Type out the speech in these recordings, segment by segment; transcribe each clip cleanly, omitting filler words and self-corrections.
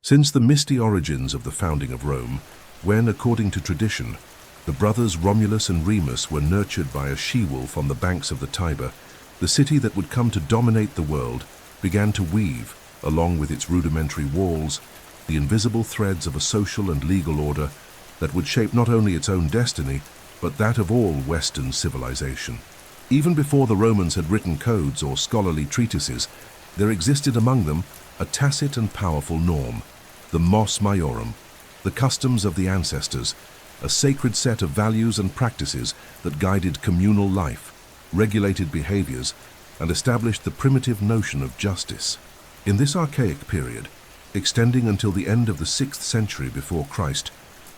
Since the misty origins of the founding of Rome, when, according to tradition, the brothers Romulus and Remus were nurtured by a she-wolf on the banks of the Tiber, the city that would come to dominate the world began to weave, along with its rudimentary walls, the invisible threads of a social and legal order that would shape not only its own destiny, but that of all Western civilization. Even before the Romans had written codes or scholarly treatises, there existed among them a tacit and powerful norm, the mos maiorum, the customs of the ancestors, a sacred set of values and practices that guided communal life, regulated behaviors, and established the primitive notion of justice. In this archaic period, extending until the end of the 6th century before Christ,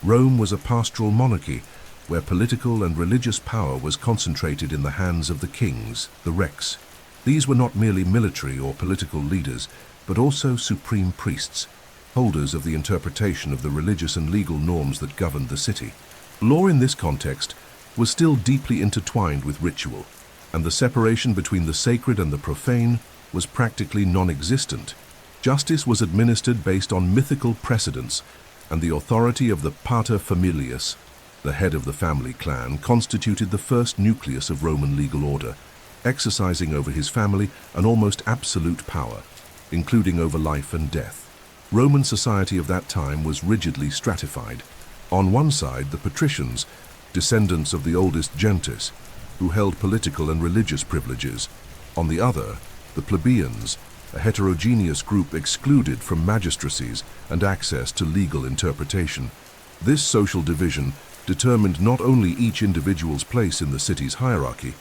Rome was a pastoral monarchy where political and religious power was concentrated in the hands of the kings, the rex. These were not merely military or political leaders, but also supreme priests, holders of the interpretation of the religious and legal norms that governed the city. Law in this context was still deeply intertwined with ritual, and the separation between the sacred and the profane was practically non-existent. Justice was administered based on mythical precedents, and the authority of the pater familias, the head of the family clan, constituted the first nucleus of Roman legal order, exercising over his family an almost absolute power, including over life and death. Roman society of that time was rigidly stratified. On one side, the patricians, descendants of the oldest gentes, who held political and religious privileges. On the other, the plebeians, a heterogeneous group excluded from magistracies and access to legal interpretation. This social division determined not only each individual's place in the city's hierarchy,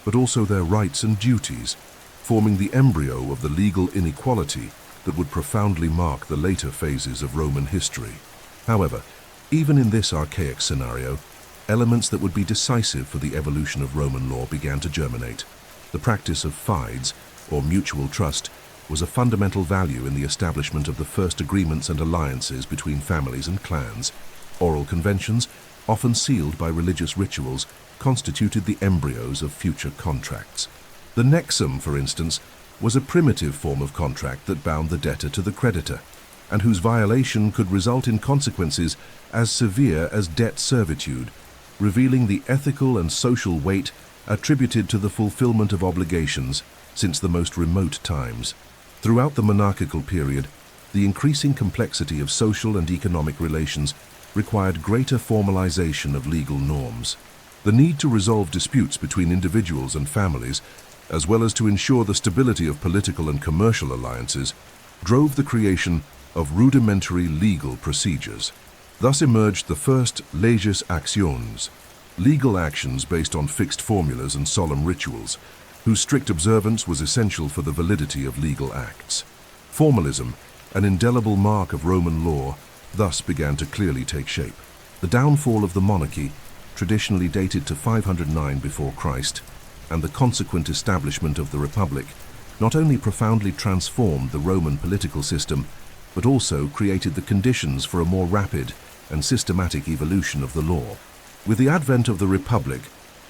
but also their rights and duties, forming the embryo of the legal inequality that would profoundly mark the later phases of Roman history. However, even in this archaic scenario, elements that would be decisive for the evolution of Roman law began to germinate. The practice of fides, or mutual trust, was a fundamental value in the establishment of the first agreements and alliances between families and clans. Oral conventions, often sealed by religious rituals, constituted the embryos of future contracts. The nexum, for instance, was a primitive form of contract that bound the debtor to the creditor, and whose violation could result in consequences as severe as debt servitude, revealing the ethical and social weight attributed to the fulfillment of obligations since the most remote times. Throughout the monarchical period, the increasing complexity of social and economic relations required greater formalization of legal norms. The need to resolve disputes between individuals and families, as well as to ensure the stability of political and commercial alliances, drove the creation of rudimentary legal procedures. Thus emerged the first leges actions, legal actions based on fixed formulas and solemn rituals, whose strict observance was essential for the validity of legal acts. Formalism, an indelible mark of Roman law, thus began to clearly take shape. The downfall of the monarchy, traditionally dated to 509 before Christ, and the consequent establishment of the Republic, not only profoundly transformed the Roman political system, but also created the conditions for a more rapid and systematic evolution of the law. With the advent of the Republic,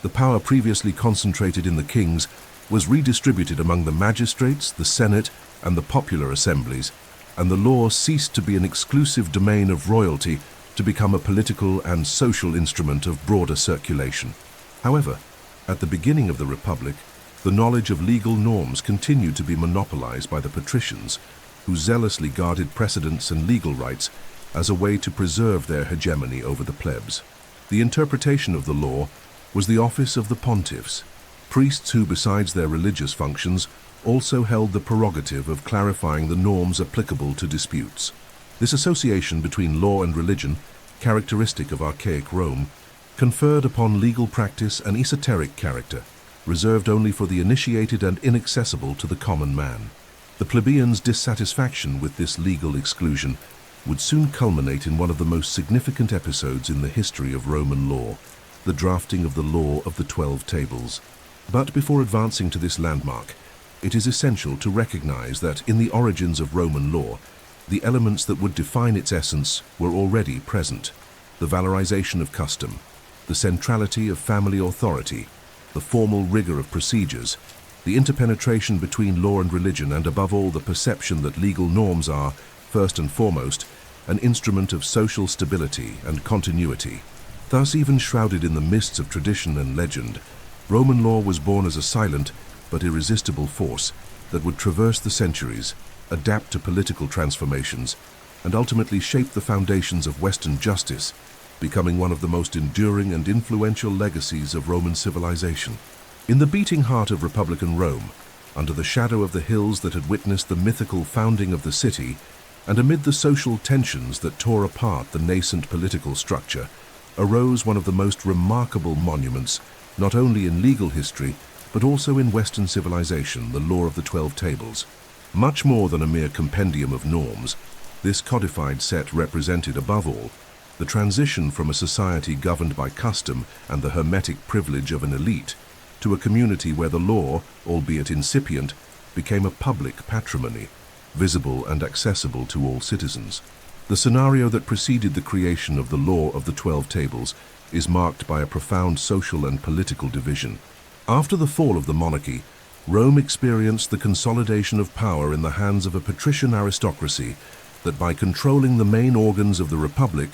the power previously concentrated in the kings was redistributed among the magistrates, the Senate, and the popular assemblies, and the law ceased to be an exclusive domain of royalty to become a political and social instrument of broader circulation. However, at the beginning of the Republic, the knowledge of legal norms continued to be monopolized by the patricians, who zealously guarded precedents and legal rights as a way to preserve their hegemony over the plebs. The interpretation of the law was the office of the pontiffs, priests who, besides their religious functions, also held the prerogative of clarifying the norms applicable to disputes. This association between law and religion, characteristic of archaic Rome, conferred upon legal practice an esoteric character, reserved only for the initiated and inaccessible to the common man. The plebeians' dissatisfaction with this legal exclusion would soon culminate in one of the most significant episodes in the history of Roman law, the drafting of the Law of the 12 Tables. But before advancing to this landmark, it is essential to recognize that in the origins of Roman law, the elements that would define its essence were already present: the valorization of custom, the centrality of family authority, the formal rigor of procedures, the interpenetration between law and religion, and above all, the perception that legal norms are, first and foremost, an instrument of social stability and continuity. Thus, even shrouded in the mists of tradition and legend, Roman law was born as a silent but irresistible force that would traverse the centuries, adapt to political transformations, and ultimately shape the foundations of Western justice, becoming one of the most enduring and influential legacies of Roman civilization. In the beating heart of Republican Rome, under the shadow of the hills that had witnessed the mythical founding of the city, and amid the social tensions that tore apart the nascent political structure, arose one of the most remarkable monuments, not only in legal history, but also in Western civilization, the Law of the 12 Tables. Much more than a mere compendium of norms, this codified set represented, above all, the transition from a society governed by custom and the hermetic privilege of an elite to a community where the law, albeit incipient, became a public patrimony, visible and accessible to all citizens. The scenario that preceded the creation of the Law of the 12 Tables is marked by a profound social and political division. After the fall of the monarchy, Rome experienced the consolidation of power in the hands of a patrician aristocracy that, by controlling the main organs of the republic,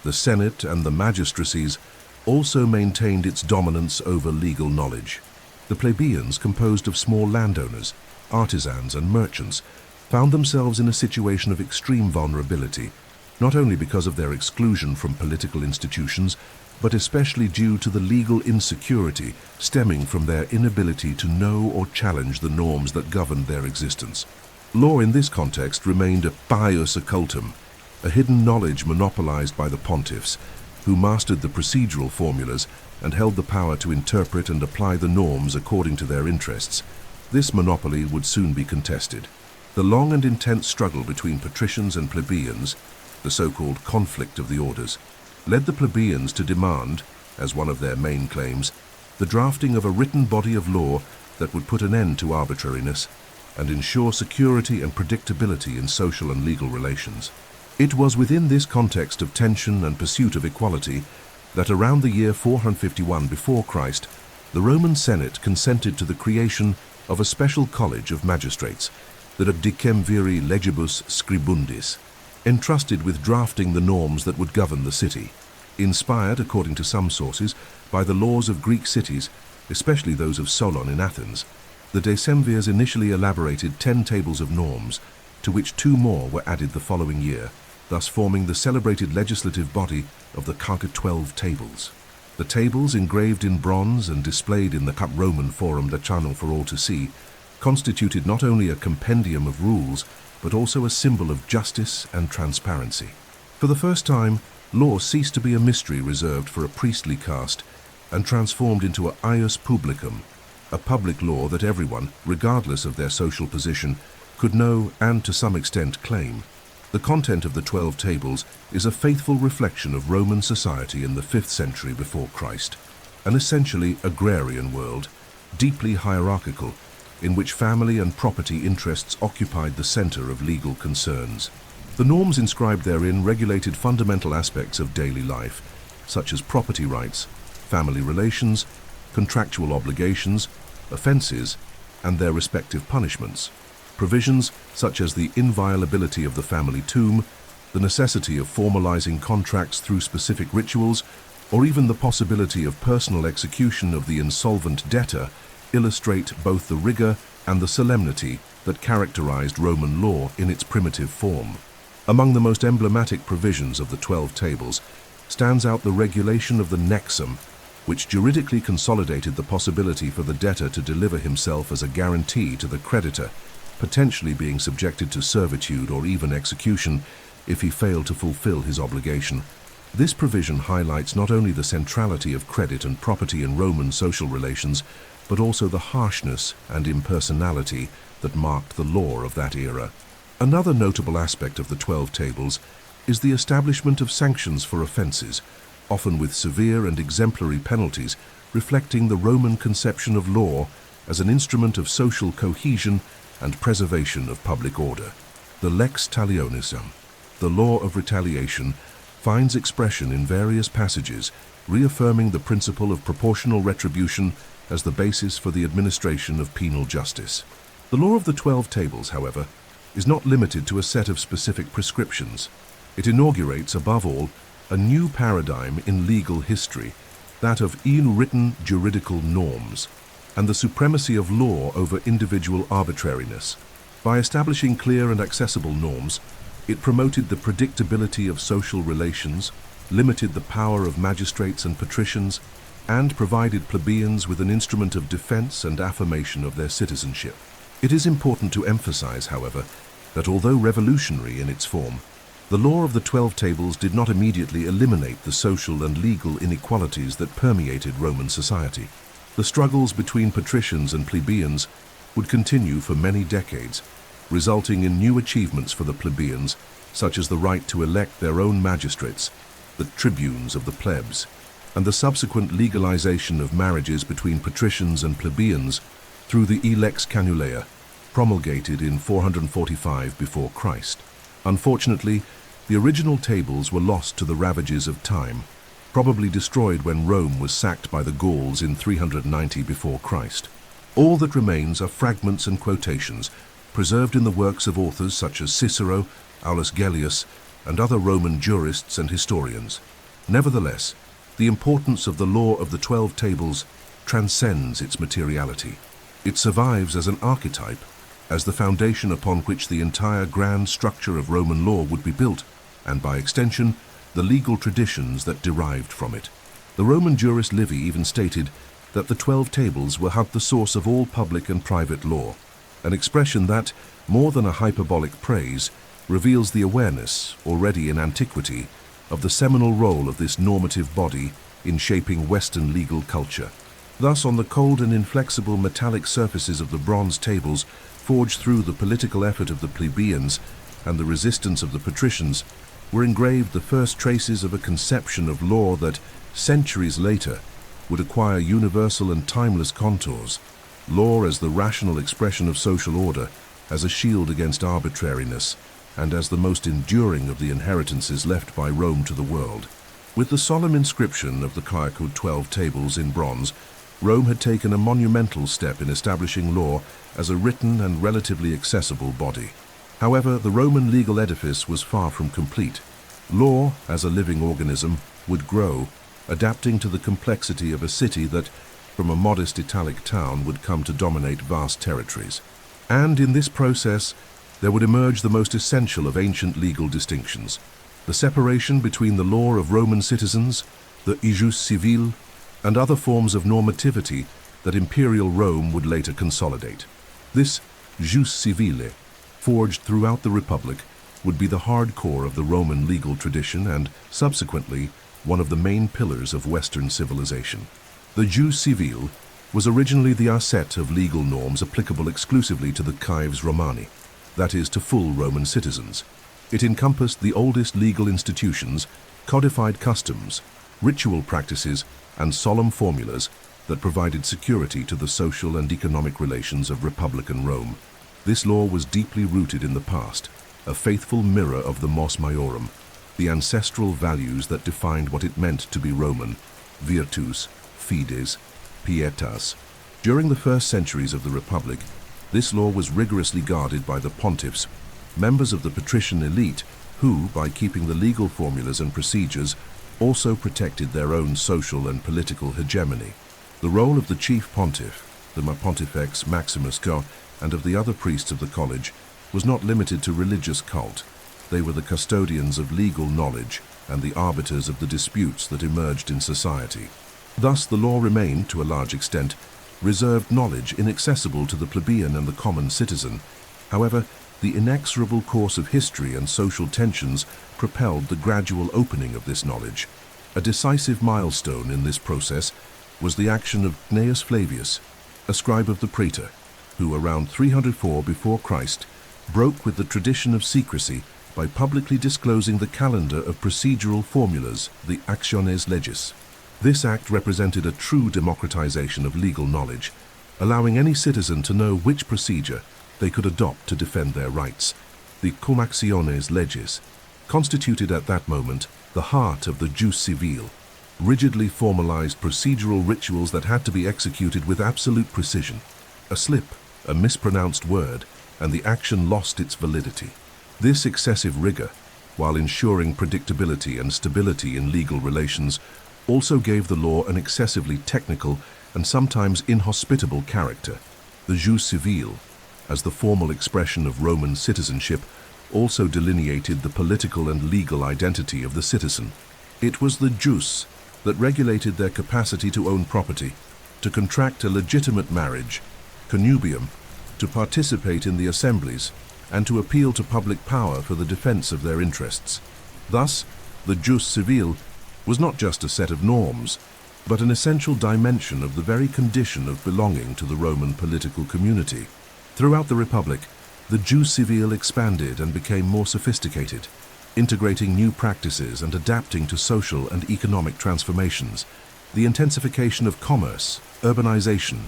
the Senate and the magistracies, also maintained its dominance over legal knowledge. The plebeians, composed of small landowners, artisans and merchants, found themselves in a situation of extreme vulnerability, not only because of their exclusion from political institutions, but especially due to the legal insecurity stemming from their inability to know or challenge the norms that governed their existence. Law in this context remained a pius occultum, a hidden knowledge monopolized by the pontiffs, who mastered the procedural formulas and held the power to interpret and apply the norms according to their interests. This monopoly would soon be contested. The long and intense struggle between patricians and plebeians, the so-called conflict of the orders, led the plebeians to demand, as one of their main claims, the drafting of a written body of law that would put an end to arbitrariness and ensure security and predictability in social and legal relations. It was within this context of tension and pursuit of equality that around the year 451 before Christ, the Roman Senate consented to the creation of a special college of magistrates, the decemviri legibus scribundis, entrusted with drafting the norms that would govern the city. Inspired, according to some sources, by the laws of Greek cities, especially those of Solon in Athens, the decemvirs initially elaborated 10 tables of norms, to which 2 more were added the following year, thus forming the celebrated legislative body of the 12 Tables. The tables, engraved in bronze and displayed in the Roman Forum Lacanum for all to see, constituted not only a compendium of rules, but also a symbol of justice and transparency. For the first time, law ceased to be a mystery reserved for a priestly caste and transformed into a ius publicum, a public law that everyone, regardless of their social position, could know and to some extent claim. The content of the 12 Tables is a faithful reflection of Roman society in the 5th century before Christ, an essentially agrarian world, deeply hierarchical, in which family and property interests occupied the center of legal concerns. The norms inscribed therein regulated fundamental aspects of daily life, such as property rights, family relations, contractual obligations, offenses, and their respective punishments. Provisions such as the inviolability of the family tomb, the necessity of formalizing contracts through specific rituals, or even the possibility of personal execution of the insolvent debtor illustrate both the rigor and the solemnity that characterized Roman law in its primitive form. Among the most emblematic provisions of the 12 Tables stands out the regulation of the nexum, which juridically consolidated the possibility for the debtor to deliver himself as a guarantee to the creditor, potentially being subjected to servitude or even execution if he failed to fulfill his obligation. This provision highlights not only the centrality of credit and property in Roman social relations, but also the harshness and impersonality that marked the law of that era. Another notable aspect of the 12 Tables is the establishment of sanctions for offenses, often with severe and exemplary penalties, reflecting the Roman conception of law as an instrument of social cohesion and preservation of public order. The lex talionism, the law of retaliation, finds expression in various passages, reaffirming the principle of proportional retribution as the basis for the administration of penal justice. The law of the 12 Tables, however, is not limited to a set of specific prescriptions. It inaugurates, above all, a new paradigm in legal history, that of unwritten juridical norms, and the supremacy of law over individual arbitrariness. By establishing clear and accessible norms, it promoted the predictability of social relations, limited the power of magistrates and patricians, and provided plebeians with an instrument of defense and affirmation of their citizenship. It is important to emphasize, however, that although revolutionary in its form, the law of the 12 Tables did not immediately eliminate the social and legal inequalities that permeated Roman society. The struggles between patricians and plebeians would continue for many decades, resulting in new achievements for the plebeians, such as the right to elect their own magistrates, the tribunes of the plebs, and the subsequent legalization of marriages between patricians and plebeians through the Lex Canulea, promulgated in 445 before Christ. Unfortunately, the original tables were lost to the ravages of time, probably destroyed when Rome was sacked by the Gauls in 390 before Christ. All that remains are fragments and quotations, preserved in the works of authors such as Cicero, Aulus Gellius, and other Roman jurists and historians. Nevertheless, the importance of the law of the 12 Tables transcends its materiality. It survives as an archetype, as the foundation upon which the entire grand structure of Roman law would be built, and by extension, the legal traditions that derived from it. The Roman jurist Livy even stated that the 12 Tables were the source of all public and private law, an expression that, more than a hyperbolic praise, reveals the awareness, already in antiquity, of the seminal role of this normative body in shaping Western legal culture. Thus, on the cold and inflexible metallic surfaces of the bronze tables, forged through the political effort of the plebeians and the resistance of the patricians, were engraved the first traces of a conception of law that, centuries later, would acquire universal and timeless contours. Law as the rational expression of social order, as a shield against arbitrariness, and as the most enduring of the inheritances left by Rome to the world. With the solemn inscription of the archaic 12 Tables in bronze, Rome had taken a monumental step in establishing law as a written and relatively accessible body. However, the Roman legal edifice was far from complete. Law, as a living organism, would grow, adapting to the complexity of a city that, from a modest Italic town, would come to dominate vast territories. And in this process, there would emerge the most essential of ancient legal distinctions: the separation between the law of Roman citizens, the jus civile, and other forms of normativity that imperial Rome would later consolidate. This jus civile, forged throughout the Republic, would be the hard core of the Roman legal tradition and, subsequently, one of the main pillars of Western civilization. The jus civile was originally the set of legal norms applicable exclusively to the cives Romani, that is, to full Roman citizens. It encompassed the oldest legal institutions, codified customs, ritual practices, and solemn formulas that provided security to the social and economic relations of Republican Rome. This law was deeply rooted in the past, a faithful mirror of the mos maiorum, the ancestral values that defined what it meant to be Roman: virtus, fides, pietas. During the first centuries of the Republic, this law was rigorously guarded by the pontiffs, members of the patrician elite who, by keeping the legal formulas and procedures, also protected their own social and political hegemony. The role of the chief pontiff, the Pontifex Maximus God, and of the other priests of the college was not limited to religious cult. They were the custodians of legal knowledge and the arbiters of the disputes that emerged in society. Thus, the law remained, to a large extent, reserved knowledge inaccessible to the plebeian and the common citizen. However, the inexorable course of history and social tensions propelled the gradual opening of this knowledge. A decisive milestone in this process was the action of Gnaeus Flavius, a scribe of the Praetor, who around 304 before Christ broke with the tradition of secrecy by publicly disclosing the calendar of procedural formulas, the actiones legis. This act represented a true democratization of legal knowledge, allowing any citizen to know which procedure they could adopt to defend their rights. The cum actiones legis constituted at that moment the heart of the jus civile, rigidly formalized procedural rituals that had to be executed with absolute precision. A slip, a mispronounced word, and the action lost its validity. This excessive rigor, while ensuring predictability and stability in legal relations, also gave the law an excessively technical and sometimes inhospitable character. The jus civile, as the formal expression of Roman citizenship, also delineated the political and legal identity of the citizen. It was the jus that regulated their capacity to own property, to contract a legitimate marriage, connubium, to participate in the assemblies, and to appeal to public power for the defense of their interests. Thus, the jus civile was not just a set of norms, but an essential dimension of the very condition of belonging to the Roman political community. Throughout the Republic, the jus civile expanded and became more sophisticated, integrating new practices and adapting to social and economic transformations. The intensification of commerce, urbanization,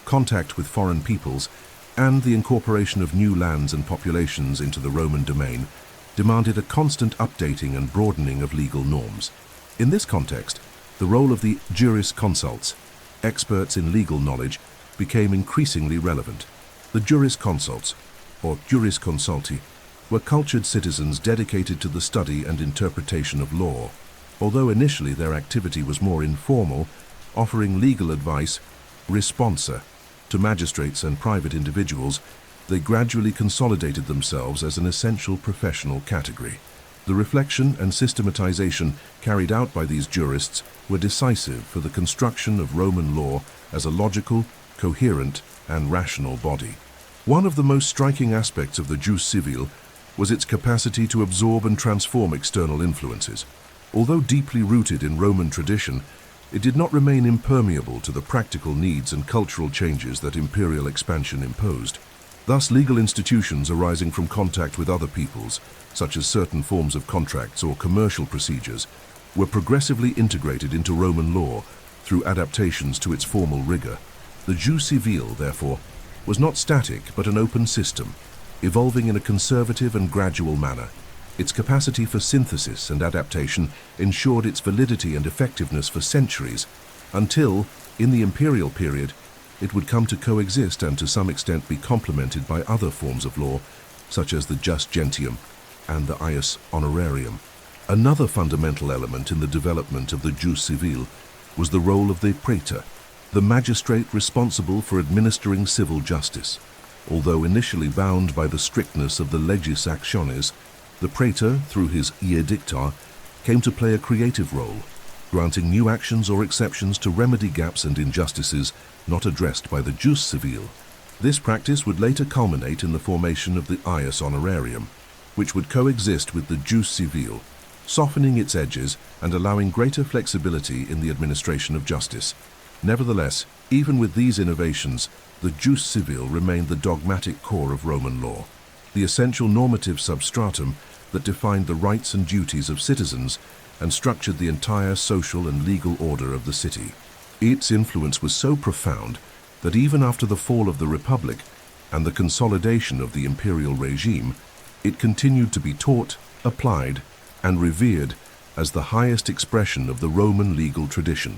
contact with foreign peoples, and the incorporation of new lands and populations into the Roman domain demanded a constant updating and broadening of legal norms. In this context, the role of the jurisconsults, experts in legal knowledge, became increasingly relevant. The jurisconsults, or jurisconsulti, were cultured citizens dedicated to the study and interpretation of law. Although initially their activity was more informal, offering legal advice, responsa, to magistrates and private individuals, they gradually consolidated themselves as an essential professional category. The reflection and systematization carried out by these jurists were decisive for the construction of Roman law as a logical, coherent, and rational body. One of the most striking aspects of the jus civile was its capacity to absorb and transform external influences. Although deeply rooted in Roman tradition, it did not remain impermeable to the practical needs and cultural changes that imperial expansion imposed. Thus, legal institutions arising from contact with other peoples, such as certain forms of contracts or commercial procedures, were progressively integrated into Roman law through adaptations to its formal rigor. The jus civile, therefore, was not static but an open system, evolving in a conservative and gradual manner. Its capacity for synthesis and adaptation ensured its validity and effectiveness for centuries, until, in the imperial period, it would come to coexist and to some extent be complemented by other forms of law, such as the jus gentium and the ius honorarium. Another fundamental element in the development of the jus civile was the role of the praetor, the magistrate responsible for administering civil justice. Although initially bound by the strictness of the legis actionis, the praetor, through his edicta, came to play a creative role, granting new actions or exceptions to remedy gaps and injustices not addressed by the jus civile. This practice would later culminate in the formation of the ius honorarium, which would coexist with the jus civile, softening its edges and allowing greater flexibility in the administration of justice. Nevertheless, even with these innovations, the jus civile remained the dogmatic core of Roman law, the essential normative substratum that defined the rights and duties of citizens and structured the entire social and legal order of the city. Its influence was so profound that even after the fall of the Republic and the consolidation of the imperial regime, it continued to be taught, applied, and revered as the highest expression of the Roman legal tradition.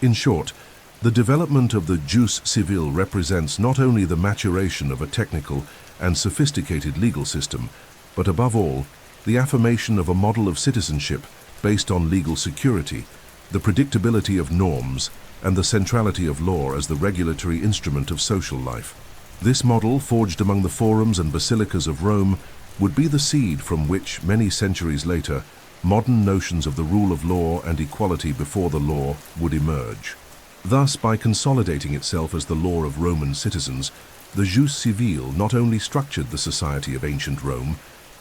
In short, the development of the jus civile represents not only the maturation of a technical and sophisticated legal system, but above all, the affirmation of a model of citizenship based on legal security, the predictability of norms, and the centrality of law as the regulatory instrument of social life. This model, forged among the forums and basilicas of Rome, would be the seed from which, many centuries later, modern notions of the rule of law and equality before the law would emerge. Thus, by consolidating itself as the law of Roman citizens, the jus civile not only structured the society of ancient Rome,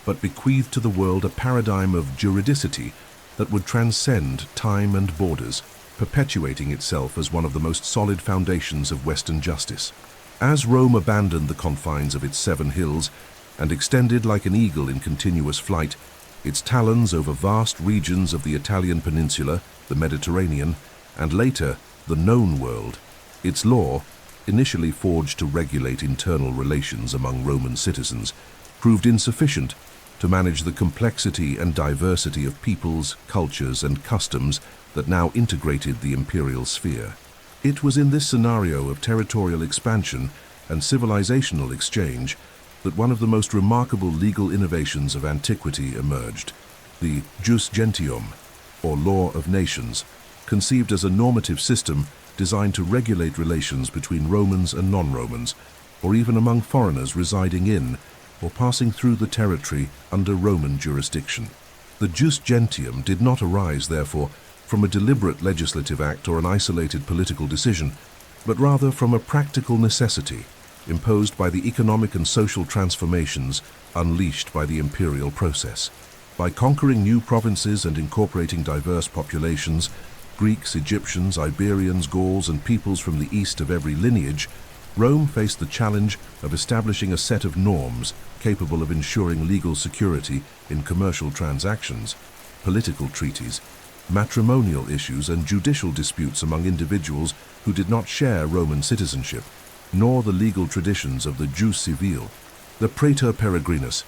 but bequeathed to the world a paradigm of juridicity that would transcend time and borders, perpetuating itself as one of the most solid foundations of Western justice. As Rome abandoned the confines of its 7 hills and extended like an eagle in continuous flight, its talons over vast regions of the Italian peninsula, the Mediterranean, and later the known world, its law, initially forged to regulate internal relations among Roman citizens, proved insufficient to manage the complexity and diversity of peoples, cultures, and customs that now integrated the imperial sphere. It was in this scenario of territorial expansion and civilizational exchange that one of the most remarkable legal innovations of antiquity emerged, the jus gentium, or law of nations, conceived as a normative system designed to regulate relations between Romans and non-Romans, or even among foreigners residing in or passing through the territory under Roman jurisdiction. The jus gentium did not arise, therefore, from a deliberate legislative act or an isolated political decision, but rather from a practical necessity imposed by the economic and social transformations unleashed by the imperial process. By conquering new provinces and incorporating diverse populations, Greeks, Egyptians, Iberians, Gauls, and peoples from the east of every lineage, Rome faced the challenge of establishing a set of norms capable of ensuring legal security in commercial transactions, political treaties, matrimonial issues, and judicial disputes among individuals who did not share Roman citizenship, nor the legal traditions of the jus civile. The praetor peregrinus,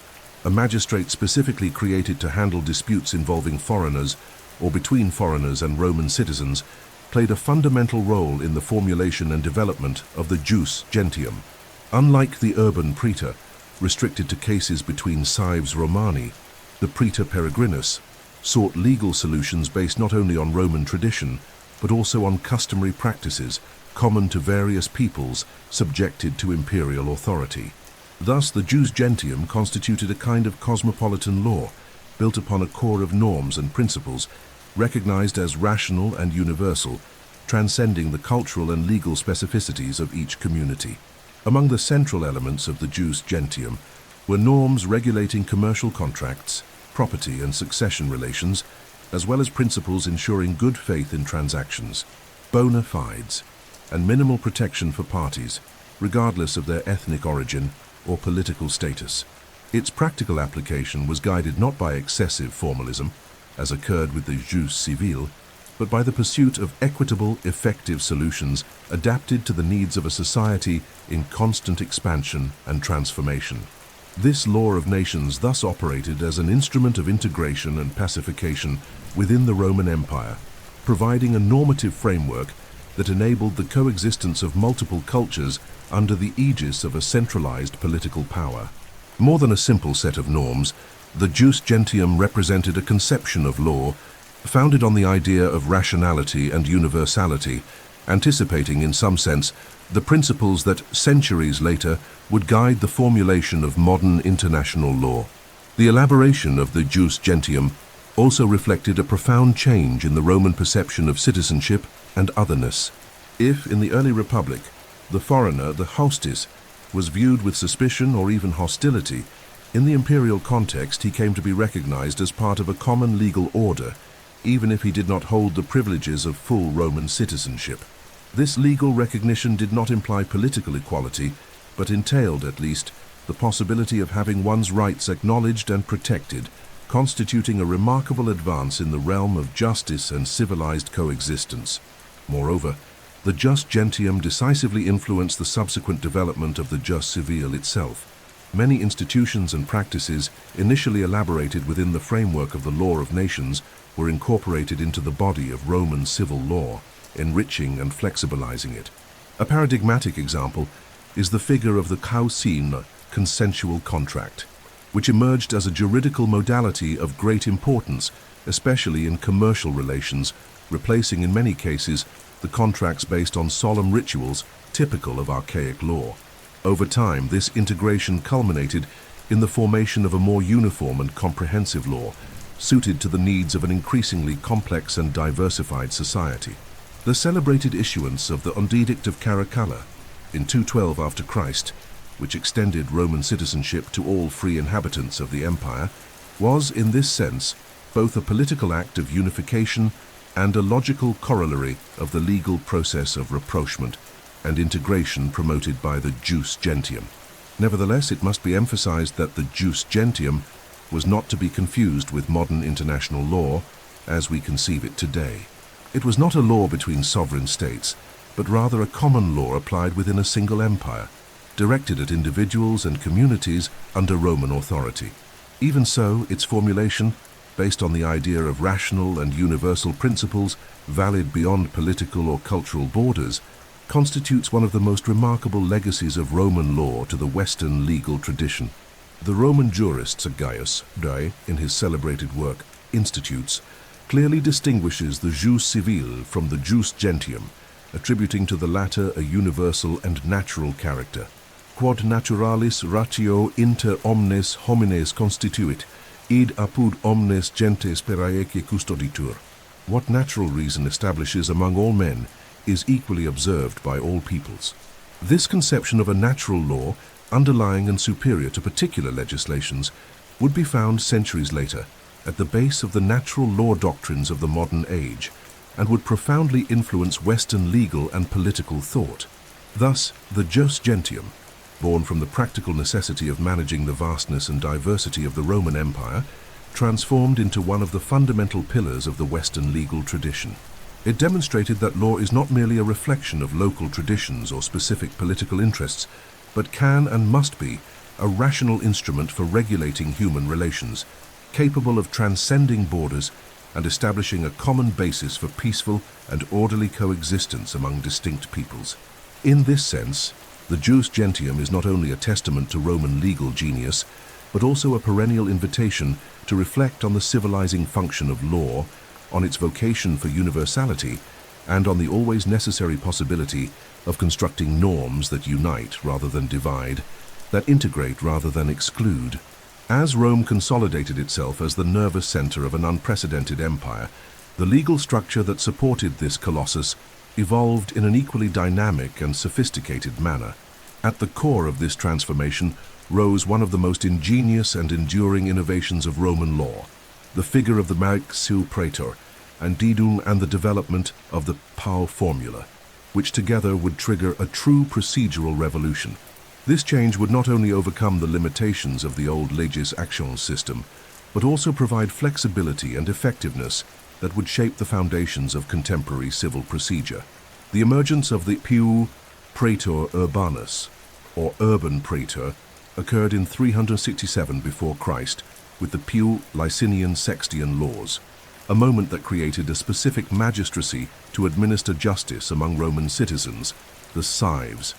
a magistrate specifically created to handle disputes involving foreigners or between foreigners and Roman citizens, played a fundamental role in the formulation and development of the jus gentium. Unlike the urban praetor, restricted to cases between cives Romani, the praetor peregrinus sought legal solutions based not only on Roman tradition, but also on customary practices common to various peoples subjected to imperial authority. Thus, the jus gentium constituted a kind of cosmopolitan law, built upon a core of norms and principles, recognized as rational and universal, transcending the cultural and legal specificities of each community. Among the central elements of the jus gentium were norms regulating commercial contracts, property and succession relations, as well as principles ensuring good faith in transactions, bona fides, and minimal protection for parties, regardless of their ethnic origin or political status. Its practical application was guided not by excessive formalism, as occurred with the jus civile, but by the pursuit of equitable, effective solutions adapted to the needs of a society in constant expansion and transformation. This law of nations thus operated as an instrument of integration and pacification within the Roman Empire, providing a normative framework that enabled the coexistence of multiple cultures under the aegis of a centralized political power. More than a simple set of norms, the jus gentium represented a conception of law founded on the idea of rationality and universality, anticipating in some sense the principles that centuries later would guide the formulation of modern international law. The elaboration of the jus gentium also reflected a profound change in the Roman perception of citizenship and otherness. If, in the early Republic, the foreigner, the hostis, was viewed with suspicion or even hostility, in the imperial context he came to be recognized as part of a common legal order, even if he did not hold the privileges of full Roman citizenship. This legal recognition did not imply political equality, but entailed, at least, the possibility of having one's rights acknowledged and protected, constituting a remarkable advance in the realm of justice and civilized coexistence. Moreover, the jus gentium decisively influenced the subsequent development of the jus civile itself. Many institutions and practices, initially elaborated within the framework of the law of nations, were incorporated into the body of Roman civil law, enriching and flexibilizing it. A paradigmatic example is the figure of the causine consensual contract, which emerged as a juridical modality of great importance, especially in commercial relations, replacing in many cases the contracts based on solemn rituals typical of archaic law. Over time, this integration culminated in the formation of a more uniform and comprehensive law, suited to the needs of an increasingly complex and diversified society. The celebrated issuance of the Edict of Caracalla in 212 after Christ, which extended Roman citizenship to all free inhabitants of the empire, was, in this sense, both a political act of unification and a logical corollary of the legal process of rapprochement and integration promoted by the jus gentium. Nevertheless, it must be emphasized that the jus gentium was not to be confused with modern international law as we conceive it today. It was not a law between sovereign states, but rather a common law applied within a single empire, directed at individuals and communities under Roman authority. Even so, its formulation, based on the idea of rational and universal principles valid beyond political or cultural borders, constitutes one of the most remarkable legacies of Roman law to the Western legal tradition. The Roman jurist Gaius, in his celebrated work Institutes, clearly distinguishes the jus civile from the jus gentium, attributing to the latter a universal and natural character. Quod naturalis ratio inter omnes homines constituit, id apud omnes gentes per aeque custoditur. What natural reason establishes among all men is equally observed by all peoples. This conception of a natural law, underlying and superior to particular legislations, would be found centuries later at the base of the natural law doctrines of the modern age, and would profoundly influence Western legal and political thought. Thus, the jus gentium, born from the practical necessity of managing the vastness and diversity of the Roman Empire, transformed into one of the fundamental pillars of the Western legal tradition. It demonstrated that law is not merely a reflection of local traditions or specific political interests, but can and must be a rational instrument for regulating human relations, capable of transcending borders and establishing a common basis for peaceful and orderly coexistence among distinct peoples. In this sense, the jus gentium is not only a testament to Roman legal genius, but also a perennial invitation to reflect on the civilizing function of law, on its vocation for universality, and on the always necessary possibility of constructing norms that unite rather than divide, that integrate rather than exclude. As Rome consolidated itself as the nervous center of an unprecedented empire, the legal structure that supported this colossus evolved in an equally dynamic and sophisticated manner. At the core of this transformation rose one of the most ingenious and enduring innovations of Roman law, the figure of the marxiu praetor, and the development of the pau formula, which together would trigger a true procedural revolution. This change would not only overcome the limitations of the old legis actions system, but also provide flexibility and effectiveness that would shape the foundations of contemporary civil procedure. The emergence of the piu praetor urbanus, or urban praetor, occurred in 367 before Christ with the piu Licinian Sextian laws, a moment that created a specific magistracy to administer justice among Roman citizens, the cives.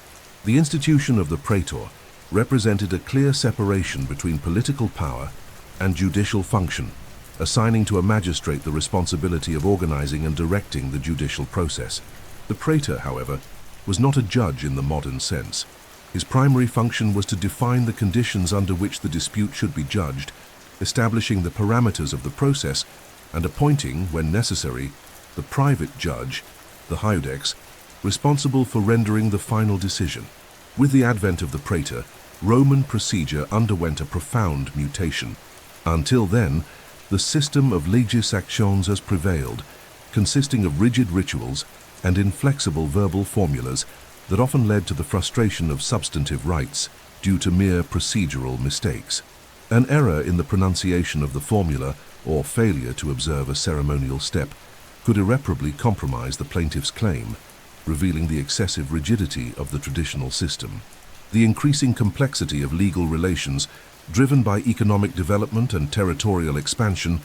The institution of the praetor represented a clear separation between political power and judicial function, assigning to a magistrate the responsibility of organizing and directing the judicial process. The praetor, however, was not a judge in the modern sense. His primary function was to define the conditions under which the dispute should be judged, establishing the parameters of the process, and appointing, when necessary, the private judge, the iudex, responsible for rendering the final decision. With the advent of the praetor, Roman procedure underwent a profound mutation. Until then, the system of legis actions has prevailed, consisting of rigid rituals and inflexible verbal formulas that often led to the frustration of substantive rights due to mere procedural mistakes. An error in the pronunciation of the formula or failure to observe a ceremonial step could irreparably compromise the plaintiff's claim, revealing the excessive rigidity of the traditional system. The increasing complexity of legal relations, driven by economic development and territorial expansion,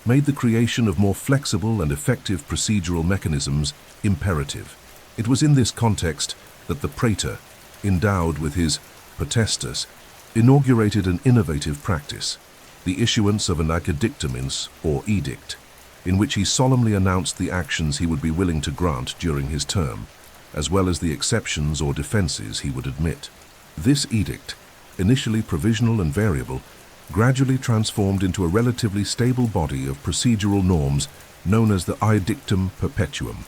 made the creation of more flexible and effective procedural mechanisms imperative. It was in this context that the praetor, endowed with his potestas, inaugurated an innovative practice, the issuance of an acadictamens, or edict, in which he solemnly announced the actions he would be willing to grant during his term, as well as the exceptions or defenses he would admit. This edict, initially provisional and variable, gradually transformed into a relatively stable body of procedural norms known as the edictum perpetuum.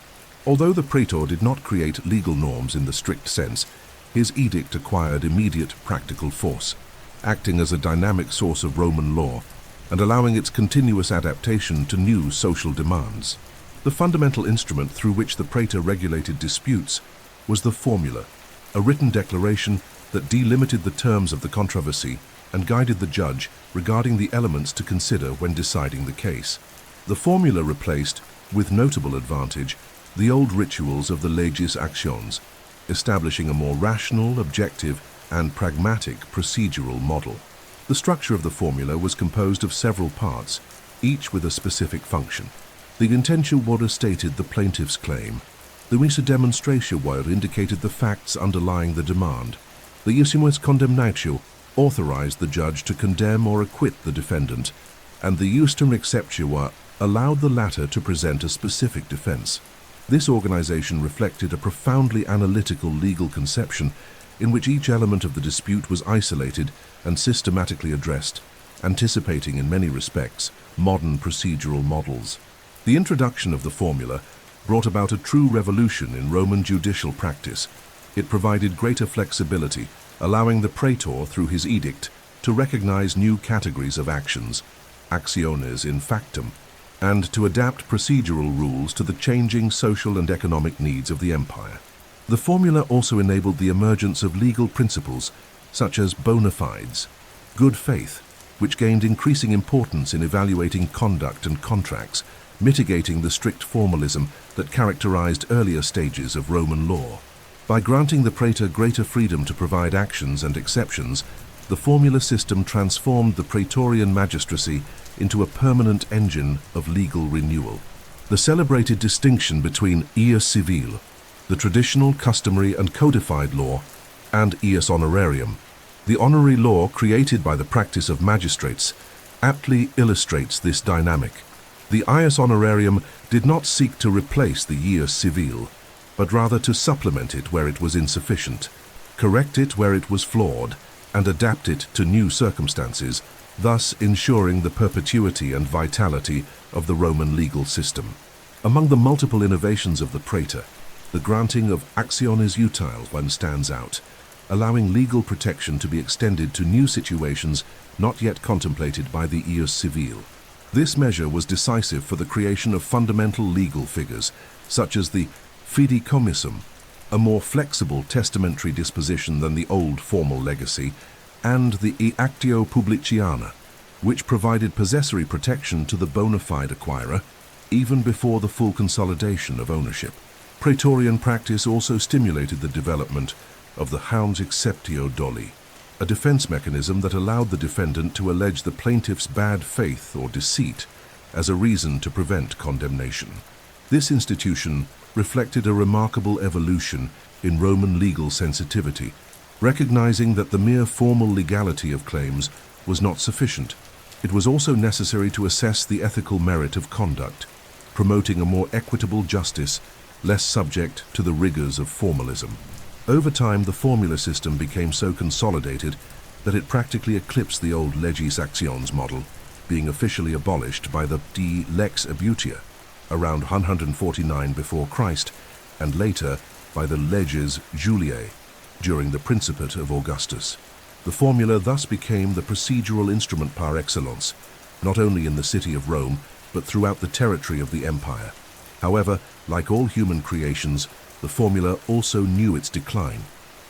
Although the praetor did not create legal norms in the strict sense, his edict acquired immediate practical force, acting as a dynamic source of Roman law and allowing its continuous adaptation to new social demands. The fundamental instrument through which the praetor regulated disputes was the formula, a written declaration that delimited the terms of the controversy and guided the judge regarding the elements to consider when deciding the case. The formula replaced, with notable advantage, the old rituals of the legis actions, establishing a more rational, objective, and pragmatic procedural model. The structure of the formula was composed of several parts, each with a specific function. The intentiaura stated the plaintiff's claim, The missa demonstratio indicated the facts underlying the demand. The iussimus condemnatio authorized the judge to condemn or acquit the defendant, and the justum exceptua allowed the latter to present a specific defense. This organization reflected a profoundly analytical legal conception in which each element of the dispute was isolated and systematically addressed, anticipating in many respects modern procedural models. The introduction of the formula brought about a true revolution in Roman judicial practice. It provided greater flexibility, allowing the praetor, through his edict, to recognize new categories of actions, actiones in factum, and to adapt procedural rules to the changing social and economic needs of the empire. The formula also enabled the emergence of legal principles such as bona fides, good faith, which gained increasing importance in evaluating conduct and contracts, mitigating the strict formalism that characterized earlier stages of Roman law. By granting the praetor greater freedom to provide actions and exceptions, the formula system transformed the praetorian magistracy into a permanent engine of legal renewal. The celebrated distinction between ius civile, the traditional, customary and codified law, and ius honorarium, the honorary law created by the practice of magistrates, aptly illustrates this dynamic. The ius honorarium did not seek to replace the ius civile, but rather to supplement it where it was insufficient, correct it where it was flawed, and adapt it to new circumstances, thus ensuring the perpetuity and vitality of the Roman legal system. Among the multiple innovations of the praetor, the granting of actiones utile one stands out, allowing legal protection to be extended to new situations not yet contemplated by the ius civile. This measure was decisive for the creation of fundamental legal figures, such as the fideicomissum, a more flexible testamentary disposition than the old formal legacy, and the actio publiciana, which provided possessory protection to the bona fide acquirer, even before the full consolidation of ownership. Praetorian practice also stimulated the development of the habeas exceptio doli, a defense mechanism that allowed the defendant to allege the plaintiff's bad faith or deceit as a reason to prevent condemnation. This institution reflected a remarkable evolution in Roman legal sensitivity, recognizing that the mere formal legality of claims was not sufficient. It was also necessary to assess the ethical merit of conduct, promoting a more equitable justice, less subject to the rigors of formalism. Over time, the formula system became so consolidated that it practically eclipsed the old legis actions model, being officially abolished by the de lex abutia around 149 before Christ, and later by the leges Juliae during the Principate of Augustus. The formula thus became the procedural instrument par excellence, not only in the city of Rome, but throughout the territory of the empire. However, like all human creations, the formula also knew its decline.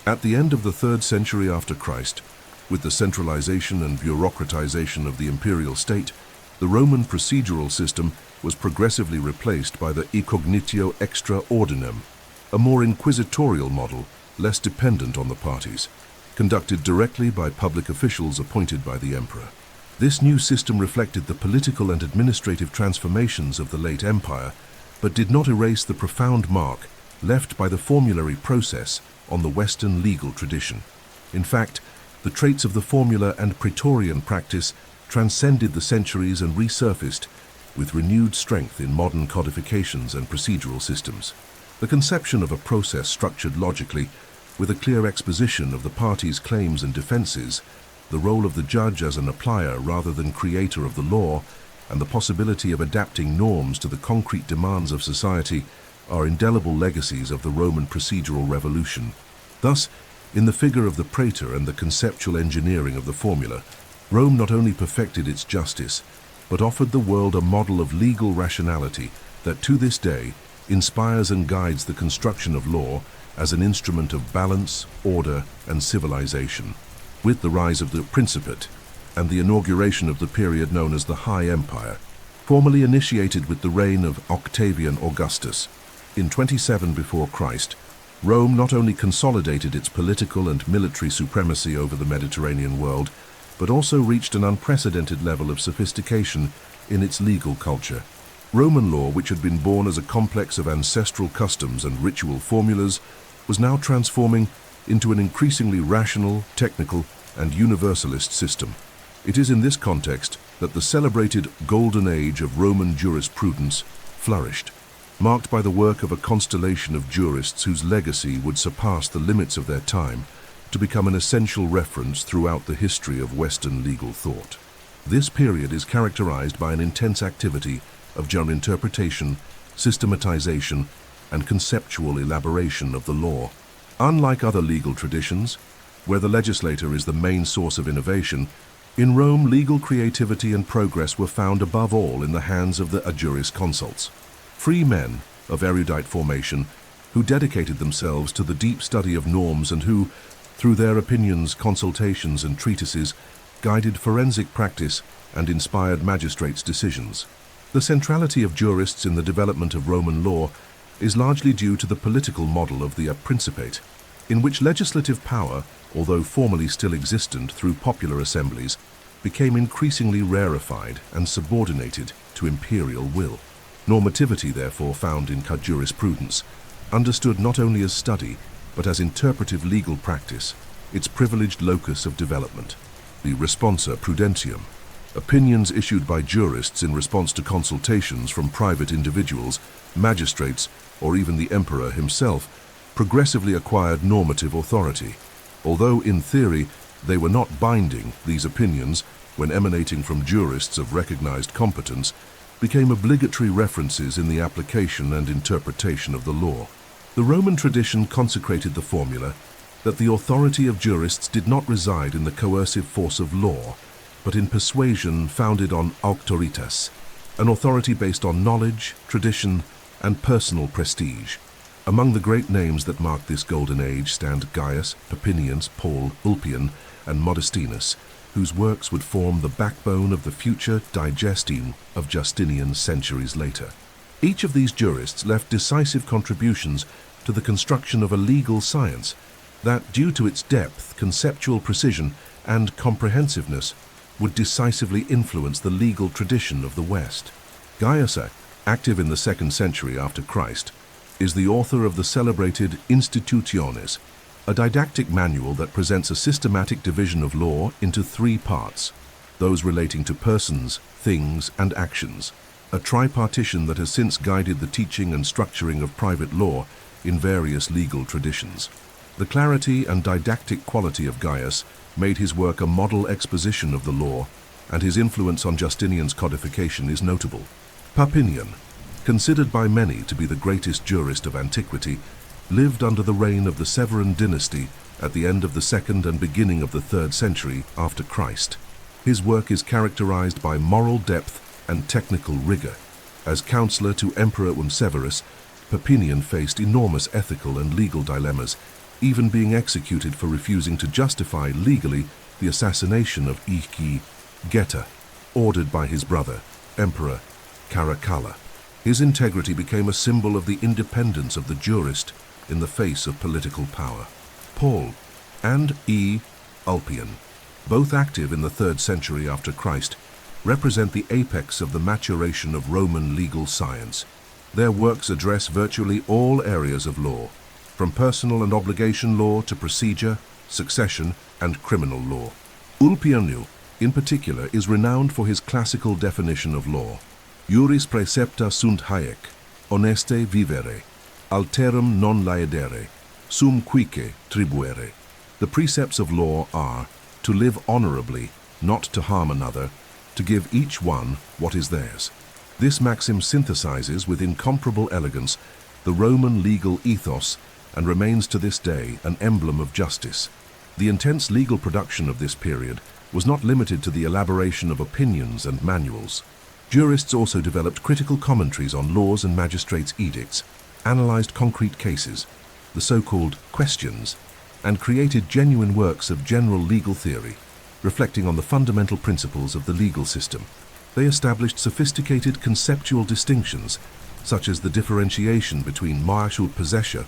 At the end of the 3rd century after Christ, with the centralization and bureaucratization of the imperial state, the Roman procedural system was progressively replaced by the incognitio extra ordinem, a more inquisitorial model, less dependent on the parties, conducted directly by public officials appointed by the emperor. This new system reflected the political and administrative transformations of the late empire, but did not erase the profound mark left by the formulary process on the Western legal tradition. In fact, the traits of the formula and praetorian practice transcended the centuries and resurfaced with renewed strength in modern codifications and procedural systems. The conception of a process structured logically, with a clear exposition of the parties' claims and defenses, the role of the judge as an applier rather than creator of the law, and the possibility of adapting norms to the concrete demands of society are indelible legacies of the Roman procedural revolution. Thus, in the figure of the praetor and the conceptual engineering of the formula, Rome not only perfected its justice, but offered the world a model of legal rationality that to this day inspires and guides the construction of law as an instrument of balance, order, and civilization. With the rise of the Principate and the inauguration of the period known as the High Empire, formally initiated with the reign of Octavian Augustus, in 27 before Christ, Rome not only consolidated its political and military supremacy over the Mediterranean world, but also reached an unprecedented level of sophistication in its legal culture. Roman law, which had been born as a complex of ancestral customs and ritual formulas, was now transforming into an increasingly rational, technical, and universalist system. It is in this context that the celebrated Golden Age of Roman jurisprudence flourished, marked by the work of a constellation of jurists whose legacy would surpass the limits of their time to become an essential reference throughout the history of Western legal thought. This period is characterized by an intense activity of general interpretation, systematization, and conceptual elaboration of the law. Unlike other legal traditions, where the legislator is the main source of innovation, in Rome legal creativity and progress were found above all in the hands of the jurisconsults, free men of erudite formation who dedicated themselves to the deep study of norms and who, through their opinions, consultations, and treatises, guided forensic practice and inspired magistrates' decisions. The centrality of jurists in the development of Roman law is largely due to the political model of the Principate, in which legislative power, although formally still existent through popular assemblies, became increasingly rarefied and subordinated to imperial will. Normativity, therefore, found in jurisprudence, understood not only as study, but as interpretive legal practice, its privileged locus of development. The responsa prudentium, opinions issued by jurists in response to consultations from private individuals, magistrates, or even the emperor himself, progressively acquired normative authority. Although in theory they were not binding, these opinions, when emanating from jurists of recognized competence, became obligatory references in the application and interpretation of the law. The Roman tradition consecrated the formula that the authority of jurists did not reside in the coercive force of law, but in persuasion founded on auctoritas, an authority based on knowledge, tradition, and personal prestige. Among the great names that mark this golden age stand Gaius, Papinius, Paul, Ulpian, and Modestinus, whose works would form the backbone of the future digestine of Justinian centuries later. Each of these jurists left decisive contributions to the construction of a legal science that, due to its depth, conceptual precision, and comprehensiveness, would decisively influence the legal tradition of the West. Gaius, active in the 2nd century after Christ, is the author of the celebrated Institutiones, a didactic manual that presents a systematic division of law into 3 parts, those relating to persons, things, and actions, a tripartition that has since guided the teaching and structuring of private law in various legal traditions. The clarity and didactic quality of Gaius made his work a model exposition of the law, and his influence on Justinian's codification is notable. Papinian, considered by many to be the greatest jurist of antiquity, lived under the reign of the Severan dynasty at the end of the 2nd and beginning of the 3rd century after Christ. His work is characterized by moral depth and technical rigor. As counselor to Emperor Severus, Papinian faced enormous ethical and legal dilemmas, even being executed for refusing to justify legally the assassination of Geta, ordered by his brother, Emperor Caracalla. His integrity became a symbol of the independence of the jurist in the face of political power. Paul and Ulpian, both active in the 3rd century after Christ, represent the apex of the maturation of Roman legal science. Their works address virtually all areas of law, from personal and obligation law to procedure, succession, and criminal law. Ulpianu, in particular, is renowned for his classical definition of law. Juris praecepta sunt haec, honeste vivere, alterum non laedere, sum cuique tribuere. The precepts of law are to live honorably, not to harm another, to give each one what is theirs. This maxim synthesizes with incomparable elegance the Roman legal ethos and remains to this day an emblem of justice. The intense legal production of this period was not limited to the elaboration of opinions and manuals. Jurists also developed critical commentaries on laws and magistrates' edicts, analyzed concrete cases, the so-called questions, and created genuine works of general legal theory, reflecting on the fundamental principles of the legal system. They established sophisticated conceptual distinctions, such as the differentiation between martial possession,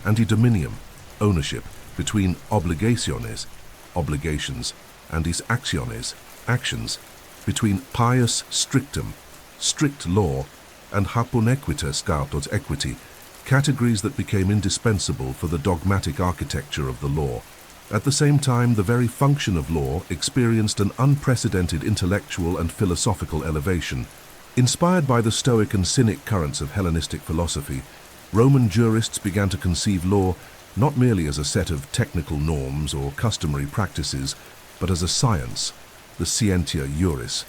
and dominium, ownership, between obligationes, obligations, and actiones, actions, between pius strictum, strict law, and haponequitas equity, categories that became indispensable for the dogmatic architecture of the law. At the same time, the very function of law experienced an unprecedented intellectual and philosophical elevation. Inspired by the Stoic and Cynic currents of Hellenistic philosophy, Roman jurists began to conceive law not merely as a set of technical norms or customary practices, but as a science, the scientia juris,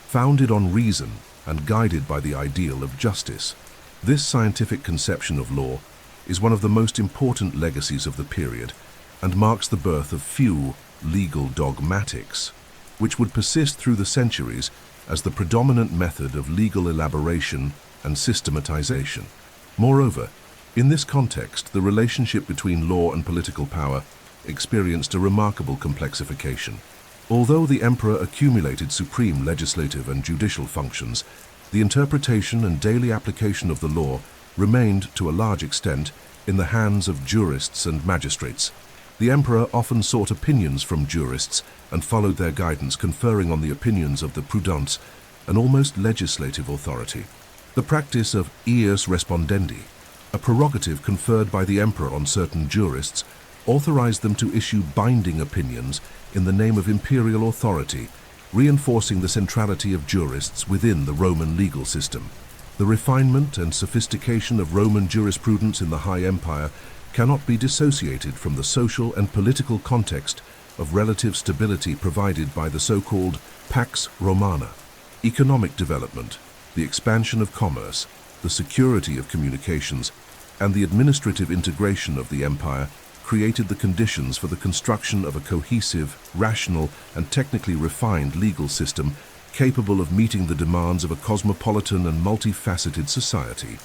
founded on reason and guided by the ideal of justice. This scientific conception of law is one of the most important legacies of the period and marks the birth of few legal dogmatics, which would persist through the centuries as the predominant method of legal elaboration and systematization. Moreover, in this context, the relationship between law and political power experienced a remarkable complexification. Although the emperor accumulated supreme legislative and judicial functions, the interpretation and daily application of the law remained, to a large extent, in the hands of jurists and magistrates. The emperor often sought opinions from jurists and followed their guidance, conferring on the opinions of the prudentes an almost legislative authority. The practice of ius respondendi, a prerogative conferred by the emperor on certain jurists, authorized them to issue binding opinions in the name of imperial authority, reinforcing the centrality of jurists within the Roman legal system. The refinement and sophistication of Roman jurisprudence in the High Empire cannot be dissociated from the social and political context of relative stability provided by the so-called Pax Romana. Economic development, the expansion of commerce, the security of communications, and the administrative integration of the empire created the conditions for the construction of a cohesive, rational, and technically refined legal system capable of meeting the demands of a cosmopolitan and multifaceted society.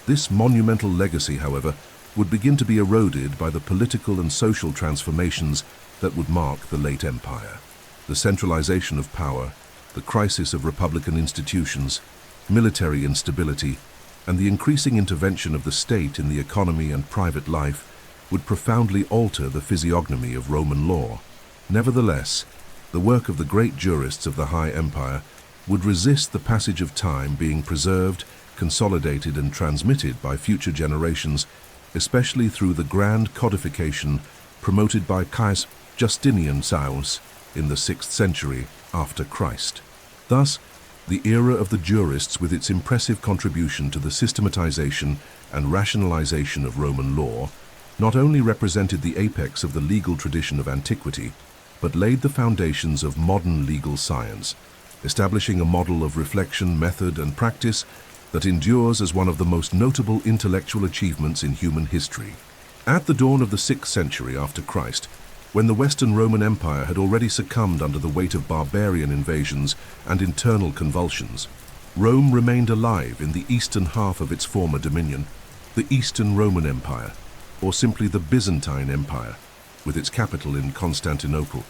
This monumental legacy, however, would begin to be eroded by the political and social transformations that would mark the late empire. The centralization of power, the crisis of republican institutions, military instability, and the increasing intervention of the state in the economy and private life would profoundly alter the physiognomy of Roman law. Nevertheless, the work of the great jurists of the High Empire would resist the passage of time, being preserved, consolidated, and transmitted by future generations, especially through the grand codification promoted by Caius Justinian Saus in the 6th century after Christ. Thus, the era of the jurists, with its impressive contribution to the systematization and rationalization of Roman law, not only represented the apex of the legal tradition of antiquity, but laid the foundations of modern legal science, establishing a model of reflection, method, and practice that endures as one of the most notable intellectual achievements in human history. At the dawn of the 6th century after Christ, when the Western Roman Empire had already succumbed under the weight of barbarian invasions and internal convulsions, Rome remained alive in the eastern half of its former dominion, the Eastern Roman Empire, or simply the Byzantine Empire, with its capital in Constantinople.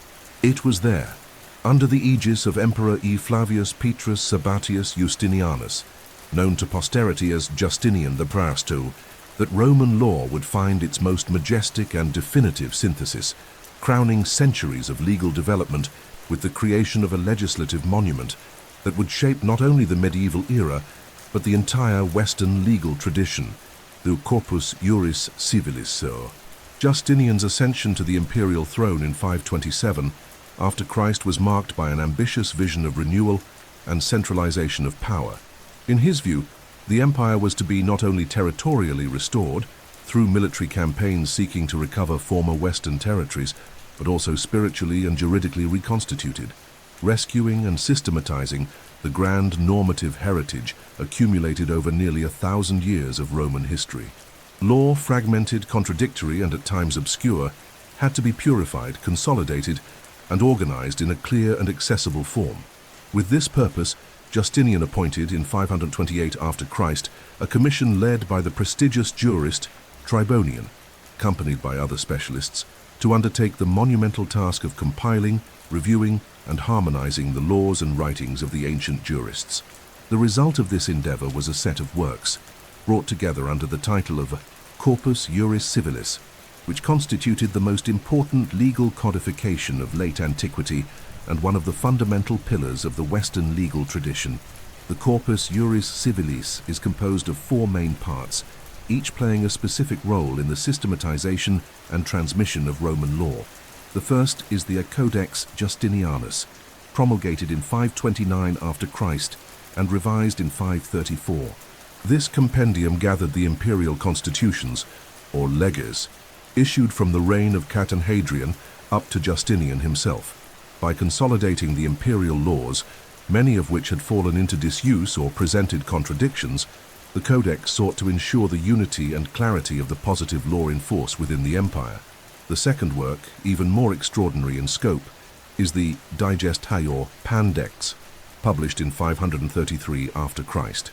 It was there, under the aegis of Emperor E. Flavius Petrus Sabatius Justinianus, known to posterity as Justinian the Praesto, that Roman law would find its most majestic and definitive synthesis, crowning centuries of legal development with the creation of a legislative monument that would shape not only the medieval era, but the entire Western legal tradition, the Corpus Juris Civilis. Justinian's ascension to the imperial throne in 527 after Christ was marked by an ambitious vision of renewal and centralization of power. In his view, the empire was to be not only territorially restored, through military campaigns seeking to recover former Western territories, but also spiritually and juridically reconstituted, rescuing and systematizing the grand normative heritage accumulated over nearly 1,000 years of Roman history. Law, fragmented, contradictory, and at times obscure, had to be purified, consolidated, and organized in a clear and accessible form. With this purpose, Justinian appointed, in 528 after Christ, a commission led by the prestigious jurist Tribonian, accompanied by other specialists, to undertake the monumental task of compiling, reviewing, and harmonizing the laws and writings of the ancient jurists. The result of this endeavor was a set of works, brought together under the title of Corpus Juris Civilis, which constituted the most important legal codification of late antiquity and one of the fundamental pillars of the Western legal tradition. The corpus juris civilis is composed of four main parts, each playing a specific role in the systematization and transmission of Roman law. The first is the Codex Justinianus, promulgated in 529 after Christ and revised in 534. This compendium gathered the imperial constitutions, or leges, issued from the reign of Catan Hadrian up to Justinian himself. By consolidating the imperial laws, many of which had fallen into disuse or presented contradictions, the Codex sought to ensure the unity and clarity of the positive law in force within the empire. The second work, even more extraordinary in scope, is the Digestae or Pandex, published in 533 after Christ.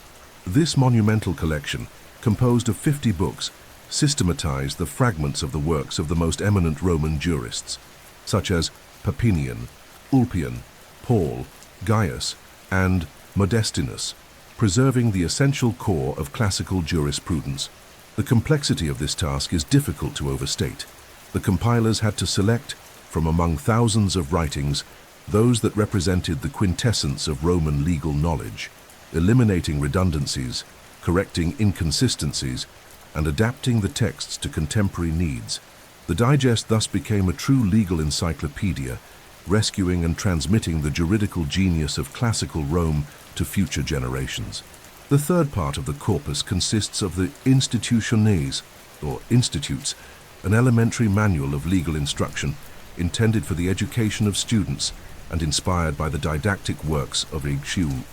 This monumental collection, composed of 50 books, systematized the fragments of the works of the most eminent Roman jurists, such as Papinian, Ulpian, Paul, Gaius, and Modestinus, preserving the essential core of classical jurisprudence. The complexity of this task is difficult to overstate. The compilers had to select, from among thousands of writings, those that represented the quintessence of Roman legal knowledge, eliminating redundancies, correcting inconsistencies, and adapting the texts to contemporary needs. The digest thus became a true legal encyclopedia, rescuing and transmitting the juridical genius of classical Rome to future generations. The third part of the corpus consists of the Institutiones, or institutes, an elementary manual of legal instruction intended for the education of students and inspired by the didactic works of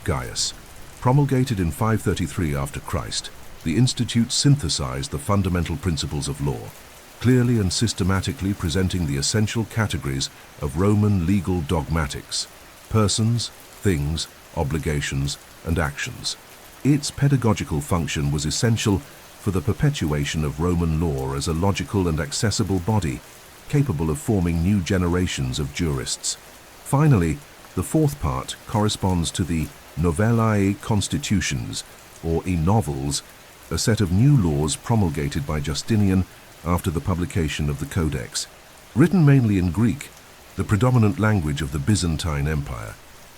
Gaius. Promulgated in 533 after Christ, the institutes synthesized the fundamental principles of law, clearly and systematically presenting the essential categories of Roman legal dogmatics: persons, things, obligations, and actions. Its pedagogical function was essential for the perpetuation of Roman law as a logical and accessible body, capable of forming new generations of jurists. Finally, the fourth part corresponds to the Novellae Constitutions, or e-novels, a set of new laws promulgated by Justinian after the publication of the Codex. Written mainly in Greek, the predominant language of the Byzantine Empire,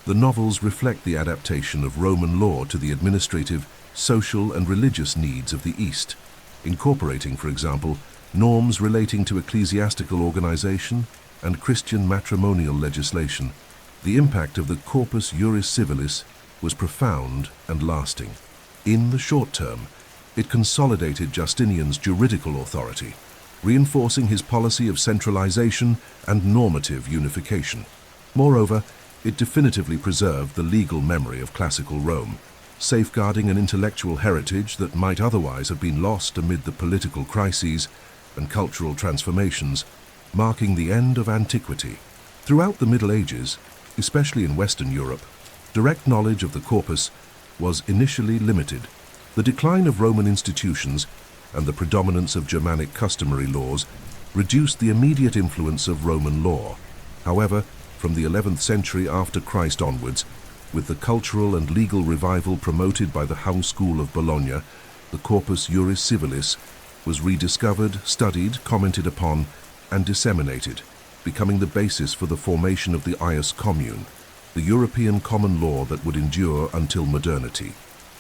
the novels reflect the adaptation of Roman law to the administrative, social, and religious needs of the East, incorporating, for example, norms relating to ecclesiastical organization and Christian matrimonial legislation. The impact of the Corpus Juris Civilis was profound and lasting. In the short term, it consolidated Justinian's juridical authority, reinforcing his policy of centralization and normative unification. Moreover, it definitively preserved the legal memory of classical Rome, safeguarding an intellectual heritage that might otherwise have been lost amid the political crises and cultural transformations, marking the end of antiquity. Throughout the Middle Ages, especially in Western Europe, direct knowledge of the corpus was initially limited. The decline of Roman institutions and the predominance of Germanic customary laws reduced the immediate influence of Roman law. However, from the 11th century after Christ onwards, with the cultural and legal revival promoted by the House School of Bologna, the Corpus Juris Civilis was rediscovered, studied, commented upon, and disseminated, becoming the basis for the formation of the Ius Commune, the European common law that would endure until modernity.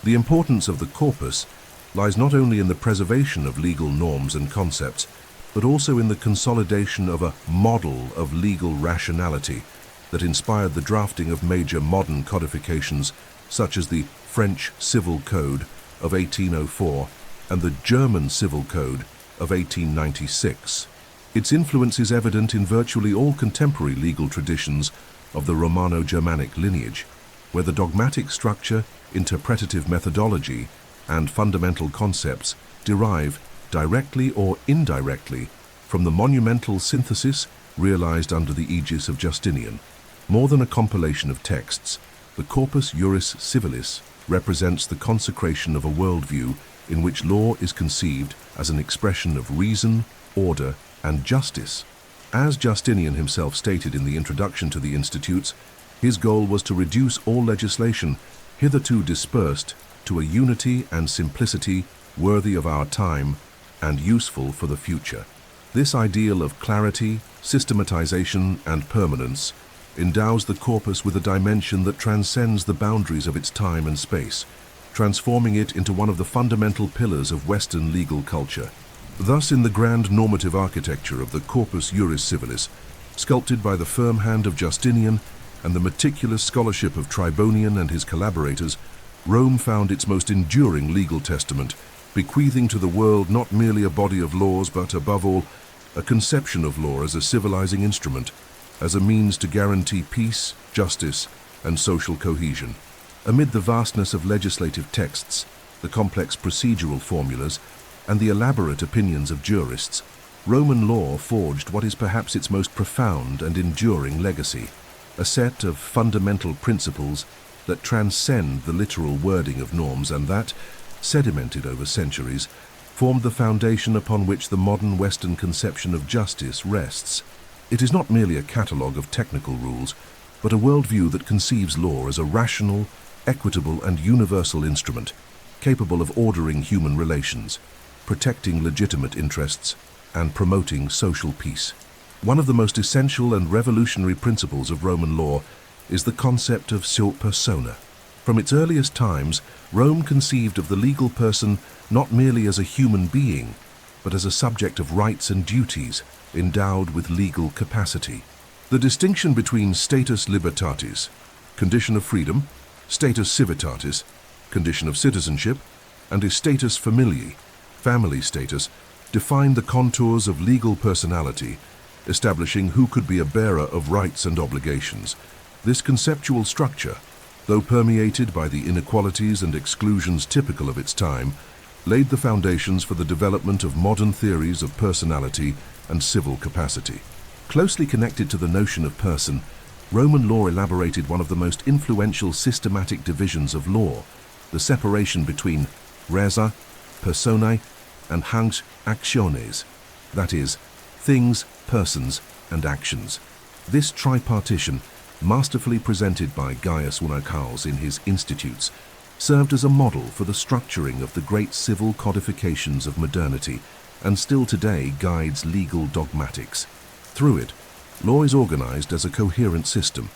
The importance of the corpus lies not only in the preservation of legal norms and concepts, but also in the consolidation of a model of legal rationality that inspired the drafting of major modern codifications such as the French Civil Code of 1804 and the German Civil Code of 1896. Its influence is evident in virtually all contemporary legal traditions of the Romano-Germanic lineage, where the dogmatic structure, interpretative methodology, and fundamental concepts derive, directly or indirectly, from the monumental synthesis realized under the aegis of Justinian. More than a compilation of texts, the Corpus Juris Civilis represents the consecration of a worldview in which law is conceived as an expression of reason, order, and justice. As Justinian himself stated in the introduction to the Institutes, his goal was to reduce all legislation hitherto dispersed to a unity and simplicity worthy of our time and useful for the future. This ideal of clarity, systematization, and permanence endows the corpus with a dimension that transcends the boundaries of its time and space, transforming it into one of the fundamental pillars of Western legal culture. Thus, in the grand normative architecture of the Corpus Juris Civilis, sculpted by the firm hand of Justinian and the meticulous scholarship of Tribonian and his collaborators, Rome found its most enduring legal testament, bequeathing to the world not merely a body of laws, but, above all, a conception of law as a civilizing instrument, as a means to guarantee peace, justice, and social cohesion. Amid the vastness of legislative texts, the complex procedural formulas, and the elaborate opinions of jurists, Roman law forged what is perhaps its most profound and enduring legacy, a set of fundamental principles that transcend the literal wording of norms and that, sedimented over centuries, formed the foundation upon which the modern Western conception of justice rests. It is not merely a catalogue of technical rules, but a worldview that conceives law as a rational, equitable, and universal instrument, capable of ordering human relations, protecting legitimate interests, and promoting social peace. One of the most essential and revolutionary principles of Roman law is the concept of sua persona. From its earliest times, Rome conceived of the legal person not merely as a human being, but as a subject of rights and duties endowed with legal capacity. The distinction between status libertatis, condition of freedom, status civitatis, condition of citizenship, and status familiae, family status, defined the contours of legal personality, establishing who could be a bearer of rights and obligations. This conceptual structure, though permeated by the inequalities and exclusions typical of its time, laid the foundations for the development of modern theories of personality and civil capacity. Closely connected to the notion of person, Roman law elaborated one of the most influential systematic divisions of law, the separation between resa, personae, and hanc actiones, that is, things, persons, and actions. This tripartition, masterfully presented by Gaius Unacaus in his Institutes, served as a model for the structuring of the great civil codifications of modernity and still today guides legal dogmatics. Through it, law is organized as a coherent system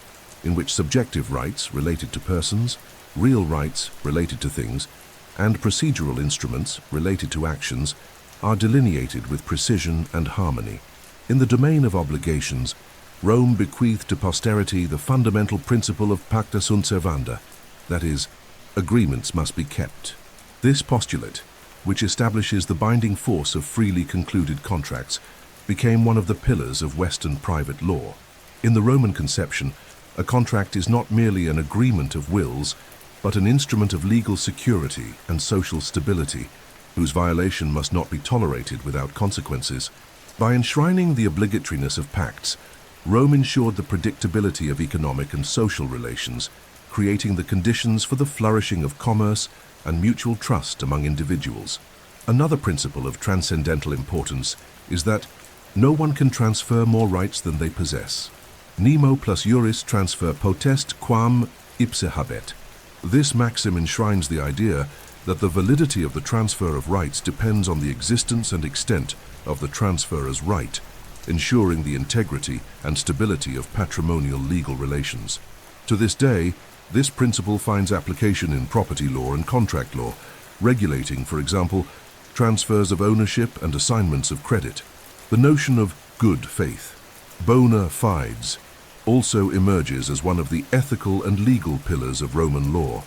in which subjective rights related to persons, real rights related to things, and procedural instruments related to actions are delineated with precision and harmony. In the domain of obligations, Rome bequeathed to posterity the fundamental principle of pacta sunt servanda, that is, agreements must be kept. This postulate, which establishes the binding force of freely concluded contracts, became one of the pillars of Western private law. In the Roman conception, a contract is not merely an agreement of wills, but an instrument of legal security and social stability, whose violation must not be tolerated without consequences. By enshrining the obligatoriness of pacts, Rome ensured the predictability of economic and social relations, creating the conditions for the flourishing of commerce and mutual trust among individuals. Another principle of transcendental importance is that no one can transfer more rights than they possess. Nemo plus juris transfer potest quam ipse habet. This maxim enshrines the idea that the validity of the transfer of rights depends on the existence and extent of the transferor's right, ensuring the integrity and stability of patrimonial legal relations. To this day, this principle finds application in property law and contract law, regulating, for example, transfers of ownership and assignments of credit. The notion of good faith, bona fides, also emerges as one of the ethical and legal pillars of Roman law.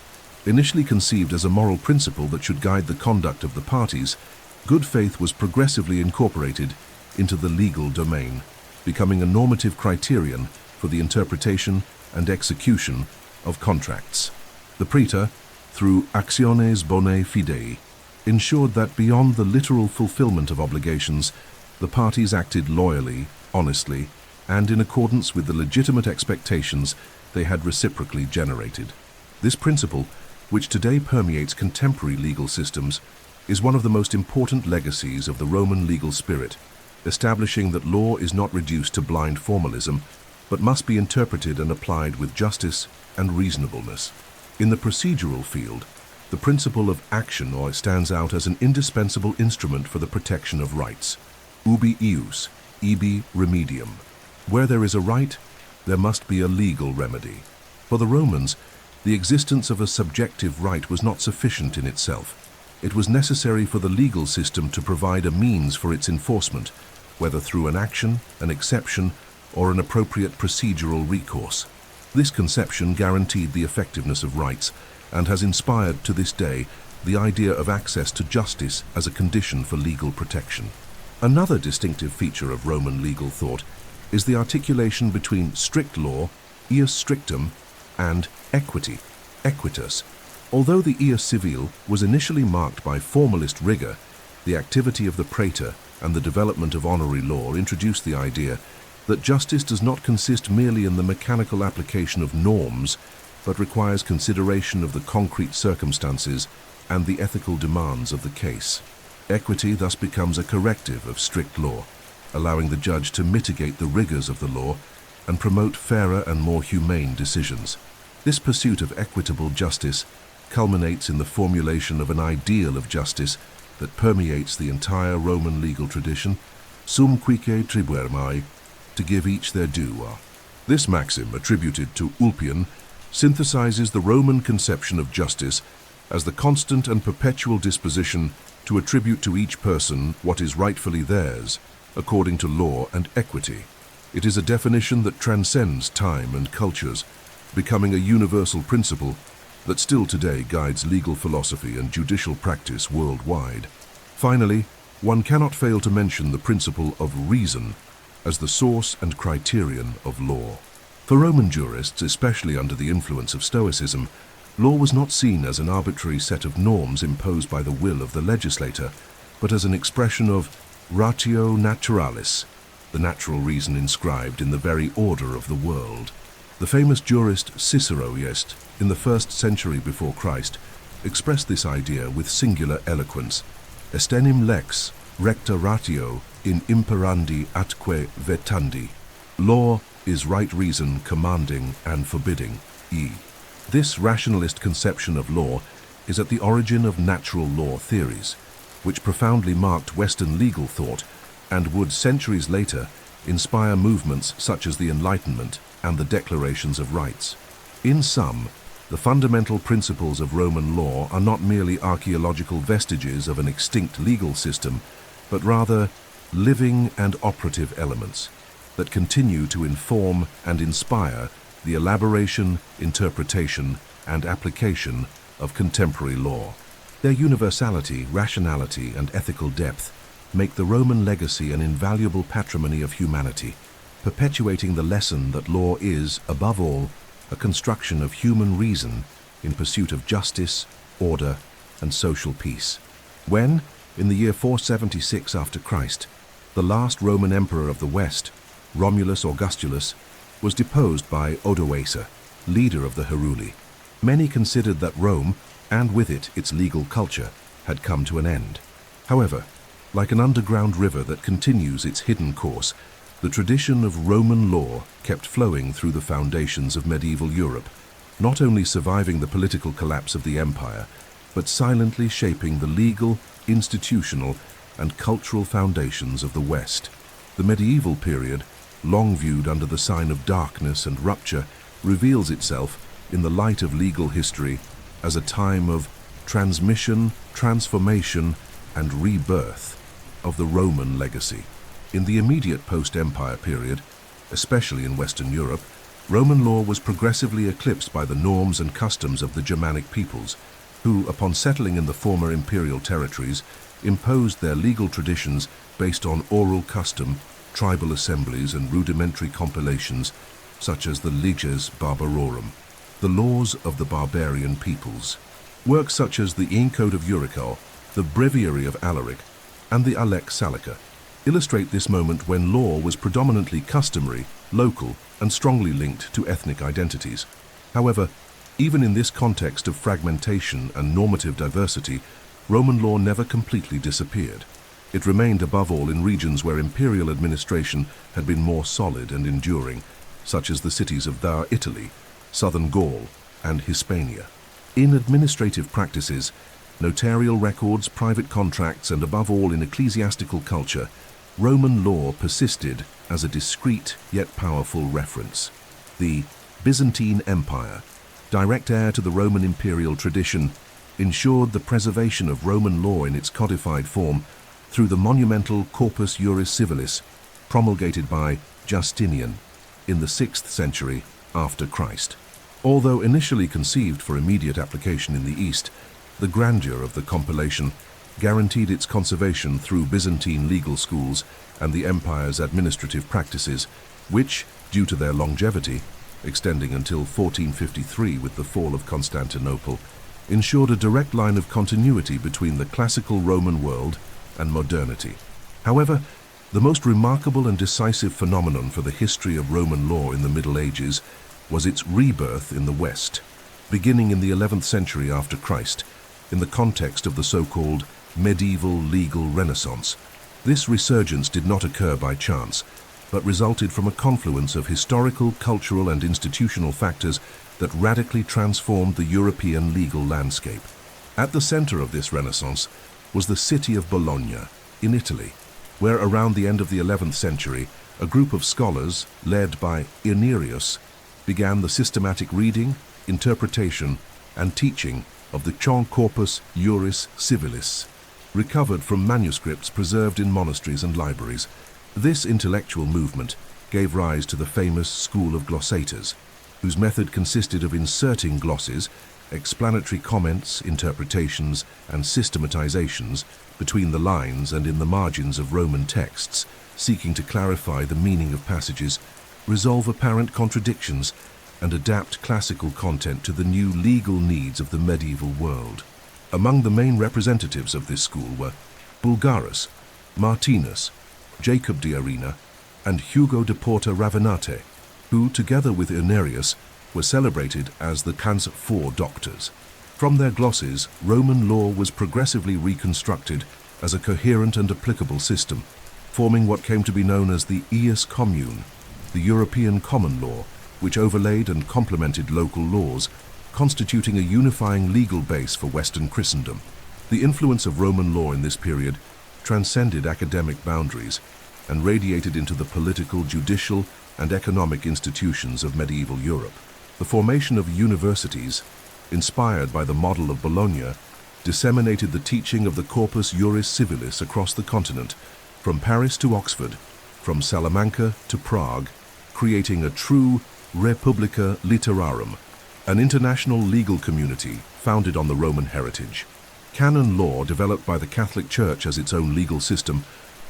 Initially conceived as a moral principle that should guide the conduct of the parties, good faith was progressively incorporated into the legal domain, becoming a normative criterion for the interpretation and execution of contracts. The praetor, through actiones bonae fidei, ensured that beyond the literal fulfillment of obligations, the parties acted loyally, honestly, and in accordance with the legitimate expectations they had reciprocally generated. This principle, which today permeates contemporary legal systems, is one of the most important legacies of the Roman legal spirit, establishing that law is not reduced to blind formalism, but must be interpreted and applied with justice and reasonableness. In the procedural field, the principle of action stands out as an indispensable instrument for the protection of rights. Ubi ius, ibi remedium. Where there is a right, there must be a legal remedy. For the Romans, the existence of a subjective right was not sufficient in itself. It was necessary for the legal system to provide a means for its enforcement, whether through an action, an exception, or an appropriate procedural recourse. This conception guaranteed the effectiveness of rights and has inspired to this day the idea of access to justice as a condition for legal protection. Another distinctive feature of Roman legal thought is the articulation between strict law, ius strictum, and equity, equitas. Although the ius civile was initially marked by formalist rigor, the activity of the praetor and the development of honorary law introduced the idea that justice does not consist merely in the mechanical application of norms, but requires consideration of the concrete circumstances and the ethical demands of the case. Equity thus becomes a corrective of strict law, allowing the judge to mitigate the rigors of the law and promote fairer and more humane decisions. This pursuit of equitable justice culminates in the formulation of an ideal of justice that permeates the entire Roman legal tradition, sum cuique tribuere mai, to give each their due. This maxim, attributed to Ulpian, synthesizes the Roman conception of justice as the constant and perpetual disposition to attribute to each person what is rightfully theirs, according to law and equity. It is a definition that transcends time and cultures, becoming a universal principle that still today guides legal philosophy and judicial practice worldwide. Finally, one cannot fail to mention the principle of reason as the source and criterion of law. For Roman jurists, especially under the influence of Stoicism, law was not seen as an arbitrary set of norms imposed by the will of the legislator, but as an expression of ratio naturalis, the natural reason inscribed in the very order of the world. The famous jurist Cicero, in the 1st century before Christ, expressed this idea with singular eloquence. Estenim lex, recta ratio, in imperandi atque vetandi. Law is right reason commanding and forbidding. This rationalist conception of law is at the origin of natural law theories, which profoundly marked Western legal thought and would, centuries later, inspire movements such as the Enlightenment and the Declarations of Rights. In sum, the fundamental principles of Roman law are not merely archaeological vestiges of an extinct legal system, but rather living and operative elements that continue to inform and inspire the elaboration, interpretation, and application of contemporary law. Their universality, rationality, and ethical depth make the Roman legacy an invaluable patrimony of humanity, perpetuating the lesson that law is, above all, a construction of human reason in pursuit of justice, order, and social peace. When, in the year 476 after Christ, the last Roman emperor of the West, Romulus Augustulus, was deposed by Odoacer, leader of the Heruli, many considered that Rome, and with it its legal culture, had come to an end. However, like an underground river that continues its hidden course, the tradition of Roman law kept flowing through the foundations of medieval Europe, not only surviving the political collapse of the empire, but silently shaping the legal, institutional, and cultural foundations of the West. The medieval period, long viewed under the sign of darkness and rupture, reveals itself in the light of legal history as a time of transmission, transformation, and rebirth of the Roman legacy. In the immediate post-empire period, especially in Western Europe, Roman law was progressively eclipsed by the norms and customs of the Germanic peoples, who, upon settling in the former imperial territories, imposed their legal traditions based on oral custom, tribal assemblies, and rudimentary compilations such as the Leges Barbarorum, the laws of the barbarian peoples. Works such as the Encode of Eurical, the Breviary of Alaric, and the Alex Salica illustrate this moment when law was predominantly customary, local, and strongly linked to ethnic identities. However, even in this context of fragmentation and normative diversity, Roman law never completely disappeared. It remained above all in regions where imperial administration had been more solid and enduring, such as the cities of Thar Italy, southern Gaul, and Hispania. In administrative practices, notarial records, private contracts, and above all in ecclesiastical culture, Roman law persisted as a discreet yet powerful reference. The Byzantine Empire, direct heir to the Roman imperial tradition, ensured the preservation of Roman law in its codified form through the monumental Corpus Juris Civilis promulgated by Justinian in the 6th century after Christ. Although initially conceived for immediate application in the East, the grandeur of the compilation guaranteed its conservation through Byzantine legal schools and the empire's administrative practices, which, due to their longevity, extending until 1453 with the fall of Constantinople, ensured a direct line of continuity between the classical Roman world and modernity. However, the most remarkable and decisive phenomenon for the history of Roman law in the Middle Ages was its rebirth in the West, beginning in the 11th century after Christ, in the context of the so-called medieval legal renaissance. This resurgence did not occur by chance, but resulted from a confluence of historical, cultural, and institutional factors that radically transformed the European legal landscape. At the center of this renaissance was the city of Bologna, in Italy, where around the end of the 11th century, a group of scholars, led by Irnerius, began the systematic reading, interpretation, and teaching of the Corpus Juris Civilis, recovered from manuscripts preserved in monasteries and libraries. This intellectual movement gave rise to the famous school of glossators, whose method consisted of inserting glosses, explanatory comments, interpretations, and systematizations between the lines and in the margins of Roman texts, seeking to clarify the meaning of passages, resolve apparent contradictions, and adapt classical content to the new legal needs of the medieval world. Among the main representatives of this school were Bulgarus, Martinus, Jacob de Arena, and Hugo de Porta Ravenate, who, together with Irnerius, were celebrated as the Kant's Four Doctors. From their glosses, Roman law was progressively reconstructed as a coherent and applicable system, forming what came to be known as the ius commune, the European common law, which overlaid and complemented local laws, constituting a unifying legal base for Western Christendom. The influence of Roman law in this period transcended academic boundaries and radiated into the political, judicial, and economic institutions of medieval Europe. The formation of universities, inspired by the model of Bologna, disseminated the teaching of the Corpus Juris Civilis across the continent, from Paris to Oxford, from Salamanca to Prague, creating a true Republica Literarum, an international legal community founded on the Roman heritage. Canon law, developed by the Catholic Church as its own legal system,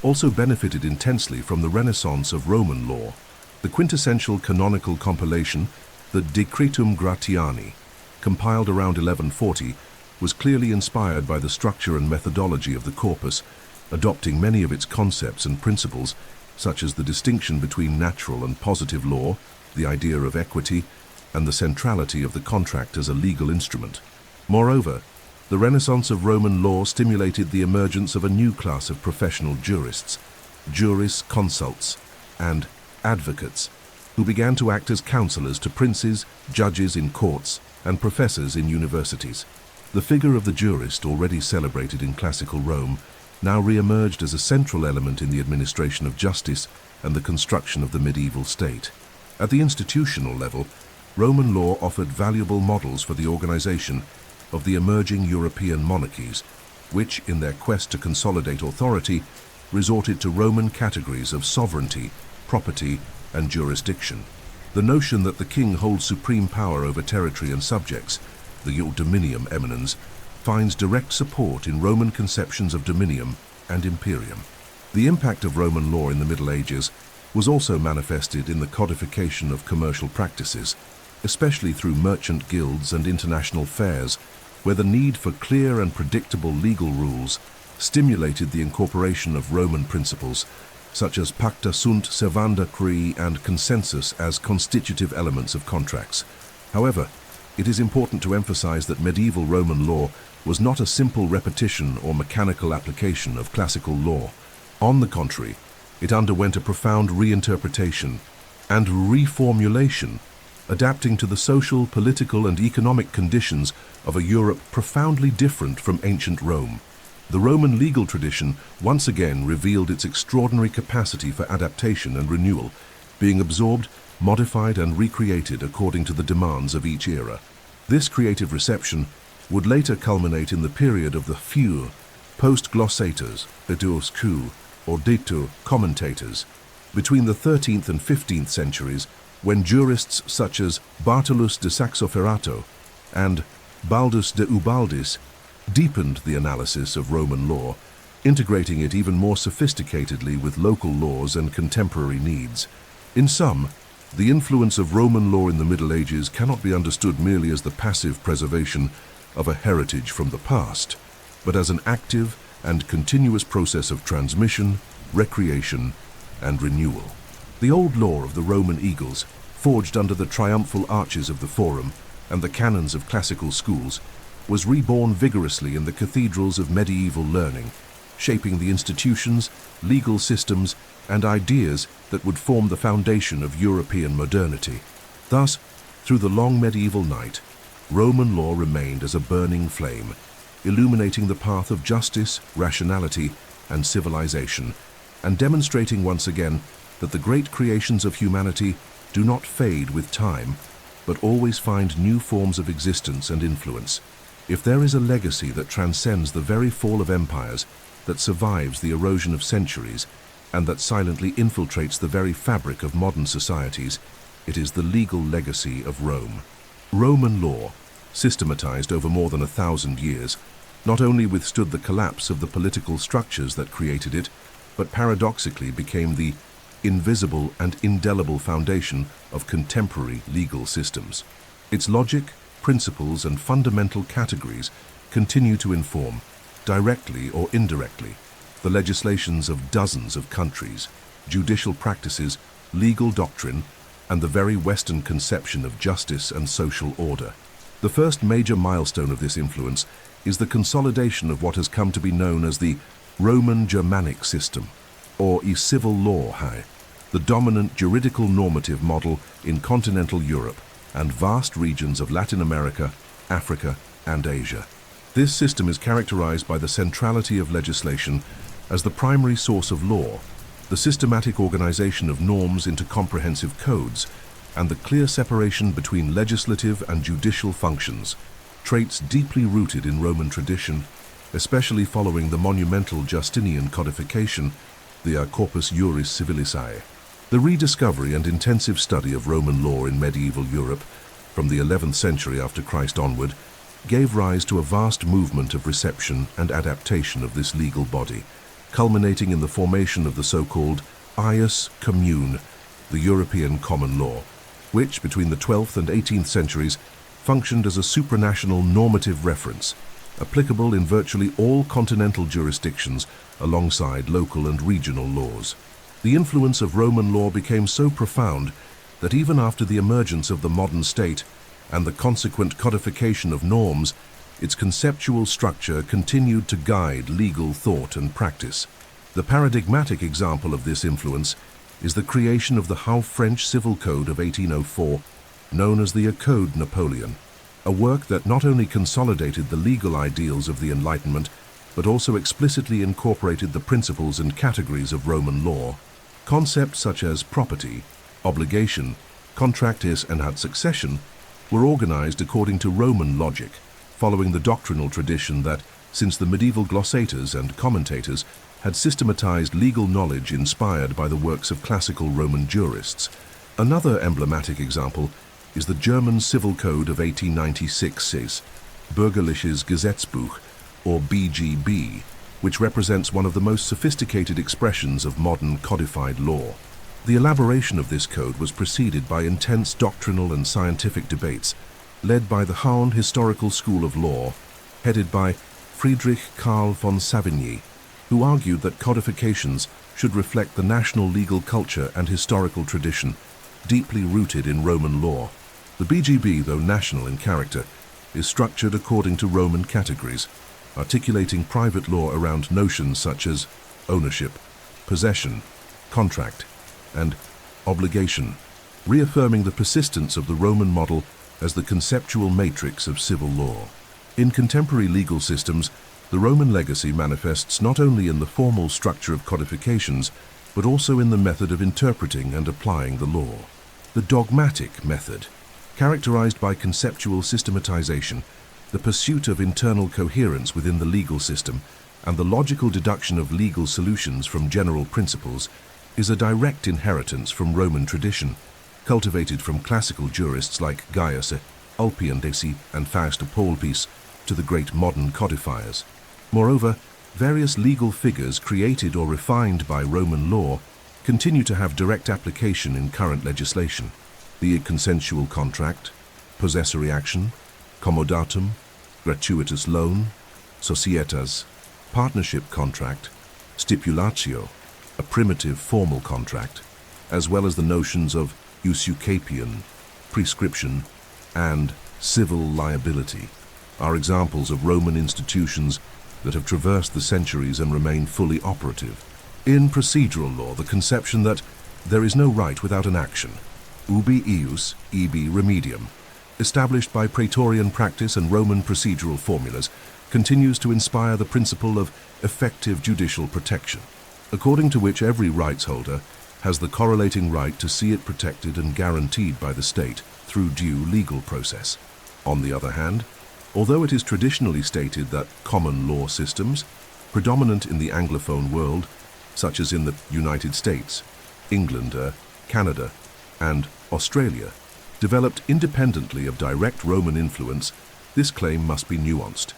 also benefited intensely from the renaissance of Roman law. The quintessential canonical compilation, the Decretum Gratiani, compiled around 1140, was clearly inspired by the structure and methodology of the corpus, adopting many of its concepts and principles, such as the distinction between natural and positive law, the idea of equity, and the centrality of the contract as a legal instrument. Moreover, the renaissance of Roman law stimulated the emergence of a new class of professional jurists, jurisconsults, and advocates, who began to act as counselors to princes, judges in courts, and professors in universities. The figure of the jurist, already celebrated in classical Rome, now re-emerged as a central element in the administration of justice and the construction of the medieval state. At the institutional level, Roman law offered valuable models for the organization of the emerging European monarchies, which, in their quest to consolidate authority, resorted to Roman categories of sovereignty, property, and jurisdiction. The notion that the king holds supreme power over territory and subjects, the dominium eminens, finds direct support in Roman conceptions of dominium and imperium. The impact of Roman law in the Middle Ages was also manifested in the codification of commercial practices, especially through merchant guilds and international fairs, where the need for clear and predictable legal rules stimulated the incorporation of Roman principles, such as pacta sunt servanda cui and consensus as constitutive elements of contracts. However, it is important to emphasize that medieval Roman law was not a simple repetition or mechanical application of classical law. On the contrary, it underwent a profound reinterpretation and reformulation, adapting to the social, political, and economic conditions of a Europe profoundly different from ancient Rome. The Roman legal tradition once again revealed its extraordinary capacity for adaptation and renewal, being absorbed, modified and recreated according to the demands of each era. This creative reception would later culminate in the period of the few post-glossators, eduscu, or dictu commentators, between the 13th and 15th centuries, when jurists such as Bartolus de Saxoferrato and Baldus de Ubaldis deepened the analysis of Roman law, integrating it even more sophisticatedly with local laws and contemporary needs. In sum, the influence of Roman law in the Middle Ages cannot be understood merely as the passive preservation of a heritage from the past, but as an active and continuous process of transmission, recreation, and renewal. The old law of the Roman eagles, forged under the triumphal arches of the Forum and the canons of classical schools, was reborn vigorously in the cathedrals of medieval learning, shaping the institutions, legal systems, and ideas that would form the foundation of European modernity. Thus, through the long medieval night, Roman law remained as a burning flame, illuminating the path of justice, rationality, and civilization, and demonstrating once again that the great creations of humanity do not fade with time, but always find new forms of existence and influence. If there is a legacy that transcends the very fall of empires, that survives the erosion of centuries, and that silently infiltrates the very fabric of modern societies, it is the legal legacy of Rome. Roman law, systematized over more than 1,000 years, not only withstood the collapse of the political structures that created it, but paradoxically became the invisible and indelible foundation of contemporary legal systems. Its logic, principles, and fundamental categories continue to inform, directly or indirectly, the legislations of dozens of countries, judicial practices, legal doctrine, and the very Western conception of justice and social order. The first major milestone of this influence is the consolidation of what has come to be known as the Roman Germanic system, or civil law, the dominant juridical normative model in continental Europe and vast regions of Latin America, Africa, and Asia. This system is characterized by the centrality of legislation as the primary source of law, the systematic organization of norms into comprehensive codes, and the clear separation between legislative and judicial functions, traits deeply rooted in Roman tradition, especially following the monumental Justinian codification, the Corpus Juris Civilisae. The rediscovery and intensive study of Roman law in medieval Europe, from the 11th century after Christ onward, gave rise to a vast movement of reception and adaptation of this legal body, culminating in the formation of the so-called ius commune, the European common law, which, between the 12th and 18th centuries, functioned as a supranational normative reference, applicable in virtually all continental jurisdictions alongside local and regional laws. The influence of Roman law became so profound that even after the emergence of the modern state and the consequent codification of norms, its conceptual structure continued to guide legal thought and practice. The paradigmatic example of this influence is the creation of the French Civil Code of 1804, known as the Code Napoleon, a work that not only consolidated the legal ideals of the Enlightenment, but also explicitly incorporated the principles and categories of Roman law. Concepts such as property, obligation, contractus, and ad succession were organized according to Roman logic, following the doctrinal tradition that, since the medieval glossators and commentators had systematized legal knowledge inspired by the works of classical Roman jurists. Another emblematic example is the German Civil Code of 1896's Bürgerliches Gesetzbuch, or BGB, which represents one of the most sophisticated expressions of modern codified law. The elaboration of this code was preceded by intense doctrinal and scientific debates, led by the Hahn Historical School of Law, headed by Friedrich Karl von Savigny, who argued that codifications should reflect the national legal culture and historical tradition, deeply rooted in Roman law. The BGB, though national in character, is structured according to Roman categories, articulating private law around notions such as ownership, possession, contract, and obligation, reaffirming the persistence of the Roman model as the conceptual matrix of civil law. In contemporary legal systems, the Roman legacy manifests not only in the formal structure of codifications, but also in the method of interpreting and applying the law. The dogmatic method, characterized by conceptual systematization, the pursuit of internal coherence within the legal system, and the logical deduction of legal solutions from general principles, is a direct inheritance from Roman tradition, cultivated from classical jurists like Gaius Ulpian and Faust Apolpis to the great modern codifiers. Moreover, various legal figures created or refined by Roman law continue to have direct application in current legislation, be it consensual contract, possessory action, commodatum, gratuitous loan, societas, partnership contract, stipulatio, a primitive formal contract, as well as the notions of usucapion, prescription, and civil liability, are examples of Roman institutions that have traversed the centuries and remain fully operative. In procedural law, the conception that there is no right without an action, ubi ius, ibi remedium, established by Praetorian practice and Roman procedural formulas, continues to inspire the principle of effective judicial protection, according to which every rights holder has the correlating right to see it protected and guaranteed by the state through due legal process. On the other hand, although it is traditionally stated that common law systems, predominant in the Anglophone world, such as in the United States, England, Canada, and Australia, developed independently of direct Roman influence, this claim must be nuanced.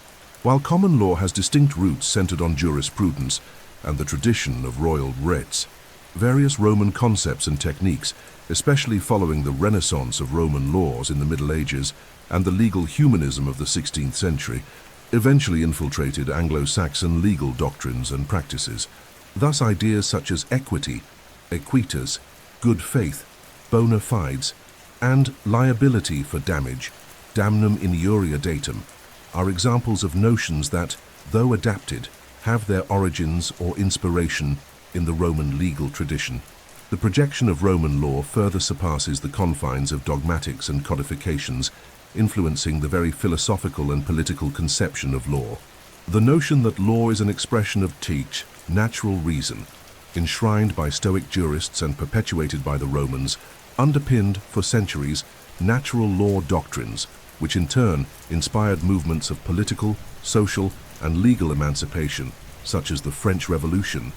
While common law has distinct roots centered on jurisprudence and the tradition of royal writs, various Roman concepts and techniques, especially following the renaissance of Roman laws in the Middle Ages and the legal humanism of the 16th century, eventually infiltrated Anglo-Saxon legal doctrines and practices. Thus ideas such as equity, equitas, good faith, bona fides, and liability for damage, damnum in iuria datum, are examples of notions that, though adapted, have their origins or inspiration in the Roman legal tradition. The projection of Roman law further surpasses the confines of dogmatics and codifications, influencing the very philosophical and political conception of law. The notion that law is an expression of teach, natural reason, enshrined by Stoic jurists and perpetuated by the Romans, underpinned, for centuries, natural law doctrines, which in turn inspired movements of political, social, and legal emancipation, such as the French Revolution,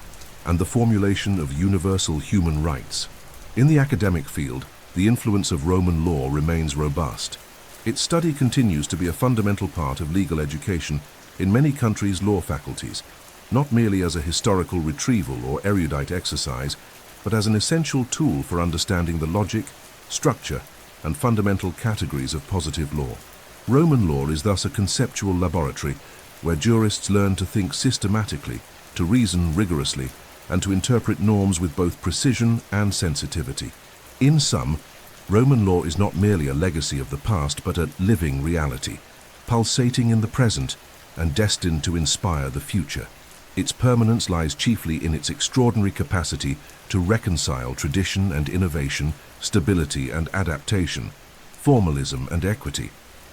and the formulation of universal human rights. In the academic field, the influence of Roman law remains robust. Its study continues to be a fundamental part of legal education in many countries' law faculties, not merely as a historical retrieval or erudite exercise, but as an essential tool for understanding the logic, structure, and fundamental categories of positive law. Roman law is thus a conceptual laboratory where jurists learn to think systematically, to reason rigorously, and to interpret norms with both precision and sensitivity. In sum, Roman law is not merely a legacy of the past, but a living reality, pulsating in the present and destined to inspire the future. Its permanence lies chiefly in its extraordinary capacity to reconcile tradition and innovation, stability and adaptation, formalism and equity.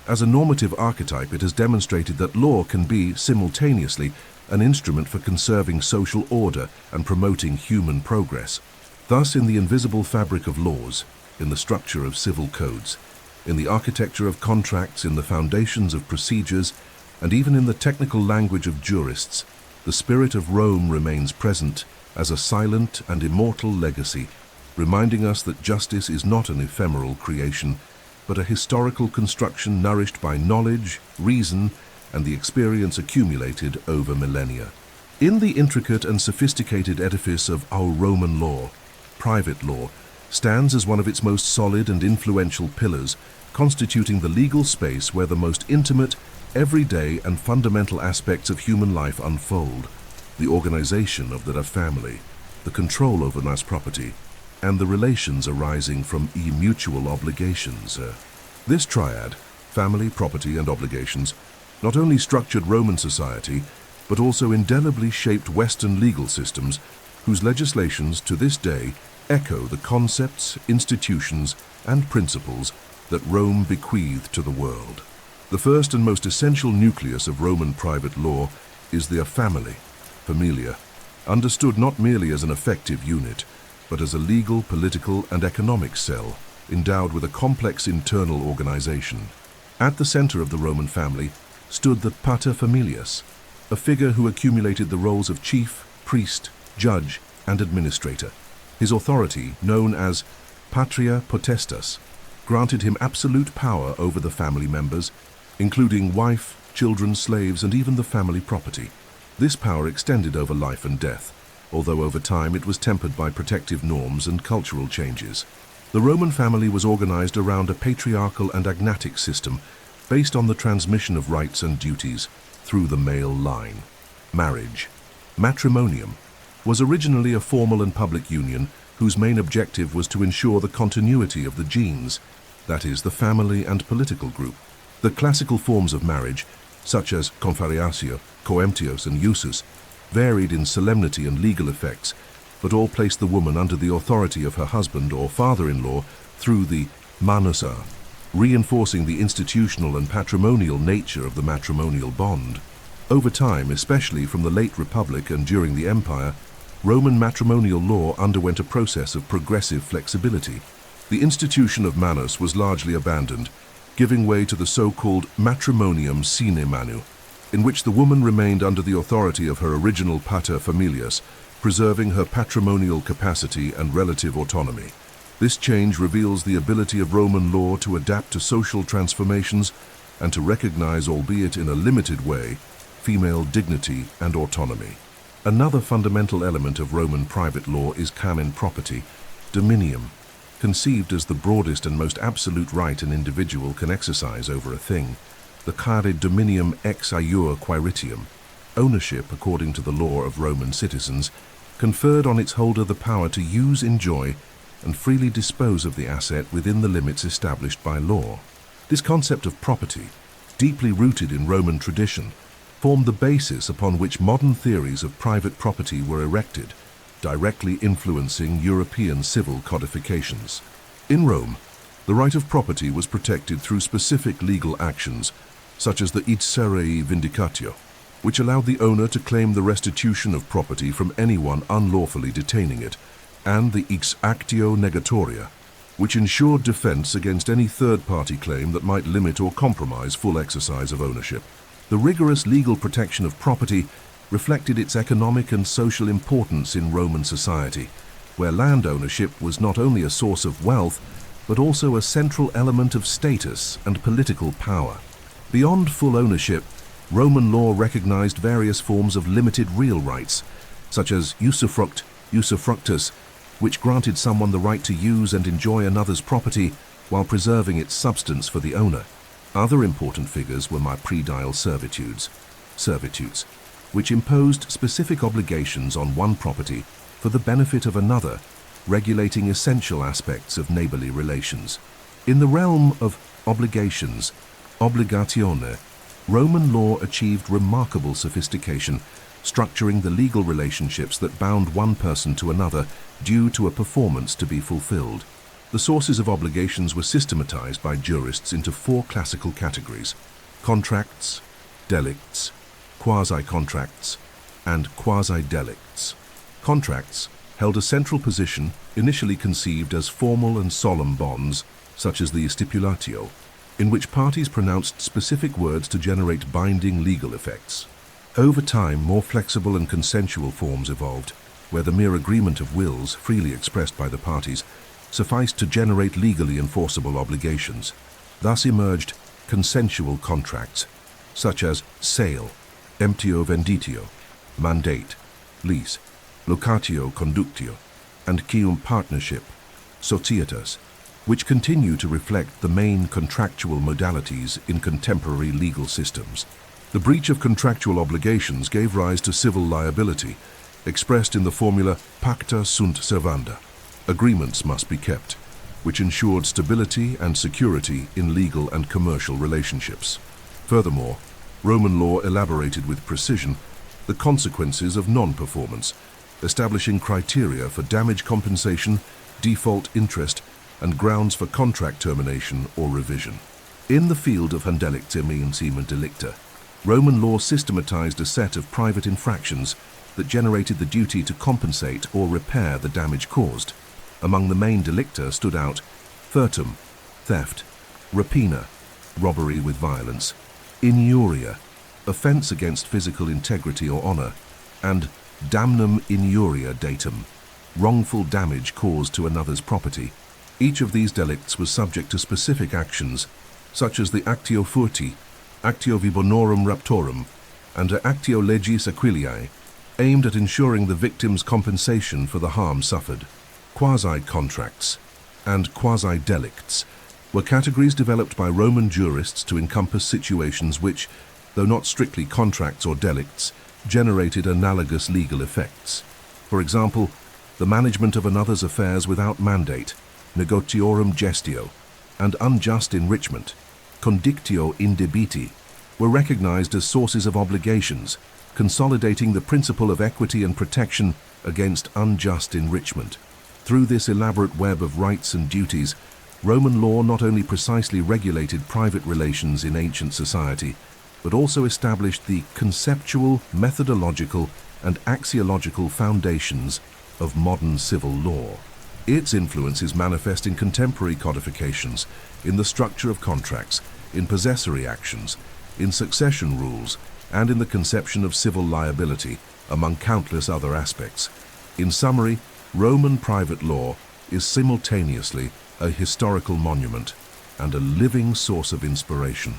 As a normative archetype, it has demonstrated that law can be, simultaneously, an instrument for conserving social order and promoting human progress. Thus, in the invisible fabric of laws, in the structure of civil codes, in the architecture of contracts, in the foundations of procedures, and even in the technical language of jurists, the spirit of Rome remains present as a silent and immortal legacy, reminding us that justice is not an ephemeral creation, but a historical construction nourished by knowledge, reason, and the experience accumulated over millennia. In the intricate and sophisticated edifice of our Roman law, private law stands as one of its most solid and influential pillars, constituting the legal space where the most intimate, everyday, and fundamental aspects of human life unfold: the organization of the family, the control over mass property, and the relations arising from mutual obligations. This triad, family, property, and obligations, not only structured Roman society, but also indelibly shaped Western legal systems, whose legislations to this day echo the concepts, institutions, and principles that Rome bequeathed to the world. The first and most essential nucleus of Roman private law is the family, familia, understood not merely as an effective unit, but as a legal, political, and economic cell, endowed with a complex internal organization. At the center of the Roman family stood the paterfamilias, a figure who accumulated the roles of chief, priest, judge, and administrator. His authority, known as patria potestas, granted him absolute power over the family members, including wife, children, slaves, and even the family property. This power extended over life and death, although over time it was tempered by protective norms and cultural changes. The Roman family was organized around a patriarchal and agnatic system based on the transmission of rights and duties through the male line. Marriage, matrimonium, was originally a formal and public union whose main objective was to ensure the continuity of the genes, that is, the family and political group. The classical forms of marriage, such as confariatio, coemptios, and usus, varied in solemnity and legal effects, but all placed the woman under the authority of her husband or father-in-law through the manusa, reinforcing the institutional and patrimonial nature of the matrimonial bond. Over time, especially from the late Republic and during the Empire, Roman matrimonial law underwent a process of progressive flexibility. The institution of manus was largely abandoned, giving way to the so-called matrimonium sine manu, in which the woman remained under the authority of her original pater familias, preserving her patrimonial capacity and relative autonomy. This change reveals the ability of Roman law to adapt to social transformations and to recognize, albeit in a limited way, female dignity and autonomy. Another fundamental element of Roman private law is canon property, dominium, conceived as the broadest and most absolute right an individual can exercise over a thing. The care dominium ex aiur quaeritium, ownership, according to the law of Roman citizens, conferred on its holder the power to use, enjoy, and freely dispose of the asset within the limits established by law. This concept of property, deeply rooted in Roman tradition, formed the basis upon which modern theories of private property were erected, directly influencing European civil codifications. In Rome, the right of property was protected through specific legal actions, such as the id serei vindicatio, which allowed the owner to claim the restitution of property from anyone unlawfully detaining it, and the ex actio negatoria, which ensured defense against any third-party claim that might limit or compromise full exercise of ownership. The rigorous legal protection of property reflected its economic and social importance in Roman society, where land ownership was not only a source of wealth, but also a central element of status and political power. Beyond full ownership, Roman law recognized various forms of limited real rights, such as usufruct, usufructus, which granted someone the right to use and enjoy another's property while preserving its substance for the owner. Other important figures were predial servitudes, which imposed specific obligations on one property for the benefit of another, regulating essential aspects of neighborly relations. In the realm of obligations, obligatione, Roman law achieved remarkable sophistication, structuring the legal relationships that bound one person to another due to a performance to be fulfilled. The sources of obligations were systematized by jurists into four classical categories: contracts, delicts, quasi-contracts, and quasi-delicts. Contracts held a central position, initially conceived as formal and solemn bonds, such as the stipulatio, in which parties pronounced specific words to generate binding legal effects. Over time, more flexible and consensual forms evolved, where the mere agreement of wills, freely expressed by the parties, sufficed to generate legally enforceable obligations. Thus emerged consensual contracts, such as sale, emptio venditio, mandate, lease, locatio conductio, and cium partnership, societas, which continue to reflect the main contractual modalities in contemporary legal systems. The breach of contractual obligations gave rise to civil liability, expressed in the formula pacta sunt servanda. Agreements must be kept, which ensured stability and security in legal and commercial relationships. Furthermore, Roman law elaborated with precision the consequences of non-performance, establishing criteria for damage compensation, default interest, and grounds for contract termination or revision. In the field of handelicta means delicta, Roman law systematized a set of private infractions that generated the duty to compensate or repair the damage caused. Among the main delicta stood out furtum, theft; rapina, robbery with violence; injuria, offense against physical integrity or honor; and damnum injuria datum, wrongful damage caused to another's property. Each of these delicts was subject to specific actions, such as the actio furti, actio vibonorum raptorum, and actio legis aquiliae, aimed at ensuring the victim's compensation for the harm suffered. Quasi-contracts and quasi-delicts were categories developed by Roman jurists to encompass situations which, though not strictly contracts or delicts, generated analogous legal effects. For example, the management of another's affairs without mandate, negotiorum gestio, and unjust enrichment, condictio indebiti, were recognized as sources of obligations, consolidating the principle of equity and protection against unjust enrichment. Through this elaborate web of rights and duties, Roman law not only precisely regulated private relations in ancient society, but also established the conceptual, methodological, and axiological foundations of modern civil law. Its influence is manifest in contemporary codifications, in the structure of contracts, in possessory actions, in succession rules, and in the conception of civil liability, among countless other aspects. In summary, Roman private law is simultaneously a historical monument and a living source of inspiration,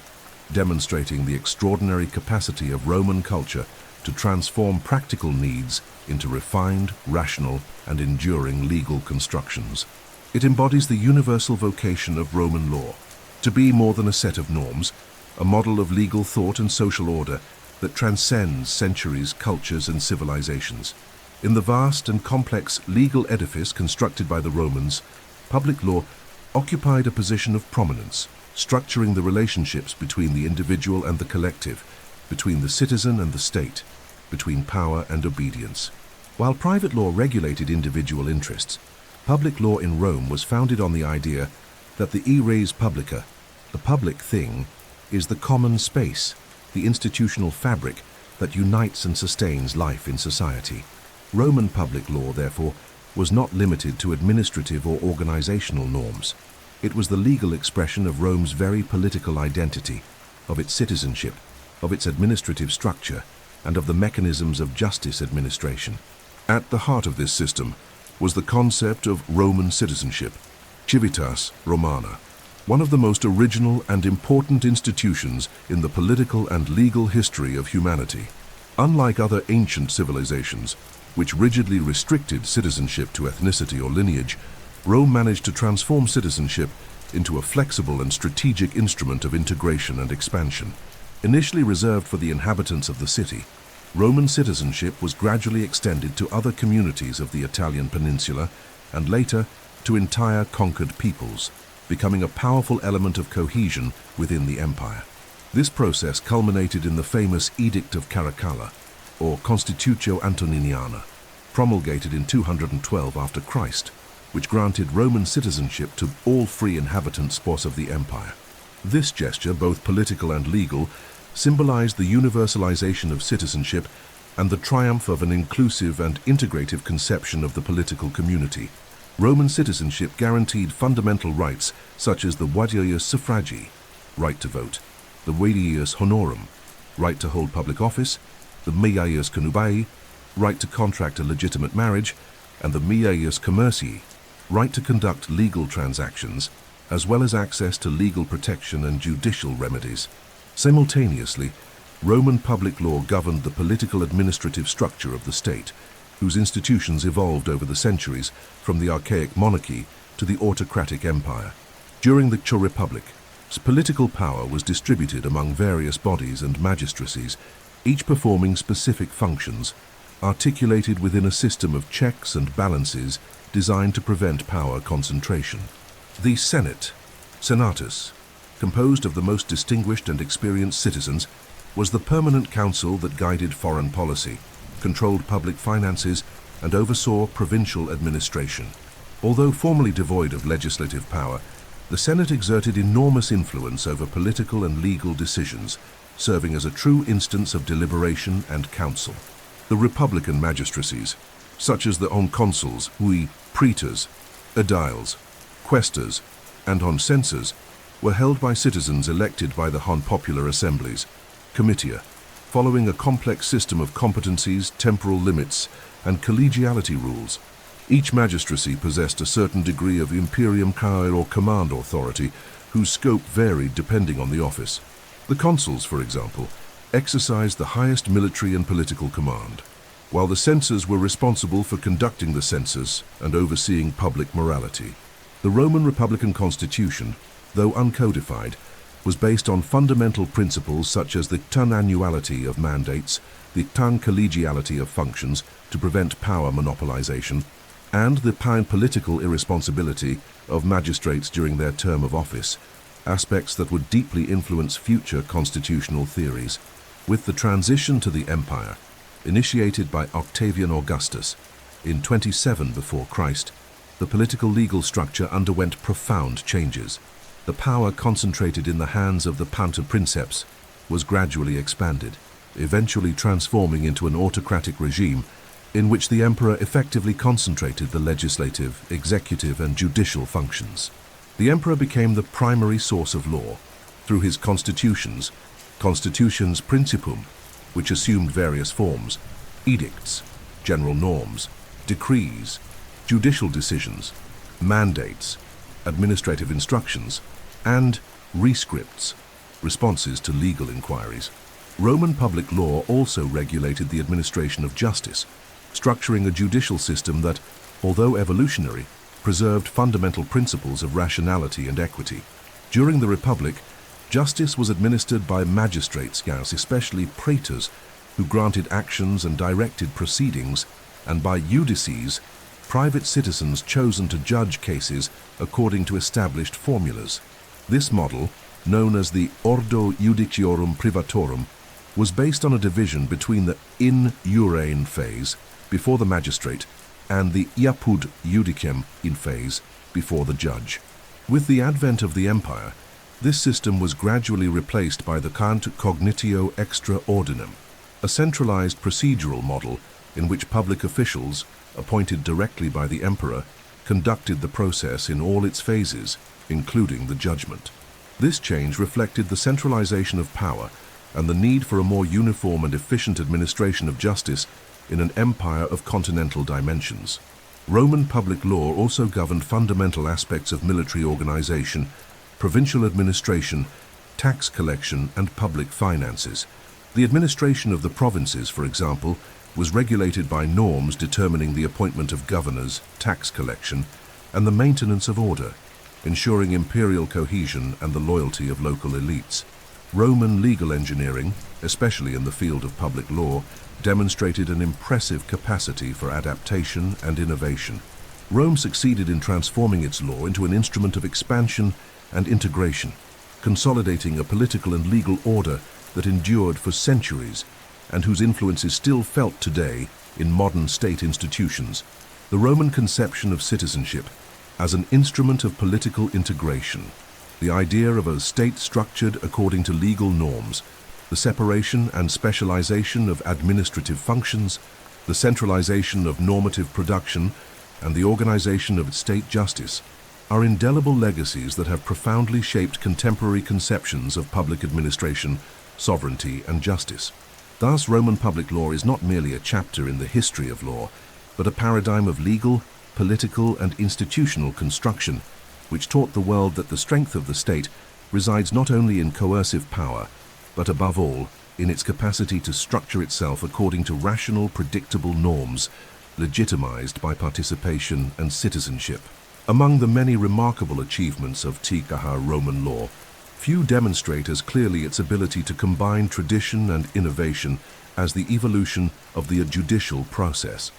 demonstrating the extraordinary capacity of Roman culture to transform practical needs into refined, rational, and enduring legal constructions. It embodies the universal vocation of Roman law, to be more than a set of norms, a model of legal thought and social order that transcends centuries, cultures, and civilizations. In the vast and complex legal edifice constructed by the Romans, public law occupied a position of prominence, structuring the relationships between the individual and the collective, between the citizen and the state, between power and obedience. While private law regulated individual interests, public law in Rome was founded on the idea that the res publica, the public thing, is the common space, the institutional fabric that unites and sustains life in society. Roman public law, therefore, was not limited to administrative or organizational norms. It was the legal expression of Rome's very political identity, of its citizenship, of its administrative structure, and of the mechanisms of justice administration. At the heart of this system was the concept of Roman citizenship, civitas Romana, one of the most original and important institutions in the political and legal history of humanity. Unlike other ancient civilizations, which rigidly restricted citizenship to ethnicity or lineage, Rome managed to transform citizenship into a flexible and strategic instrument of integration and expansion. Initially reserved for the inhabitants of the city, Roman citizenship was gradually extended to other communities of the Italian peninsula and later to entire conquered peoples, becoming a powerful element of cohesion within the empire. This process culminated in the famous Edict of Caracalla, or Constitutio Antoniniana, promulgated in 212 after Christ, which granted Roman citizenship to all free inhabitants of the empire. This gesture, both political and legal, symbolized the universalization of citizenship and the triumph of an inclusive and integrative conception of the political community. Roman citizenship guaranteed fundamental rights such as the vadius suffragii, right to vote, the vadius honorum, right to hold public office, the maius connubii, right to contract a legitimate marriage, and the maius commercii, right to conduct legal transactions, as well as access to legal protection and judicial remedies. Simultaneously, Roman public law governed the political administrative structure of the state, whose institutions evolved over the centuries from the archaic monarchy to the autocratic empire. During the Republic, political power was distributed among various bodies and magistracies, each performing specific functions, articulated within a system of checks and balances designed to prevent power concentration. The Senate, Senatus, composed of the most distinguished and experienced citizens, was the permanent council that guided foreign policy, controlled public finances, and oversaw provincial administration. Although formally devoid of legislative power, the Senate exerted enormous influence over political and legal decisions, serving as a true instance of deliberation and counsel. The republican magistracies, such as the consuls, praetors, aediles, quaestors, and censors, were held by citizens elected by the popular assemblies, comitia, following a complex system of competencies, temporal limits, and collegiality rules. Each magistracy possessed a certain degree of imperium chair or command authority, whose scope varied depending on the office. The consuls, for example, exercised the highest military and political command, while the censors were responsible for conducting the census and overseeing public morality. The Roman Republican Constitution, though uncodified, was based on fundamental principles such as the annuality of mandates, the collegiality of functions to prevent power monopolization, and the political irresponsibility of magistrates during their term of office, aspects that would deeply influence future constitutional theories. With the transition to the empire, initiated by Octavian Augustus in 27 before Christ, the political legal structure underwent profound changes. The power concentrated in the hands of the princeps was gradually expanded, eventually transforming into an autocratic regime in which the emperor effectively concentrated the legislative, executive, and judicial functions. The emperor became the primary source of law through his constitutions principum, which assumed various forms, edicts, general norms, decrees, judicial decisions, mandates, administrative instructions, and rescripts, responses to legal inquiries. Roman public law also regulated the administration of justice, structuring a judicial system that, although evolutionary, preserved fundamental principles of rationality and equity. During the Republic, justice was administered by magistrates, especially praetors, who granted actions and directed proceedings, and by judices, private citizens chosen to judge cases according to established formulas. This model, known as the ordo judiciorum privatorum, was based on a division between the in iurae phase, before the magistrate, and the apud judicem in phase, before the judge. With the advent of the empire, this system was gradually replaced by the cognitio extra ordinem, a centralized procedural model in which public officials, appointed directly by the emperor, conducted the process in all its phases, including the judgment. This change reflected the centralization of power and the need for a more uniform and efficient administration of justice in an empire of continental dimensions. Roman public law also governed fundamental aspects of military organization, provincial administration, tax collection, and public finances. The administration of the provinces, for example, was regulated by norms determining the appointment of governors, tax collection, and the maintenance of order, ensuring imperial cohesion and the loyalty of local elites. Roman legal engineering, especially in the field of public law, demonstrated an impressive capacity for adaptation and innovation. Rome succeeded in transforming its law into an instrument of expansion and integration, consolidating a political and legal order that endured for centuries and whose influence is still felt today in modern state institutions. The Roman conception of citizenship as an instrument of political integration, the idea of a state structured according to legal norms, the separation and specialization of administrative functions, the centralization of normative production, and the organization of state justice, are indelible legacies that have profoundly shaped contemporary conceptions of public administration, sovereignty, and justice. Thus, Roman public law is not merely a chapter in the history of law, but a paradigm of legal, political, and institutional construction, which taught the world that the strength of the state resides not only in coercive power, but above all, in its capacity to structure itself according to rational, predictable norms, legitimized by participation and citizenship. Among the many remarkable achievements of Roman law, few demonstrate as clearly its ability to combine tradition and innovation as the evolution of the judicial process.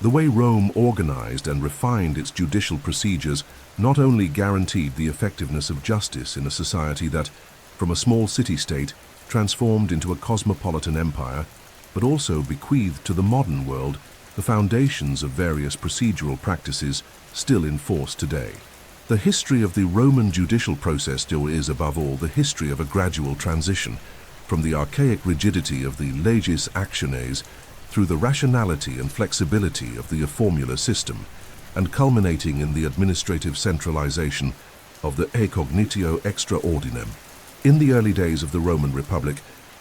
The way Rome organized and refined its judicial procedures not only guaranteed the effectiveness of justice in a society that, from a small city-state, transformed into a cosmopolitan empire, but also bequeathed to the modern world the foundations of various procedural practices still in force today. The history of the Roman judicial process still is, above all, the history of a gradual transition from the archaic rigidity of the legis actiones through the rationality and flexibility of the formula system, and culminating in the administrative centralization of the e cognitio extra ordinem. In the early days of the Roman Republic,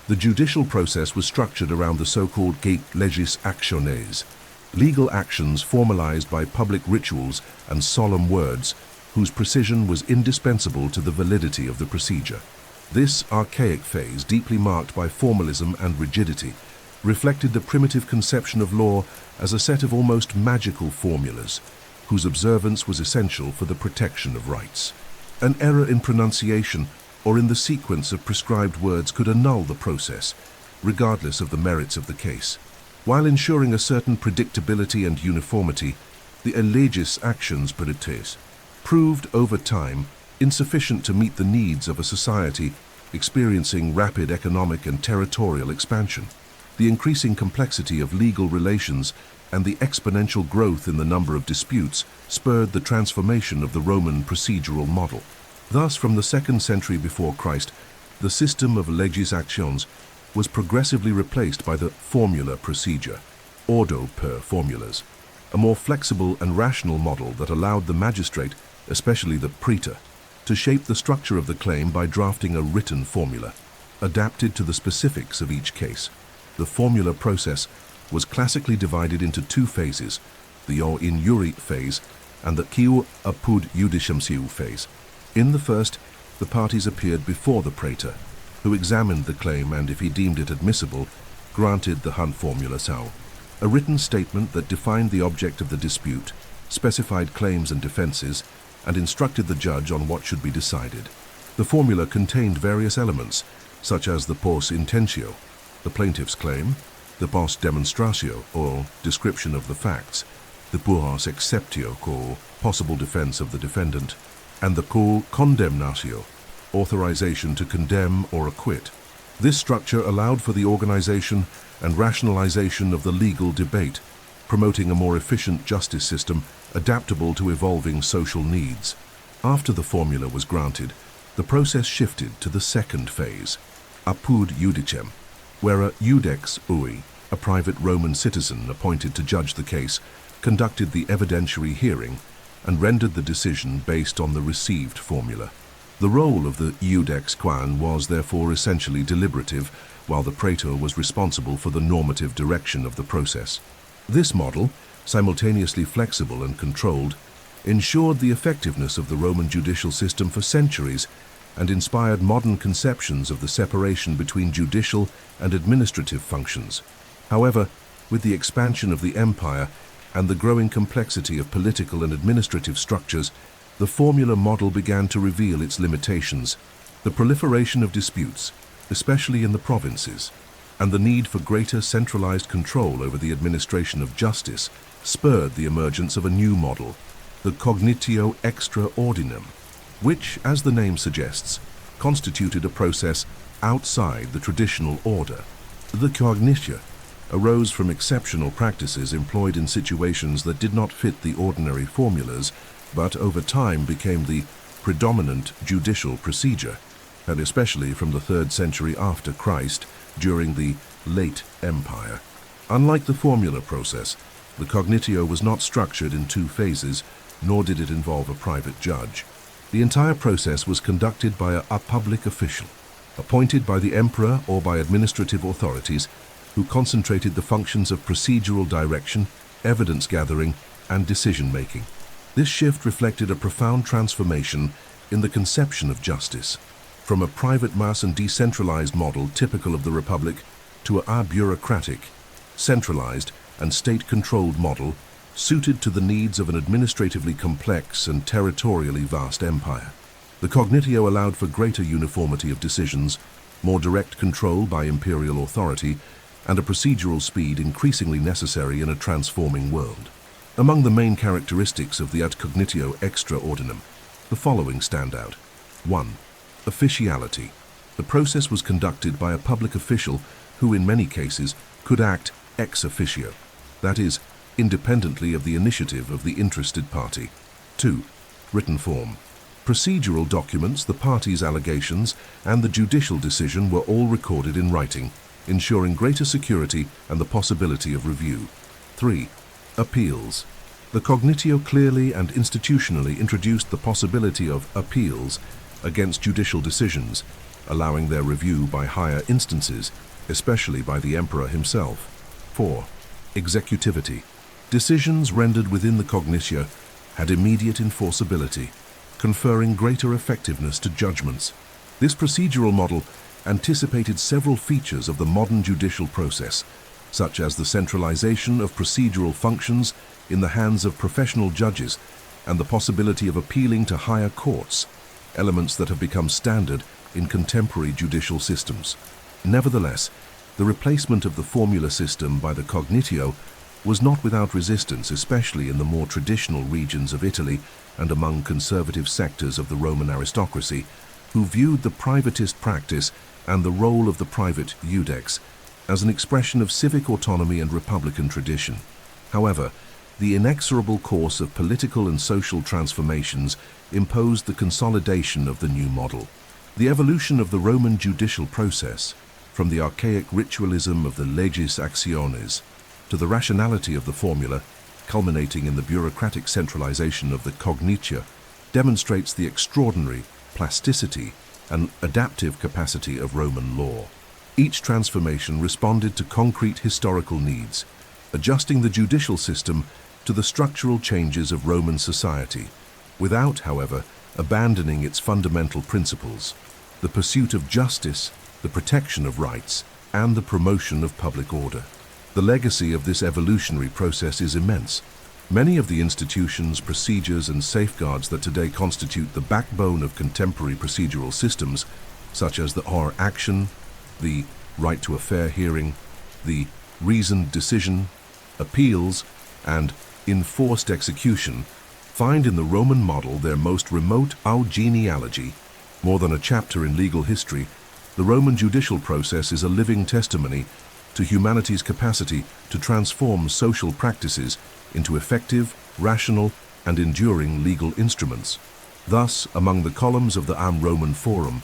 the judicial process was structured around the so-called legis actiones, legal actions formalized by public rituals and solemn words whose precision was indispensable to the validity of the procedure. This archaic phase, deeply marked by formalism and rigidity, reflected the primitive conception of law as a set of almost magical formulas, whose observance was essential for the protection of rights. An error in pronunciation or in the sequence of prescribed words could annul the process, regardless of the merits of the case. While ensuring a certain predictability and uniformity, the legis actions perites proved over time insufficient to meet the needs of a society experiencing rapid economic and territorial expansion. The increasing complexity of legal relations and the exponential growth in the number of disputes spurred the transformation of the Roman procedural model. Thus, from the 2nd century before Christ, the system of legis actions was progressively replaced by the formula procedure, ordo per formulas, a more flexible and rational model that allowed the magistrate, especially the praetor, to shape the structure of the claim by drafting a written formula, adapted to the specifics of each case. The formula process was classically divided into 2 phases, the o in iuri phase and the q uphold judicium phase. In the first, the parties appeared before the praetor, who examined the claim and, if he deemed it admissible, granted the hunt formula sau, a written statement that defined the object of the dispute, specified claims and defenses, and instructed the judge on what should be decided. The formula contained various elements, such as the pos intentio, the plaintiff's claim, the pos demonstratio, or description of the facts, the pos exceptio, or possible defense of the defendant, and the co condemnatio, authorization to condemn or acquit. This structure allowed for the organization and rationalization of the legal debate, promoting a more efficient justice system adaptable to evolving social needs. After the formula was granted, the process shifted to the 2nd phase, apud judicem, where a iudex ui, a private Roman citizen appointed to judge the case, conducted the evidentiary hearing and rendered the decision based on the received formula. The role of the iudex quan was therefore essentially deliberative, while the praetor was responsible for the normative direction of the process. This model, simultaneously flexible and controlled, ensured the effectiveness of the Roman judicial system for centuries and inspired modern conceptions of the separation between judicial and administrative functions. However, with the expansion of the empire and the growing complexity of political and administrative structures, the formula model began to reveal its limitations. The proliferation of disputes, especially in the provinces, and the need for greater centralized control over the administration of justice spurred the emergence of a new model, the cognitio extra ordinem, which, as the name suggests, constituted a process outside the traditional order. The cognitia arose from exceptional practices employed in situations that did not fit the ordinary formulas, but over time became the predominant judicial procedure, and especially from the 3rd century after Christ, during the late Empire. Unlike the formula process, the cognitio was not structured in 2 phases, nor did it involve a private judge. The entire process was conducted by a public official, appointed by the emperor or by administrative authorities, who concentrated the functions of procedural direction, evidence gathering, and decision-making. This shift reflected a profound transformation in the conception of justice, from a private mass and decentralized model typical of the Republic to a bureaucratic, centralized, and state-controlled model suited to the needs of an administratively complex and territorially vast empire. The cognitio allowed for greater uniformity of decisions, more direct control by imperial authority, and a procedural speed increasingly necessary in a transforming world. Among the main characteristics of the ad cognitio extra ordinem, the following stand out. 1. Officiality. The process was conducted by a public official who, in many cases, could act ex officio, that is, independently of the initiative of the interested party. 2. Written form. Procedural documents, the parties' allegations, and the judicial decision were all recorded in writing, ensuring greater security and the possibility of review. 3. Appeals. The cognitio clearly and institutionally introduced the possibility of appeals against judicial decisions, allowing their review by higher instances, especially by the emperor himself. 4. Executivity. Decisions rendered within the cognitio had immediate enforceability, conferring greater effectiveness to judgments. This procedural model anticipated several features of the modern judicial process, such as the centralization of procedural functions in the hands of professional judges and the possibility of appealing to higher courts, elements that have become standard in contemporary judicial systems. Nevertheless, the replacement of the formula system by the cognitio was not without resistance, especially in the more traditional regions of Italy and among conservative sectors of the Roman aristocracy, who viewed the privatist practice and the role of the private iudex as an expression of civic autonomy and republican tradition. However, the inexorable course of political and social transformations imposed the consolidation of the new model. The evolution of the Roman judicial process, from the archaic ritualism of the legis actionis to the rationality of the formula, culminating in the bureaucratic centralization of the cognitio, demonstrates the extraordinary plasticity and adaptive capacity of Roman law. Each transformation responded to concrete historical needs, adjusting the judicial system to the structural changes of Roman society, without, however, abandoning its fundamental principles: the pursuit of justice, the protection of rights, and the promotion of public order. The legacy of this evolutionary process is immense. Many of the institutions, procedures, and safeguards that today constitute the backbone of contemporary procedural systems, such as the or action, the right to a fair hearing, the reasoned decision, appeals, and enforced execution, find in the Roman model their most remote genealogy. More than a chapter in legal history, the Roman judicial process is a living testimony to humanity's capacity to transform social practices into effective, rational, and enduring legal instruments. Thus, among the columns of the Roman Forum,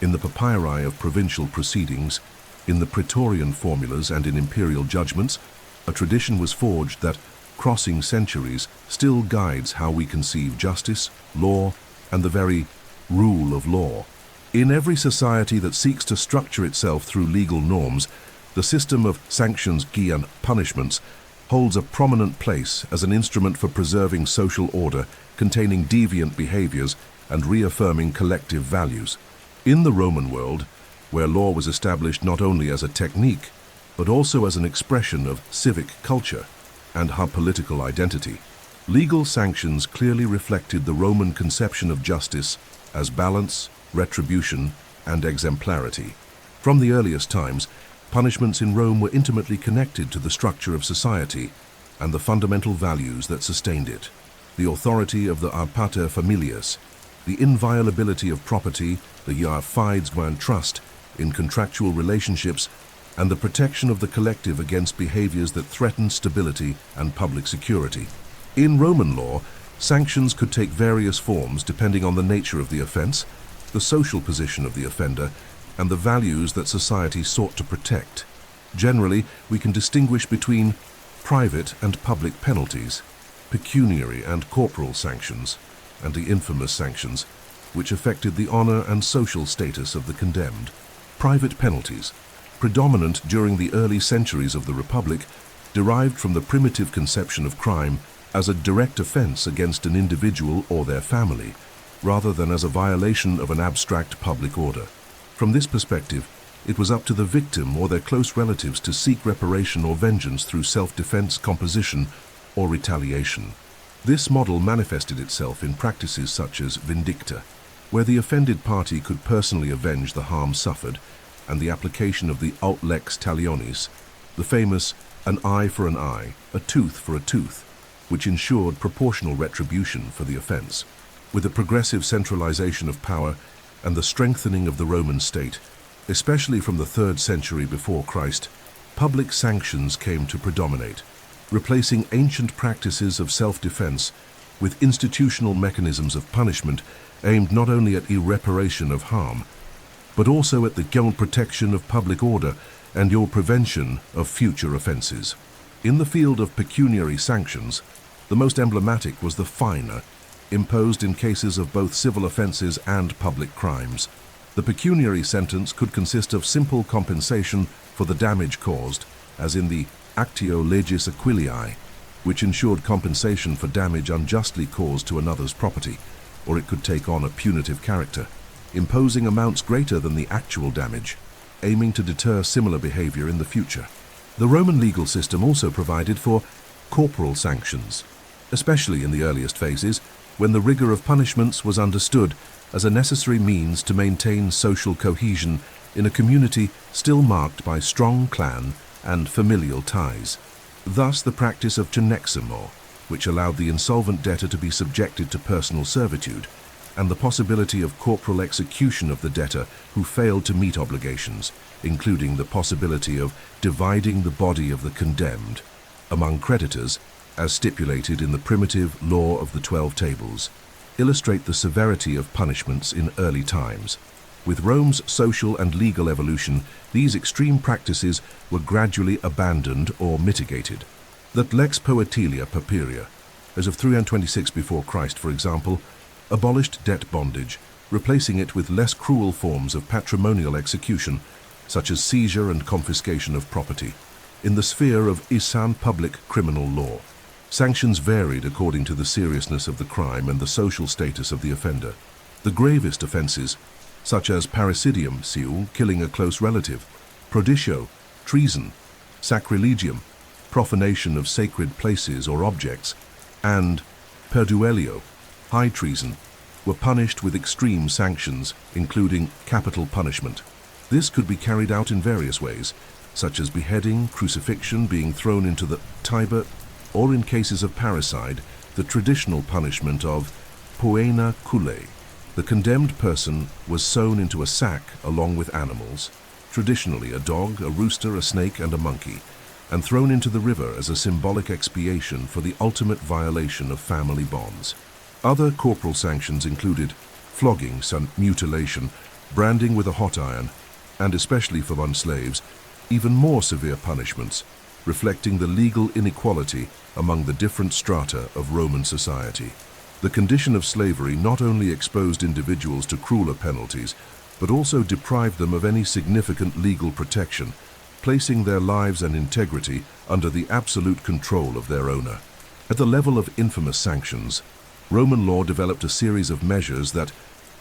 in the papyri of provincial proceedings, in the Praetorian formulas, and in imperial judgments, a tradition was forged that, crossing centuries, still guides how we conceive justice, law, and the very rule of law. In every society that seeks to structure itself through legal norms, the system of sanctions and punishments holds a prominent place as an instrument for preserving social order, containing deviant behaviors and reaffirming collective values. In the Roman world, where law was established not only as a technique, but also as an expression of civic culture and political identity, legal sanctions clearly reflected the Roman conception of justice as balance, retribution, and exemplarity. From the earliest times, punishments in Rome were intimately connected to the structure of society and the fundamental values that sustained it: the authority of the pater familias, the inviolability of property, the fides trust in contractual relationships, and the protection of the collective against behaviors that threaten stability and public security. In Roman law, sanctions could take various forms depending on the nature of the offense, the social position of the offender, and the values that society sought to protect. Generally, we can distinguish between private and public penalties, pecuniary and corporal sanctions, and the infamous sanctions, which affected the honor and social status of the condemned. Private penalties, predominant during the early centuries of the Republic, derived from the primitive conception of crime as a direct offense against an individual or their family, rather than as a violation of an abstract public order. From this perspective, it was up to the victim or their close relatives to seek reparation or vengeance through self-defense, composition, or retaliation. This model manifested itself in practices such as vindicta, where the offended party could personally avenge the harm suffered, and the application of the aut lex talionis, the famous an eye for an eye, a tooth for a tooth, which ensured proportional retribution for the offense. With the progressive centralization of power and the strengthening of the Roman state, especially from the 3rd century before Christ, public sanctions came to predominate, replacing ancient practices of self-defense with institutional mechanisms of punishment aimed not only at irreparation of harm, but also at the guilt protection of public order and your prevention of future offences. In the field of pecuniary sanctions, the most emblematic was the fine, imposed in cases of both civil offences and public crimes. The pecuniary sentence could consist of simple compensation for the damage caused, as in the actio legis aquilii, which ensured compensation for damage unjustly caused to another's property, or it could take on a punitive character, imposing amounts greater than the actual damage, aiming to deter similar behavior in the future. The Roman legal system also provided for corporal sanctions, especially in the earliest phases, when the rigor of punishments was understood as a necessary means to maintain social cohesion in a community still marked by strong clan and familial ties. Thus, the practice of cheneximo, which allowed the insolvent debtor to be subjected to personal servitude, and the possibility of corporal execution of the debtor who failed to meet obligations, including the possibility of dividing the body of the condemned among creditors, as stipulated in the primitive law of the 12 Tables, illustrate the severity of punishments in early times. With Rome's social and legal evolution, these extreme practices were gradually abandoned or mitigated. That Lex Poetilia Papiria, as of 326 before Christ, for example, abolished debt bondage, replacing it with less cruel forms of patrimonial execution, such as seizure and confiscation of property. In the sphere of Isan public criminal law, sanctions varied according to the seriousness of the crime and the social status of the offender. The gravest offences, such as parricidium, killing a close relative, proditio, treason, sacrilegium, profanation of sacred places or objects, and perduelio, high treason, were punished with extreme sanctions, including capital punishment. This could be carried out in various ways, such as beheading, crucifixion, being thrown into the Tiber, or in cases of parricide, the traditional punishment of poena culae. The condemned person was sewn into a sack along with animals, traditionally a dog, a rooster, a snake, and a monkey, and thrown into the river as a symbolic expiation for the ultimate violation of family bonds. Other corporal sanctions included flogging, mutilation, branding with a hot iron, and especially for slaves, even more severe punishments, reflecting the legal inequality among the different strata of Roman society. The condition of slavery not only exposed individuals to crueler penalties, but also deprived them of any significant legal protection, placing their lives and integrity under the absolute control of their owner. At the level of infamous sanctions, Roman law developed a series of measures that,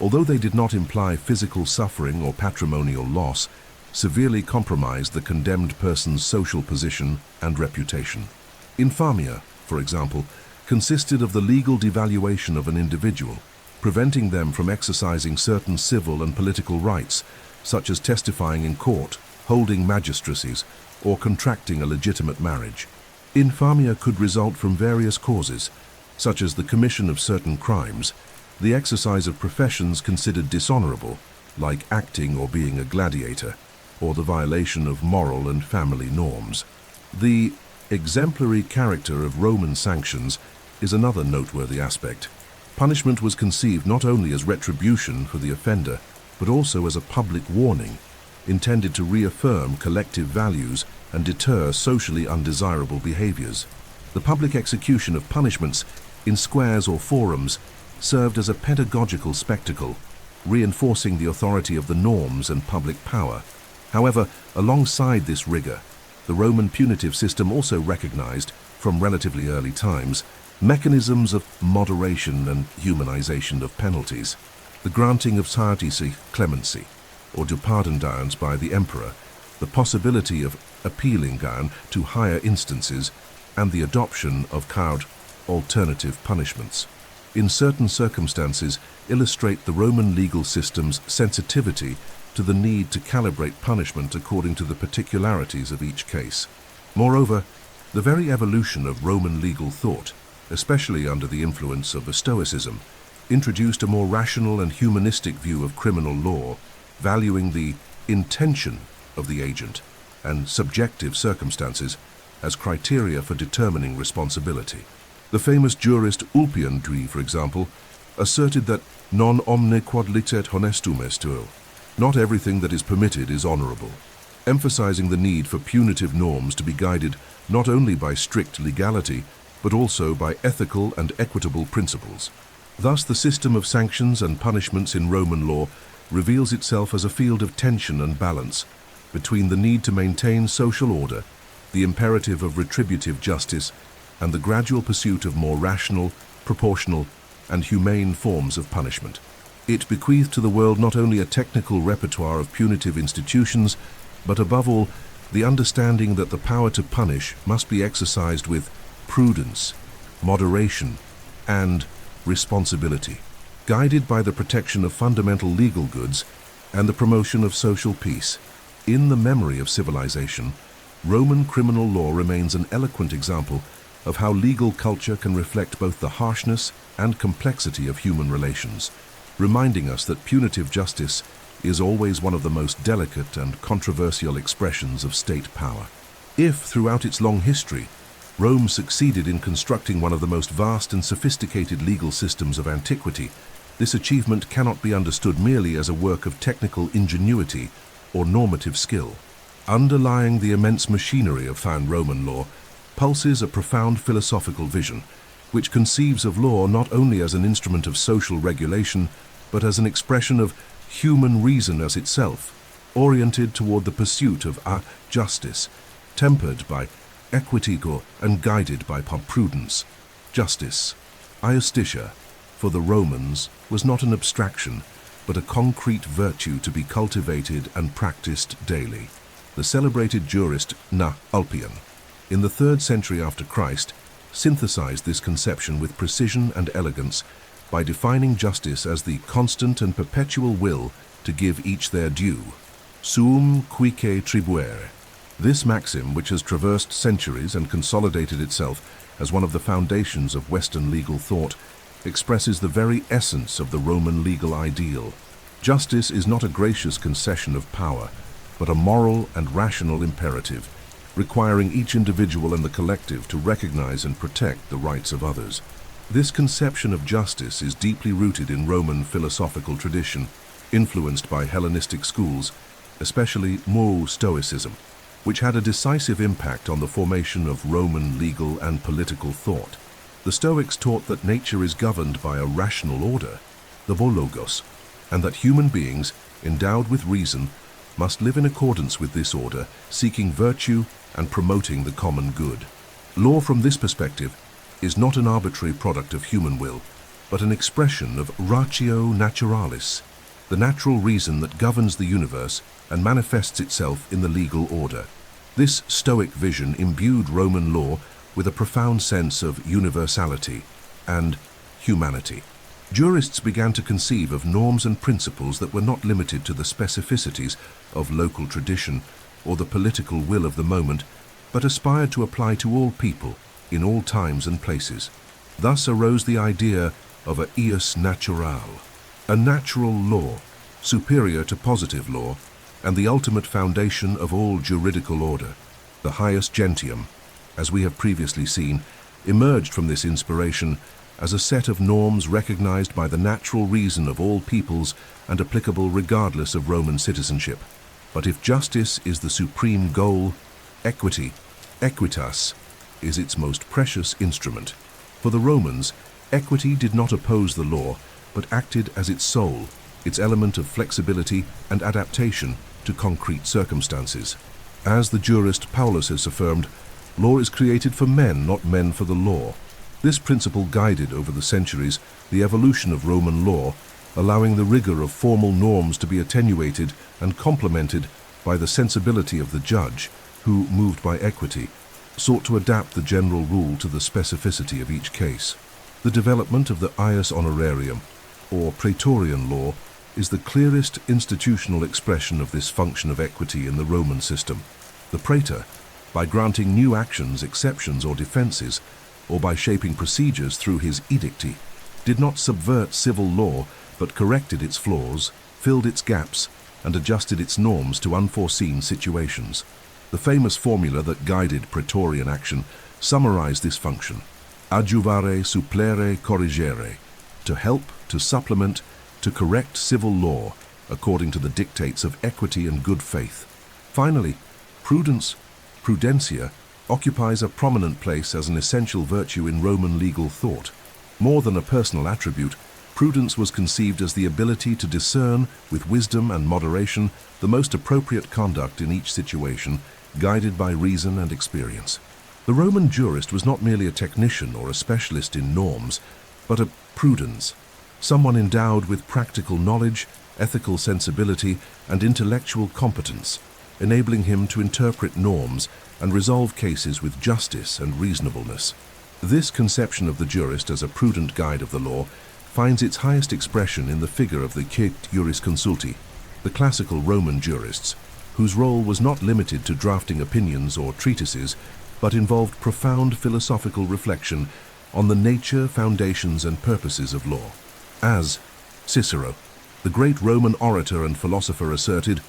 although they did not imply physical suffering or patrimonial loss, severely compromised the condemned person's social position and reputation. Infamia, for example, consisted of the legal devaluation of an individual, preventing them from exercising certain civil and political rights, such as testifying in court, holding magistracies, or contracting a legitimate marriage. Infamia could result from various causes, such as the commission of certain crimes, the exercise of professions considered dishonorable, like acting or being a gladiator, or the violation of moral and family norms. The exemplary character of Roman sanctions is another noteworthy aspect. Punishment was conceived not only as retribution for the offender, but also as a public warning, intended to reaffirm collective values and deter socially undesirable behaviors. The public execution of punishments in squares or forums served as a pedagogical spectacle, reinforcing the authority of the norms and public power. However, alongside this rigor, the Roman punitive system also recognized, from relatively early times, mechanisms of moderation and humanization of penalties. The granting of sartisi clemency, or dupardendans by the emperor, the possibility of appealing down to higher instances, and the adoption of card alternative punishments, in certain circumstances illustrate the Roman legal system's sensitivity to the need to calibrate punishment according to the particularities of each case. Moreover, the very evolution of Roman legal thought, especially under the influence of Stoicism, introduced a more rational and humanistic view of criminal law, valuing the intention of the agent and subjective circumstances as criteria for determining responsibility. The famous jurist Ulpian, for example, asserted that non omne quod licet honestum est tuo. Not everything that is permitted is honorable, emphasizing the need for punitive norms to be guided not only by strict legality, but also by ethical and equitable principles. Thus, the system of sanctions and punishments in Roman law reveals itself as a field of tension and balance between the need to maintain social order, the imperative of retributive justice, and the gradual pursuit of more rational, proportional, and humane forms of punishment. It bequeathed to the world not only a technical repertoire of punitive institutions, but above all, the understanding that the power to punish must be exercised with prudence, moderation, and responsibility, guided by the protection of fundamental legal goods and the promotion of social peace. In the memory of civilization, Roman criminal law remains an eloquent example of how legal culture can reflect both the harshness and complexity of human relations, reminding us that punitive justice is always one of the most delicate and controversial expressions of state power. If, throughout its long history, Rome succeeded in constructing one of the most vast and sophisticated legal systems of antiquity, this achievement cannot be understood merely as a work of technical ingenuity or normative skill. Underlying the immense machinery of found Roman law pulses a profound philosophical vision, which conceives of law not only as an instrument of social regulation, but as an expression of human reason as itself, oriented toward the pursuit of justice, tempered by equity and guided by prudence. Justice, iustitia, for the Romans, was not an abstraction, but a concrete virtue to be cultivated and practiced daily. The celebrated jurist Ulpian, in the 3rd century after Christ, synthesized this conception with precision and elegance by defining justice as the constant and perpetual will to give each their due. Suum cuique tribuere. This maxim, which has traversed centuries and consolidated itself as one of the foundations of Western legal thought, expresses the very essence of the Roman legal ideal. Justice is not a gracious concession of power, but a moral and rational imperative, requiring each individual and the collective to recognize and protect the rights of others. This conception of justice is deeply rooted in Roman philosophical tradition, influenced by Hellenistic schools, especially Stoicism, which had a decisive impact on the formation of Roman legal and political thought. The Stoics taught that nature is governed by a rational order, the logos, and that human beings, endowed with reason, must live in accordance with this order, seeking virtue and promoting the common good. Law from this perspective is not an arbitrary product of human will, but an expression of ratio naturalis, the natural reason that governs the universe and manifests itself in the legal order. This Stoic vision imbued Roman law with a profound sense of universality and humanity. Jurists began to conceive of norms and principles that were not limited to the specificities of local tradition or the political will of the moment, but aspired to apply to all people in all times and places. Thus arose the idea of a ius naturale, a natural law, superior to positive law, and the ultimate foundation of all juridical order. The highest gentium, as we have previously seen, emerged from this inspiration as a set of norms recognized by the natural reason of all peoples and applicable regardless of Roman citizenship. But if justice is the supreme goal, equity, equitas, is its most precious instrument. For the Romans, equity did not oppose the law, but acted as its soul, its element of flexibility and adaptation to concrete circumstances. As the jurist Paulus has affirmed, law is created for men, not men for the law. This principle guided over the centuries the evolution of Roman law, allowing the rigor of formal norms to be attenuated and complemented by the sensibility of the judge, who, moved by equity, sought to adapt the general rule to the specificity of each case. The development of the ius honorarium, or praetorian law, is the clearest institutional expression of this function of equity in the Roman system. The praetor, by granting new actions, exceptions, or defenses, or by shaping procedures through his edicti, did not subvert civil law, but corrected its flaws, filled its gaps, and adjusted its norms to unforeseen situations. The famous formula that guided praetorian action summarized this function: adjuvare, supplere, corrigere, to help, to supplement, to correct civil law according to the dictates of equity and good faith. Finally, prudence, prudentia, occupies a prominent place as an essential virtue in Roman legal thought. More than a personal attribute, prudence was conceived as the ability to discern, with wisdom and moderation, the most appropriate conduct in each situation, guided by reason and experience. The Roman jurist was not merely a technician or a specialist in norms, but a prudens, someone endowed with practical knowledge, ethical sensibility, and intellectual competence, enabling him to interpret norms and resolve cases with justice and reasonableness. This conception of the jurist as a prudent guide of the law finds its highest expression in the figure of the jurisconsulti, the classical Roman jurists, whose role was not limited to drafting opinions or treatises, but involved profound philosophical reflection on the nature, foundations, and purposes of law. As Cicero, the great Roman orator and philosopher, asserted,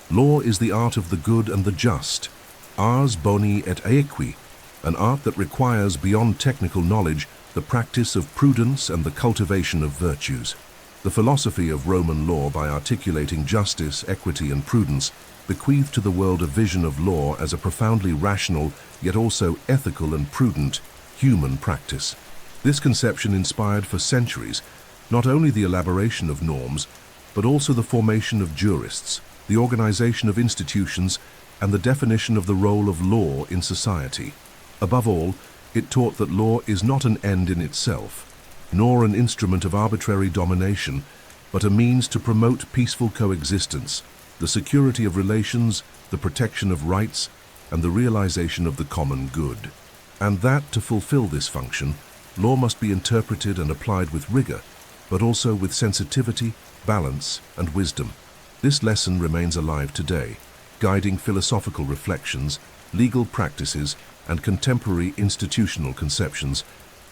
"Law is the art of the good and the just, ars boni et aequi, an art that requires, beyond technical knowledge, the practice of prudence and the cultivation of virtues." The philosophy of Roman law, by articulating justice, equity, and prudence, bequeathed to the world a vision of law as a profoundly rational, yet also ethical and prudent, human practice. This conception inspired for centuries not only the elaboration of norms, but also the formation of jurists, the organization of institutions, and the definition of the role of law in society. Above all, it taught that law is not an end in itself, nor an instrument of arbitrary domination, but a means to promote peaceful coexistence, the security of relations, the protection of rights, and the realization of the common good. And that, to fulfill this function, law must be interpreted and applied with rigor, but also with sensitivity, balance, and wisdom. This lesson remains alive today, guiding philosophical reflections, legal practices, and contemporary institutional conceptions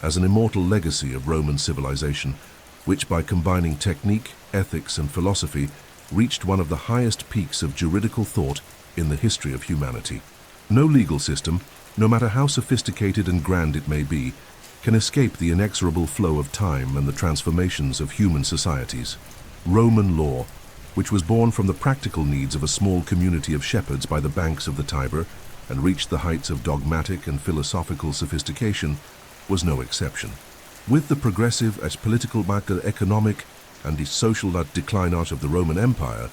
as an immortal legacy of Roman civilization, which, by combining technique, ethics, and philosophy, reached one of the highest peaks of juridical thought in the history of humanity. No legal system, no matter how sophisticated and grand it may be, can escape the inexorable flow of time and the transformations of human societies. Roman law, which was born from the practical needs of a small community of shepherds by the banks of the Tiber and reached the heights of dogmatic and philosophical sophistication, was no exception. With the progressive as political, economic, and the social decline of the Roman Empire,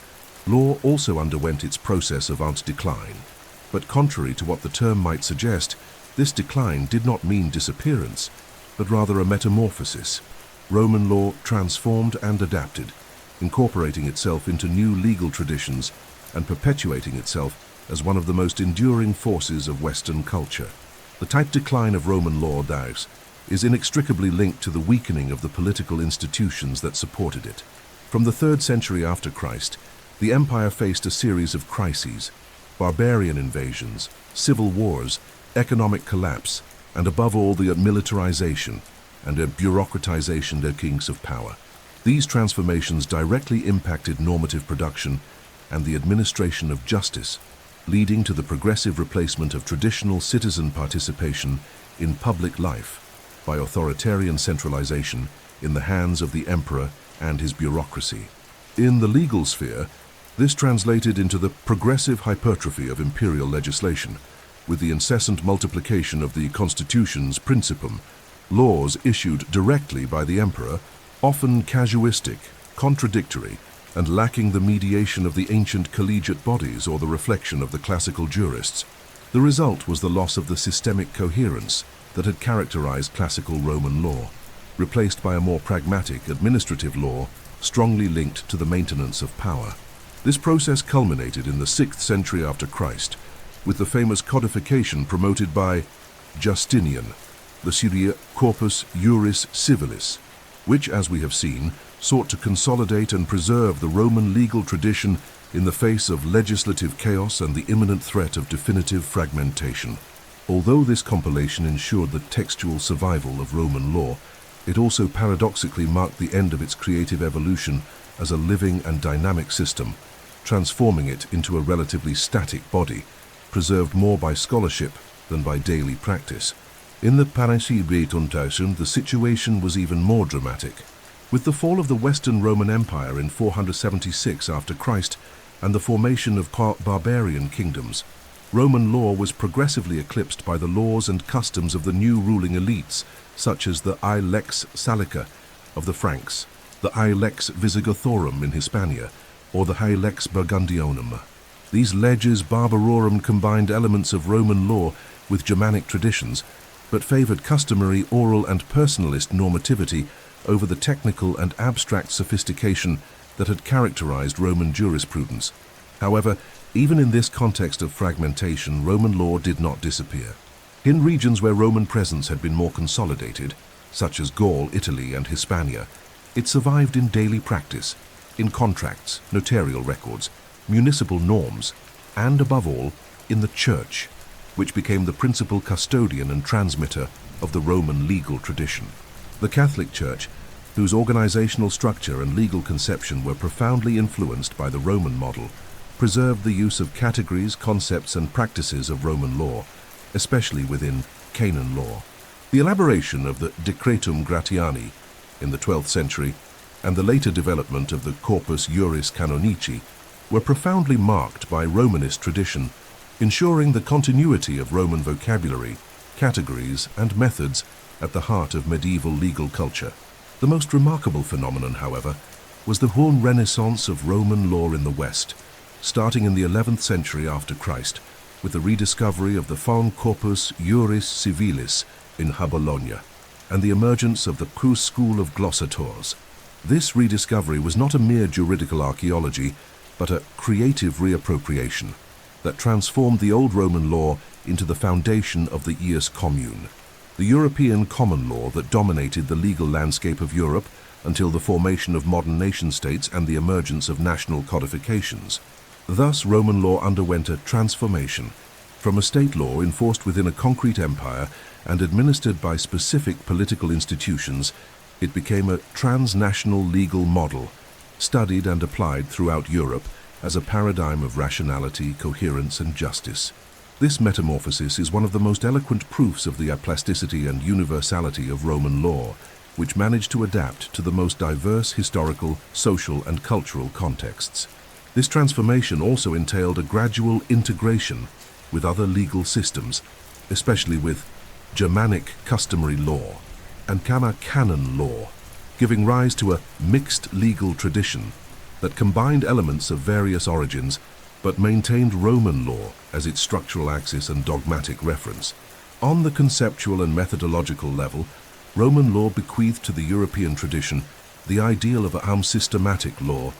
law also underwent its process of decline. But contrary to what the term might suggest, this decline did not mean disappearance, but rather a metamorphosis. Roman law transformed and adapted, incorporating itself into new legal traditions and perpetuating itself as one of the most enduring forces of Western culture. The type decline of Roman law, thus, is inextricably linked to the weakening of the political institutions that supported it. From the 3rd century after Christ, the empire faced a series of crises: barbarian invasions, civil wars, economic collapse, and above all the militarization and bureaucratization of kings of power. These transformations directly impacted normative production and the administration of justice, leading to the progressive replacement of traditional citizen participation in public life by authoritarian centralization in the hands of the emperor and his bureaucracy. In the legal sphere, this translated into the progressive hypertrophy of imperial legislation, with the incessant multiplication of the constitution's principum, laws issued directly by the emperor, often casuistic, contradictory, and lacking the mediation of the ancient collegiate bodies or the reflection of the classical jurists. The result was the loss of the systemic coherence that had characterized classical Roman law, replaced by a more pragmatic administrative law strongly linked to the maintenance of power. This process culminated in the 6th century after Christ, with the famous codification promoted by Justinian, the Syria Corpus Juris Civilis, which, as we have seen, sought to consolidate and preserve the Roman legal tradition in the face of legislative chaos and the imminent threat of definitive fragmentation. Although this compilation ensured the textual survival of Roman law, it also paradoxically marked the end of its creative evolution as a living and dynamic system, transforming it into a relatively static body, preserved more by scholarship than by daily practice. In the Parensi Betontuisen, the situation was even more dramatic. With the fall of the Western Roman Empire in 476 after Christ and the formation of barbarian kingdoms, Roman law was progressively eclipsed by the laws and customs of the new ruling elites, such as the lex Salica of the Franks, the lex Visigothorum in Hispania, or the lex Burgundionum. These leges barbarorum combined elements of Roman law with Germanic traditions, but favored customary oral and personalist normativity over the technical and abstract sophistication that had characterized Roman jurisprudence. However, even in this context of fragmentation, Roman law did not disappear. In regions where Roman presence had been more consolidated, such as Gaul, Italy, and Hispania, it survived in daily practice, in contracts, notarial records, municipal norms, and above all, in the Church, which became the principal custodian and transmitter of the Roman legal tradition. The Catholic Church, whose organizational structure and legal conception were profoundly influenced by the Roman model, preserved the use of categories, concepts, and practices of Roman law, especially within canon law. The elaboration of the Decretum Gratiani in the 12th century and the later development of the Corpus Juris Canonici were profoundly marked by Romanist tradition, ensuring the continuity of Roman vocabulary, categories, and methods at the heart of medieval legal culture. The most remarkable phenomenon, however, was the whole renaissance of Roman law in the West, starting in the 11th century after Christ, with the rediscovery of the Fon Corpus Juris Civilis in Bologna, and the emergence of the Prus school of glossators. This rediscovery was not a mere juridical archaeology, but a creative reappropriation that transformed the old Roman law into the foundation of the ius commune, the European common law that dominated the legal landscape of Europe until the formation of modern nation-states and the emergence of national codifications. Thus, Roman law underwent a transformation. From a state law enforced within a concrete empire and administered by specific political institutions, it became a transnational legal model, studied and applied throughout Europe as a paradigm of rationality, coherence, and justice. This metamorphosis is one of the most eloquent proofs of the plasticity and universality of Roman law, which managed to adapt to the most diverse historical, social, and cultural contexts. This transformation also entailed a gradual integration with other legal systems, especially with Germanic customary law and canon law, giving rise to a mixed legal tradition that combined elements of various origins but maintained Roman law as its structural axis and dogmatic reference. On the conceptual and methodological level, Roman law bequeathed to the European tradition the ideal of a systematic law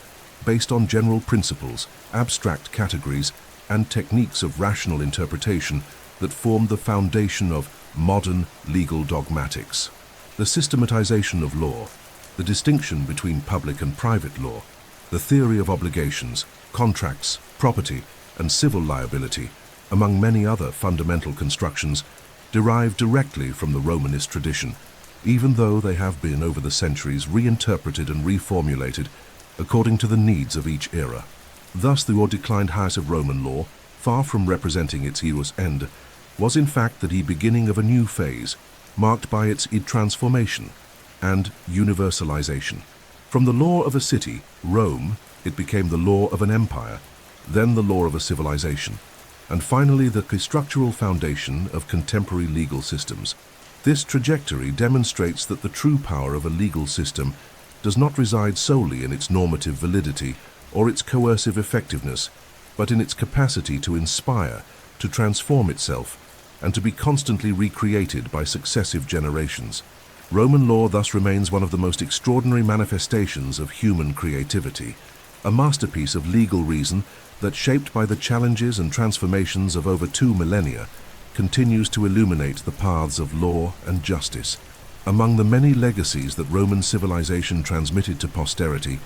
based on general principles, abstract categories, and techniques of rational interpretation that formed the foundation of modern legal dogmatics. The systematization of law, the distinction between public and private law, the theory of obligations, contracts, property, and civil liability, among many other fundamental constructions, derive directly from the Romanist tradition, even though they have been over the centuries reinterpreted and reformulated according to the needs of each era. Thus, the declined house of Roman law, far from representing its hero's end, was in fact the beginning of a new phase, marked by its transformation and universalization. From the law of a city, Rome, it became the law of an empire, then the law of a civilization, and finally the structural foundation of contemporary legal systems. This trajectory demonstrates that the true power of a legal system does not reside solely in its normative validity or its coercive effectiveness, but in its capacity to inspire, to transform itself, and to be constantly recreated by successive generations. Roman law thus remains one of the most extraordinary manifestations of human creativity, a masterpiece of legal reason that, shaped by the challenges and transformations of over 2 millennia, continues to illuminate the paths of law and justice. Among the many legacies that Roman civilization transmitted to posterity,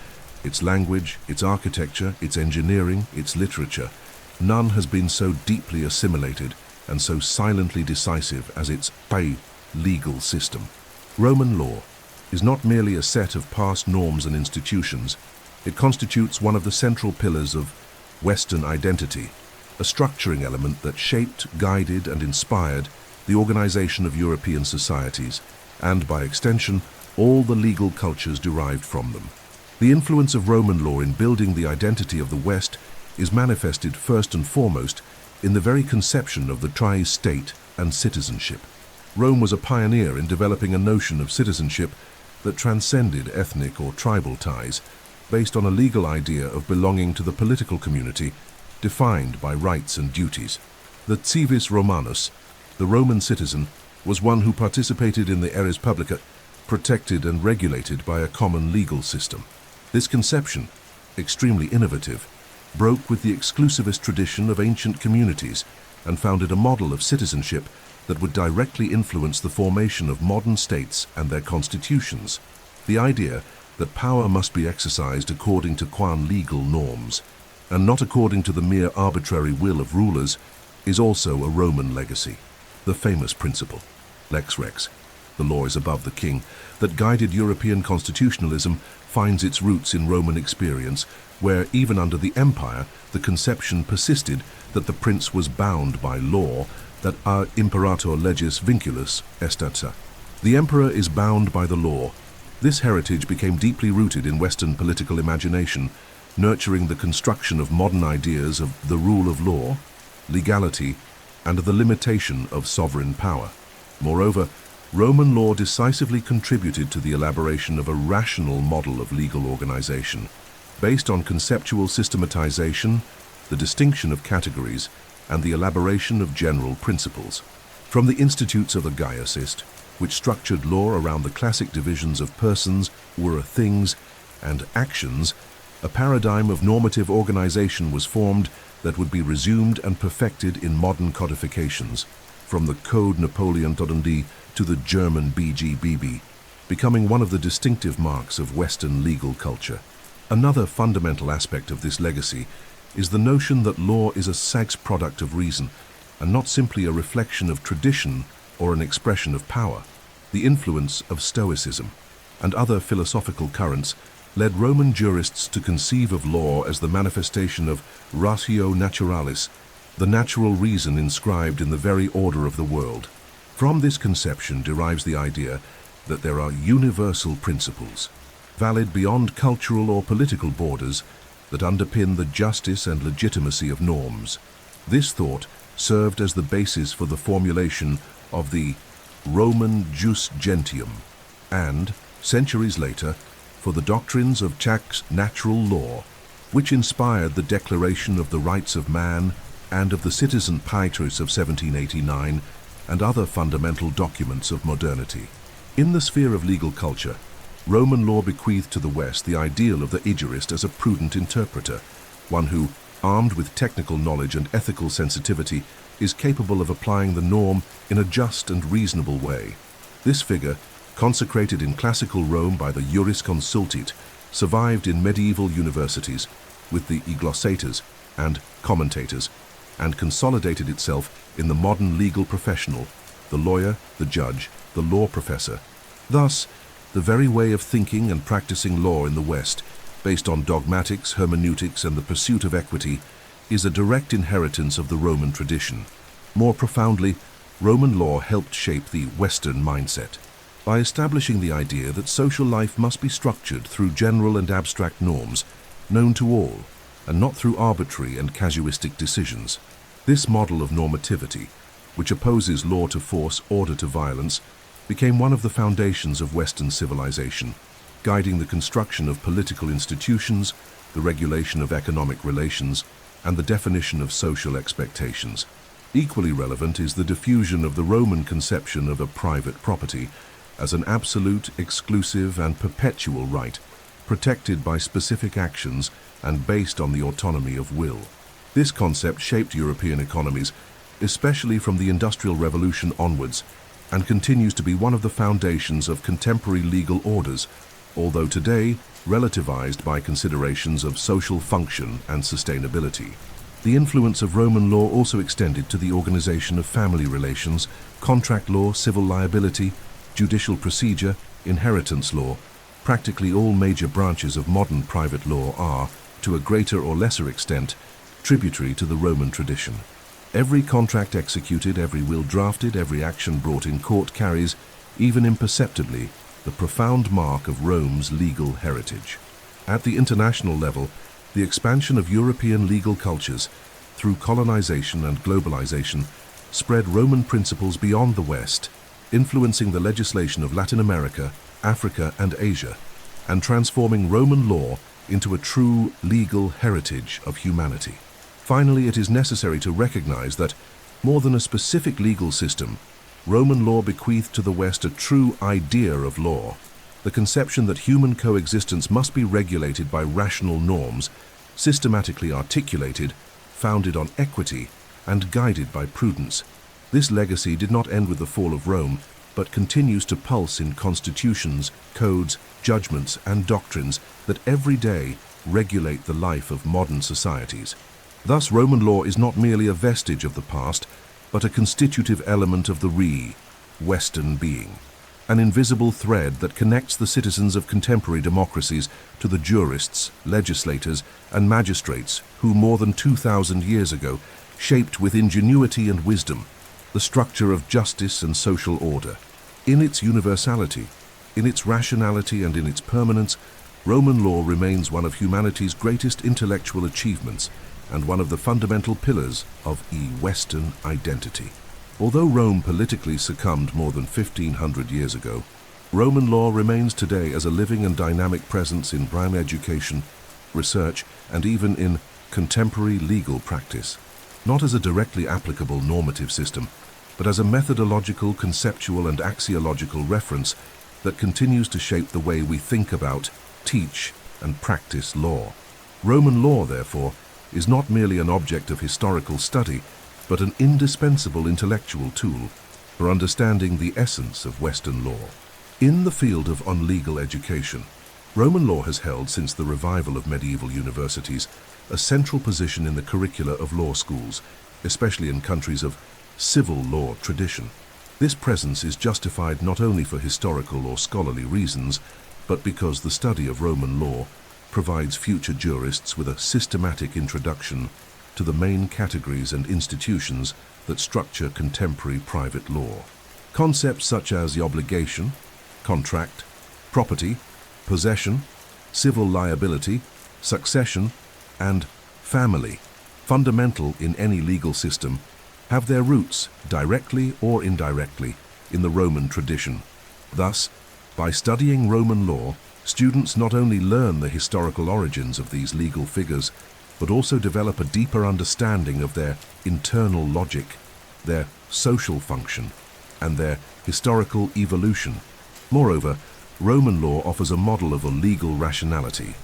its language, its architecture, its engineering, its literature, none has been so deeply assimilated and so silently decisive as its legal system. Roman law is not merely a set of past norms and institutions, it constitutes one of the central pillars of Western identity, a structuring element that shaped, guided, and inspired the organization of European societies, and by extension, all the legal cultures derived from them. The influence of Roman law in building the identity of the West is manifested first and foremost in the very conception of the tri-state and citizenship. Rome was a pioneer in developing a notion of citizenship that transcended ethnic or tribal ties, based on a legal idea of belonging to the political community, defined by rights and duties. The civis Romanus, the Roman citizen, was one who participated in the res publica, protected and regulated by a common legal system. This conception, extremely innovative, broke with the exclusivist tradition of ancient communities and founded a model of citizenship that would directly influence the formation of modern states and their constitutions. The idea that power must be exercised according to quan legal norms, and not according to the mere arbitrary will of rulers, is also a Roman legacy. The famous principle, lex rex, the law is above the king, that guided European constitutionalism finds its roots in Roman experience, where even under the empire, the conception persisted that the prince was bound by law, that a imperator legis vinculus est. The emperor is bound by the law. This heritage became deeply rooted in Western political imagination, nurturing the construction of modern ideas of the rule of law, legality, and the limitation of sovereign power. Moreover, Roman law decisively contributed to the elaboration of a rational model of legal organization, based on conceptual systematization, the distinction of categories, and the elaboration of general principles. From the institutes of the Gaiusist, which structured law around the classic divisions of persons, were things, and actions, a paradigm of normative organization was formed that would be resumed and perfected in modern codifications, from the Code Napoleon Todendi to the German BGBB, becoming one of the distinctive marks of Western legal culture. Another fundamental aspect of this legacy is the notion that law is a sex product of reason, and not simply a reflection of tradition or an expression of power. The influence of Stoicism and other philosophical currents led Roman jurists to conceive of law as the manifestation of ratio naturalis, the natural reason inscribed in the very order of the world. From this conception derives the idea that there are universal principles, valid beyond cultural or political borders, that underpin the justice and legitimacy of norms. This thought served as the basis for the formulation of the Roman jus gentium and, centuries later, for the doctrines of Chak's natural law, which inspired the Declaration of the Rights of Man and of the Citizen Pietas of 1789 and other fundamental documents of modernity. In the sphere of legal culture, Roman law bequeathed to the West the ideal of the jurist as a prudent interpreter, one who, armed with technical knowledge and ethical sensitivity, is capable of applying the norm in a just and reasonable way. This figure, consecrated in classical Rome by the jurisconsultit, survived in medieval universities with the glossators and commentators, and consolidated itself in the modern legal professional, the lawyer, the judge, the law professor. Thus, the very way of thinking and practicing law in the West, based on dogmatics, hermeneutics, and the pursuit of equity, is a direct inheritance of the Roman tradition. More profoundly, Roman law helped shape the Western mindset by establishing the idea that social life must be structured through general and abstract norms, known to all, and not through arbitrary and casuistic decisions. This model of normativity, which opposes law to force, order to violence, became one of the foundations of Western civilization, guiding the construction of political institutions, the regulation of economic relations, and the definition of social expectations. Equally relevant is the diffusion of the Roman conception of a private property as an absolute, exclusive, and perpetual right, protected by specific actions and based on the autonomy of will. This concept shaped European economies, especially from the Industrial Revolution onwards, and continues to be one of the foundations of contemporary legal orders, although today relativized by considerations of social function and sustainability. The influence of Roman law also extended to the organization of family relations, contract law, civil liability, judicial procedure, inheritance law. Practically all major branches of modern private law are, to a greater or lesser extent, tributary to the Roman tradition. Every contract executed, every will drafted, every action brought in court carries, even imperceptibly, the profound mark of Rome's legal heritage. At the international level, the expansion of European legal cultures through colonization and globalization spread Roman principles beyond the West, influencing the legislation of Latin America, Africa, and Asia, and transforming Roman law into a true legal heritage of humanity. Finally, it is necessary to recognize that, more than a specific legal system, Roman law bequeathed to the West a true idea of law, the conception that human coexistence must be regulated by rational norms, systematically articulated, founded on equity, and guided by prudence. This legacy did not end with the fall of Rome, but continues to pulse in constitutions, codes, judgments, and doctrines that every day regulate the life of modern societies. Thus, Roman law is not merely a vestige of the past, but a constitutive element of the Western being, an invisible thread that connects the citizens of contemporary democracies to the jurists, legislators, and magistrates who, more than 2,000 years ago, shaped with ingenuity and wisdom the structure of justice and social order. In its universality, in its rationality, and in its permanence, Roman law remains one of humanity's greatest intellectual achievements and one of the fundamental pillars of Western identity. Although Rome politically succumbed more than 1,500 years ago, Roman law remains today as a living and dynamic presence in primary education, research, and even in contemporary legal practice, not as a directly applicable normative system, but as a methodological, conceptual, and axiological reference that continues to shape the way we think about, teach, and practice law. Roman law, therefore, is not merely an object of historical study, but an indispensable intellectual tool for understanding the essence of Western law. In the field of unlegal education, Roman law has held, since the revival of medieval universities, a central position in the curricula of law schools, especially in countries of civil law tradition. This presence is justified not only for historical or scholarly reasons, but because the study of Roman law provides future jurists with a systematic introduction to the main categories and institutions that structure contemporary private law. Concepts such as the obligation, contract, property, possession, civil liability, succession, and family, fundamental in any legal system, have their roots, directly or indirectly, in the Roman tradition. Thus, by studying Roman law, students not only learn the historical origins of these legal figures, but also develop a deeper understanding of their internal logic, their social function, and their historical evolution. Moreover, Roman law offers a model of a legal rationality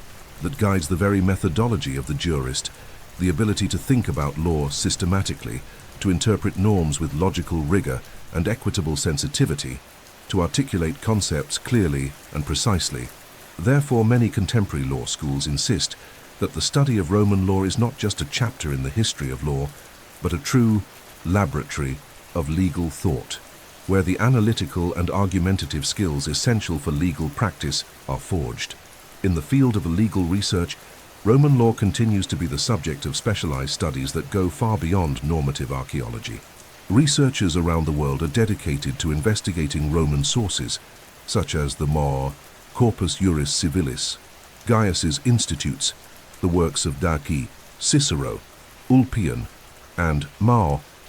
that guides the very methodology of the jurist, the ability to think about law systematically, to interpret norms with logical rigor and equitable sensitivity, to articulate concepts clearly and precisely. Therefore, many contemporary law schools insist that the study of Roman law is not just a chapter in the history of law, but a true laboratory of legal thought, where the analytical and argumentative skills essential for legal practice are forged. In the field of legal research, Roman law continues to be the subject of specialized studies that go far beyond normative archaeology. Researchers around the world are dedicated to investigating Roman sources, such as the Corpus Juris Civilis, Gaius's Institutes, the works of Daci, Cicero, Ulpian, and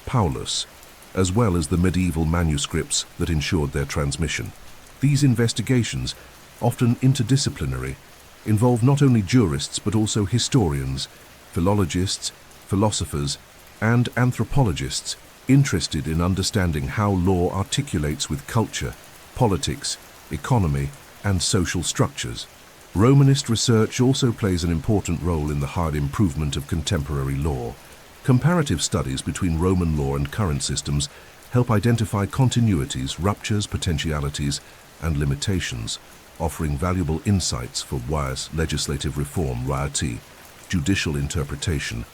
Paulus, as well as the medieval manuscripts that ensured their transmission. These investigations, often interdisciplinary, involve not only jurists but also historians, philologists, philosophers, and anthropologists interested in understanding how law articulates with culture, politics, economy, and social structures. Romanist research also plays an important role in the hard improvement of contemporary law. Comparative studies between Roman law and current systems help identify continuities, ruptures, potentialities, and limitations, offering valuable insights for wise legislative reform, judicial interpretation,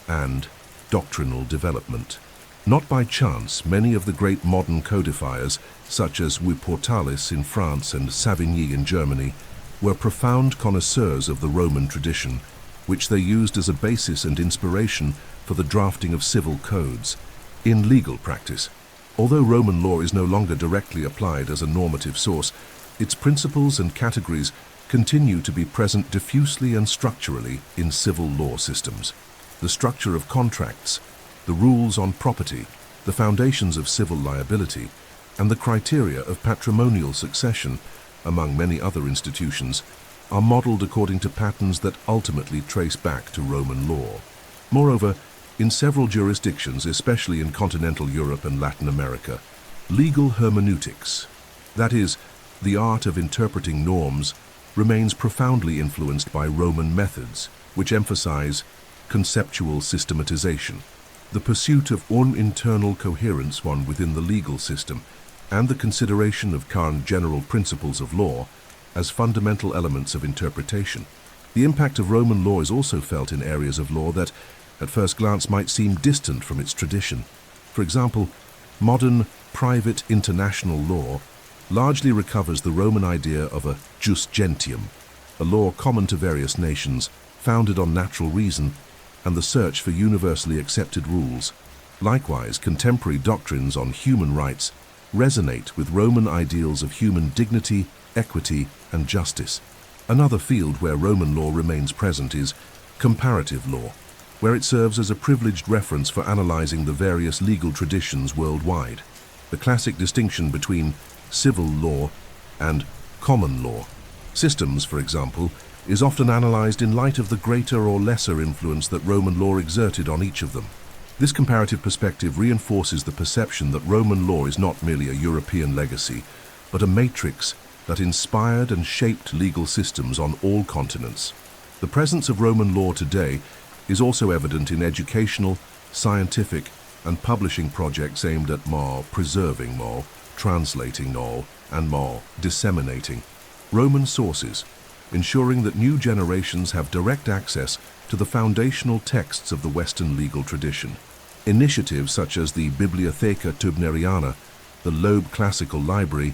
and doctrinal development. Not by chance, many of the great modern codifiers, such as Portalis in France and Savigny in Germany, were profound connoisseurs of the Roman tradition, which they used as a basis and inspiration for the drafting of civil codes. In legal practice, although Roman law is no longer directly applied as a normative source, Its principles and categories continue to be present diffusely and structurally in civil law systems. The structure of contracts, the rules on property, the foundations of civil liability, and the criteria of patrimonial succession, among many other institutions, are modeled according to patterns that ultimately trace back to Roman law. Moreover, in several jurisdictions, especially in continental Europe and Latin America, legal hermeneutics, that is, the art of interpreting norms, remains profoundly influenced by Roman methods, which emphasize conceptual systematization, the pursuit of internal coherence within the legal system, and the consideration of current general principles of law as fundamental elements of interpretation. The impact of Roman law is also felt in areas of law that, at first glance, might seem distant from its tradition. For example, modern private international law largely recovers the Roman idea of a jus gentium, a law common to various nations, founded on natural reason and the search for universally accepted rules. Likewise, contemporary doctrines on human rights resonate with Roman ideals of human dignity, equity, and justice. Another field where Roman law remains present is comparative law, where it serves as a privileged reference for analyzing the various legal traditions worldwide. The classic distinction between civil law and common law systems, for example, is often analyzed in light of the greater or lesser influence that Roman law exerted on each of them. This comparative perspective reinforces the perception that Roman law is not merely a European legacy, but a matrix that inspired and shaped legal systems on all continents. The presence of Roman law today is also evident in educational, scientific, and publishing projects aimed at preserving, translating, and disseminating Roman sources, ensuring that new generations have direct access to the foundational texts of the Western legal tradition. Initiatives such as the Bibliotheca Tubneriana, the Loeb Classical Library,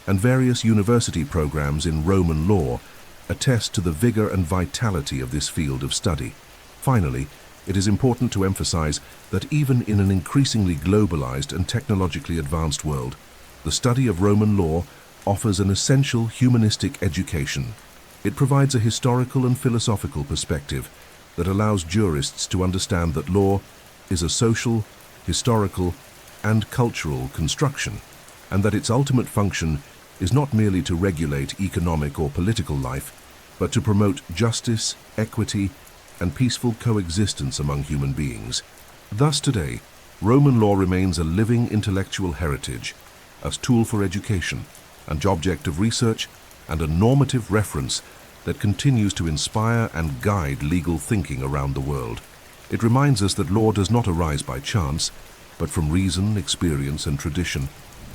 and various university programs in Roman law attest to the vigor and vitality of this field of study. Finally, it is important to emphasize that even in an increasingly globalized and technologically advanced world, the study of Roman law offers an essential humanistic education. It provides a historical and philosophical perspective that allows jurists to understand that law is a social, historical, and cultural construction, and that its ultimate function is not merely to regulate economic or political life, but to promote justice, equity, and peaceful coexistence among human beings. Thus today, Roman law remains a living intellectual heritage, a tool for education, an object of research, and a normative reference that continues to inspire and guide legal thinking around the world. It reminds us that law does not arise by chance, but from reason, experience, and tradition,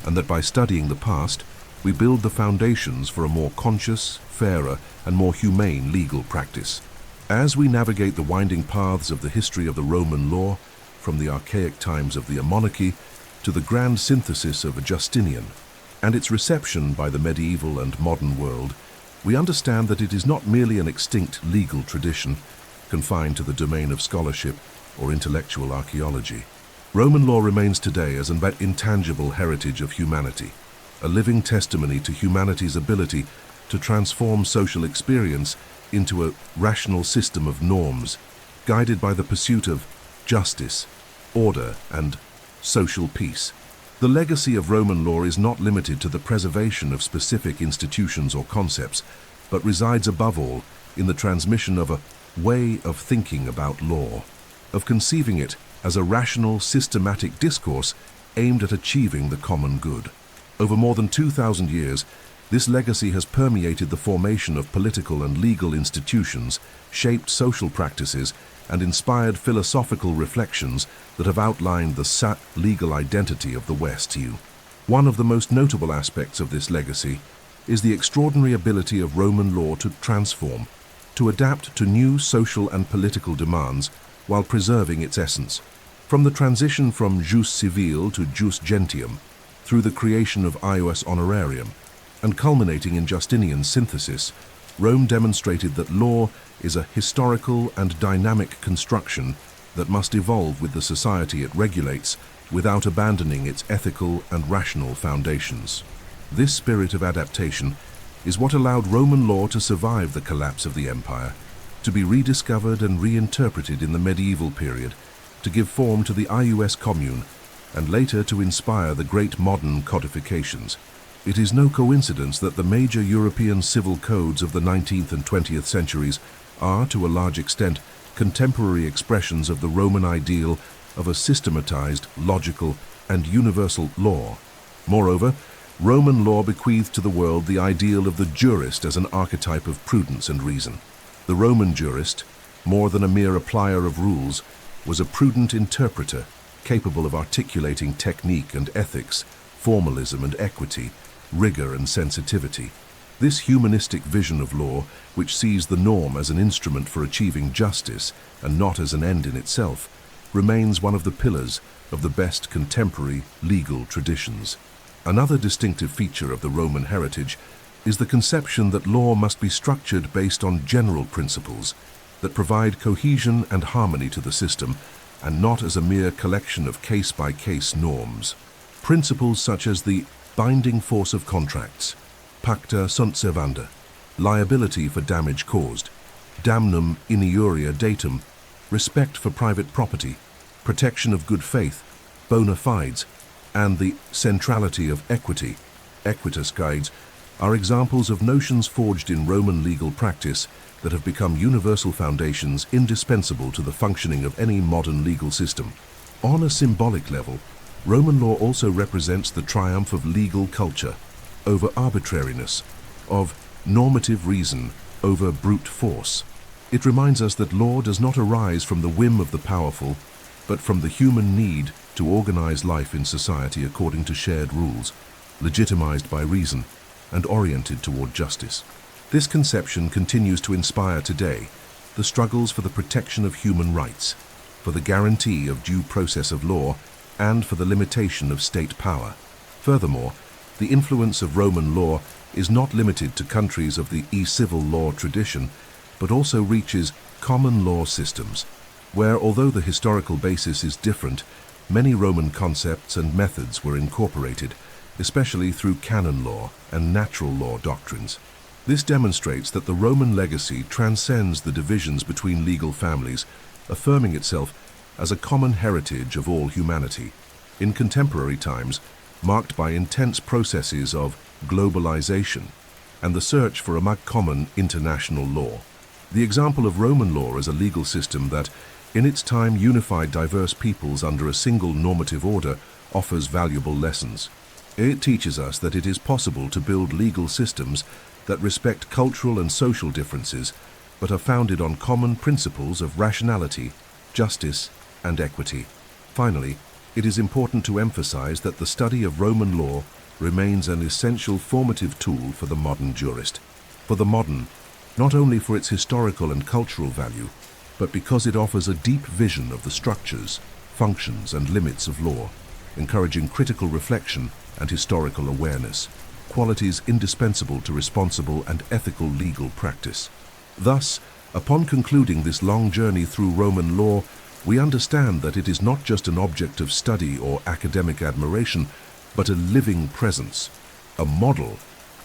and that by studying the past, we build the foundations for a more conscious, fairer, and more humane legal practice. As we navigate the winding paths of the history of the Roman law, from the archaic times of the monarchy to the grand synthesis of Justinian, and its reception by the medieval and modern world, we understand that it is not merely an extinct legal tradition confined to the domain of scholarship or intellectual archaeology. Roman law remains today as an intangible heritage of humanity, a living testimony to humanity's ability to transform social experience into a rational system of norms, guided by the pursuit of justice, order, and social peace. The legacy of Roman law is not limited to the preservation of specific institutions or concepts, but resides above all in the transmission of a way of thinking about law, of conceiving it as a rational, systematic discourse aimed at achieving the common good. Over more than 2,000 years, this legacy has permeated the formation of political and legal institutions, shaped social practices, and inspired philosophical reflections that have outlined the legal identity of the West. One of the most notable aspects of this legacy is the extraordinary ability of Roman law to transform, to adapt to new social and political demands while preserving its essence. From the transition from jus civile to jus gentium, through the creation of ius honorarium, and culminating in Justinian's synthesis, Rome demonstrated that law is a historical and dynamic construction that must evolve with the society it regulates without abandoning its ethical and rational foundations. This spirit of adaptation is what allowed Roman law to survive the collapse of the empire, to be rediscovered and reinterpreted in the medieval period, to give form to the ius commune, and later to inspire the great modern codifications. It is no coincidence that the major European civil codes of the 19th and 20th centuries are, to a large extent, contemporary expressions of the Roman ideal of a systematized, logical, and universal law. Moreover, Roman law bequeathed to the world the ideal of the jurist as an archetype of prudence and reason. The Roman jurist, more than a mere applier of rules, was a prudent interpreter, capable of articulating technique and ethics, formalism and equity, rigor and sensitivity. This humanistic vision of law, which sees the norm as an instrument for achieving justice and not as an end in itself, remains one of the pillars of the best contemporary legal traditions. Another distinctive feature of the Roman heritage is the conception that law must be structured based on general principles that provide cohesion and harmony to the system, and not as a mere collection of case-by-case norms. Principles such as the binding force of contracts, pacta sunt servanda, liability for damage caused, damnum in iuria datum, respect for private property, protection of good faith, bona fides, and the centrality of equity, equitas guides, are examples of notions forged in Roman legal practice that have become universal foundations indispensable to the functioning of any modern legal system. On a symbolic level, Roman law also represents the triumph of legal culture over arbitrariness, of normative reason over brute force. It reminds us that law does not arise from the whim of the powerful, but from the human need to organize life in society according to shared rules, legitimized by reason and oriented toward justice. This conception continues to inspire today the struggles for the protection of human rights, for the guarantee of due process of law, and for the limitation of state power. Furthermore, the influence of Roman law is not limited to countries of the e-civil law tradition, but also reaches common law systems, where, although the historical basis is different, many Roman concepts and methods were incorporated, especially through canon law and natural law doctrines. This demonstrates that the Roman legacy transcends the divisions between legal families, affirming itself as a common heritage of all humanity. In contemporary times, marked by intense processes of globalization and the search for a common international law. The example of Roman law as a legal system that, in its time, unified diverse peoples under a single normative order offers valuable lessons. It teaches us that it is possible to build legal systems that respect cultural and social differences, but are founded on common principles of rationality, justice, and equity. Finally, it is important to emphasize that the study of Roman law remains an essential formative tool for the modern jurist. For the modern, not only for its historical and cultural value, but because it offers a deep vision of the structures, functions, and limits of law, encouraging critical reflection and historical awareness, qualities indispensable to responsible and ethical legal practice. Thus, upon concluding this long journey through Roman law, we understand that it is not just an object of study or academic admiration, but a living presence, a model,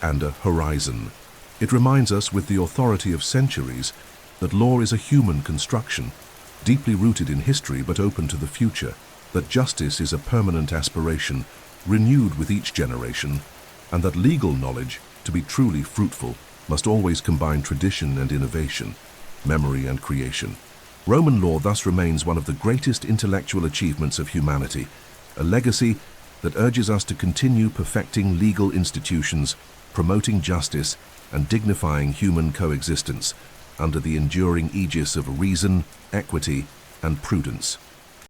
and a horizon. It reminds us with the authority of centuries that law is a human construction, deeply rooted in history but open to the future, that justice is a permanent aspiration, renewed with each generation, and that legal knowledge, to be truly fruitful, must always combine tradition and innovation, memory and creation. Roman law thus remains one of the greatest intellectual achievements of humanity, a legacy that urges us to continue perfecting legal institutions, promoting justice, and dignifying human coexistence under the enduring aegis of reason, equity, and prudence.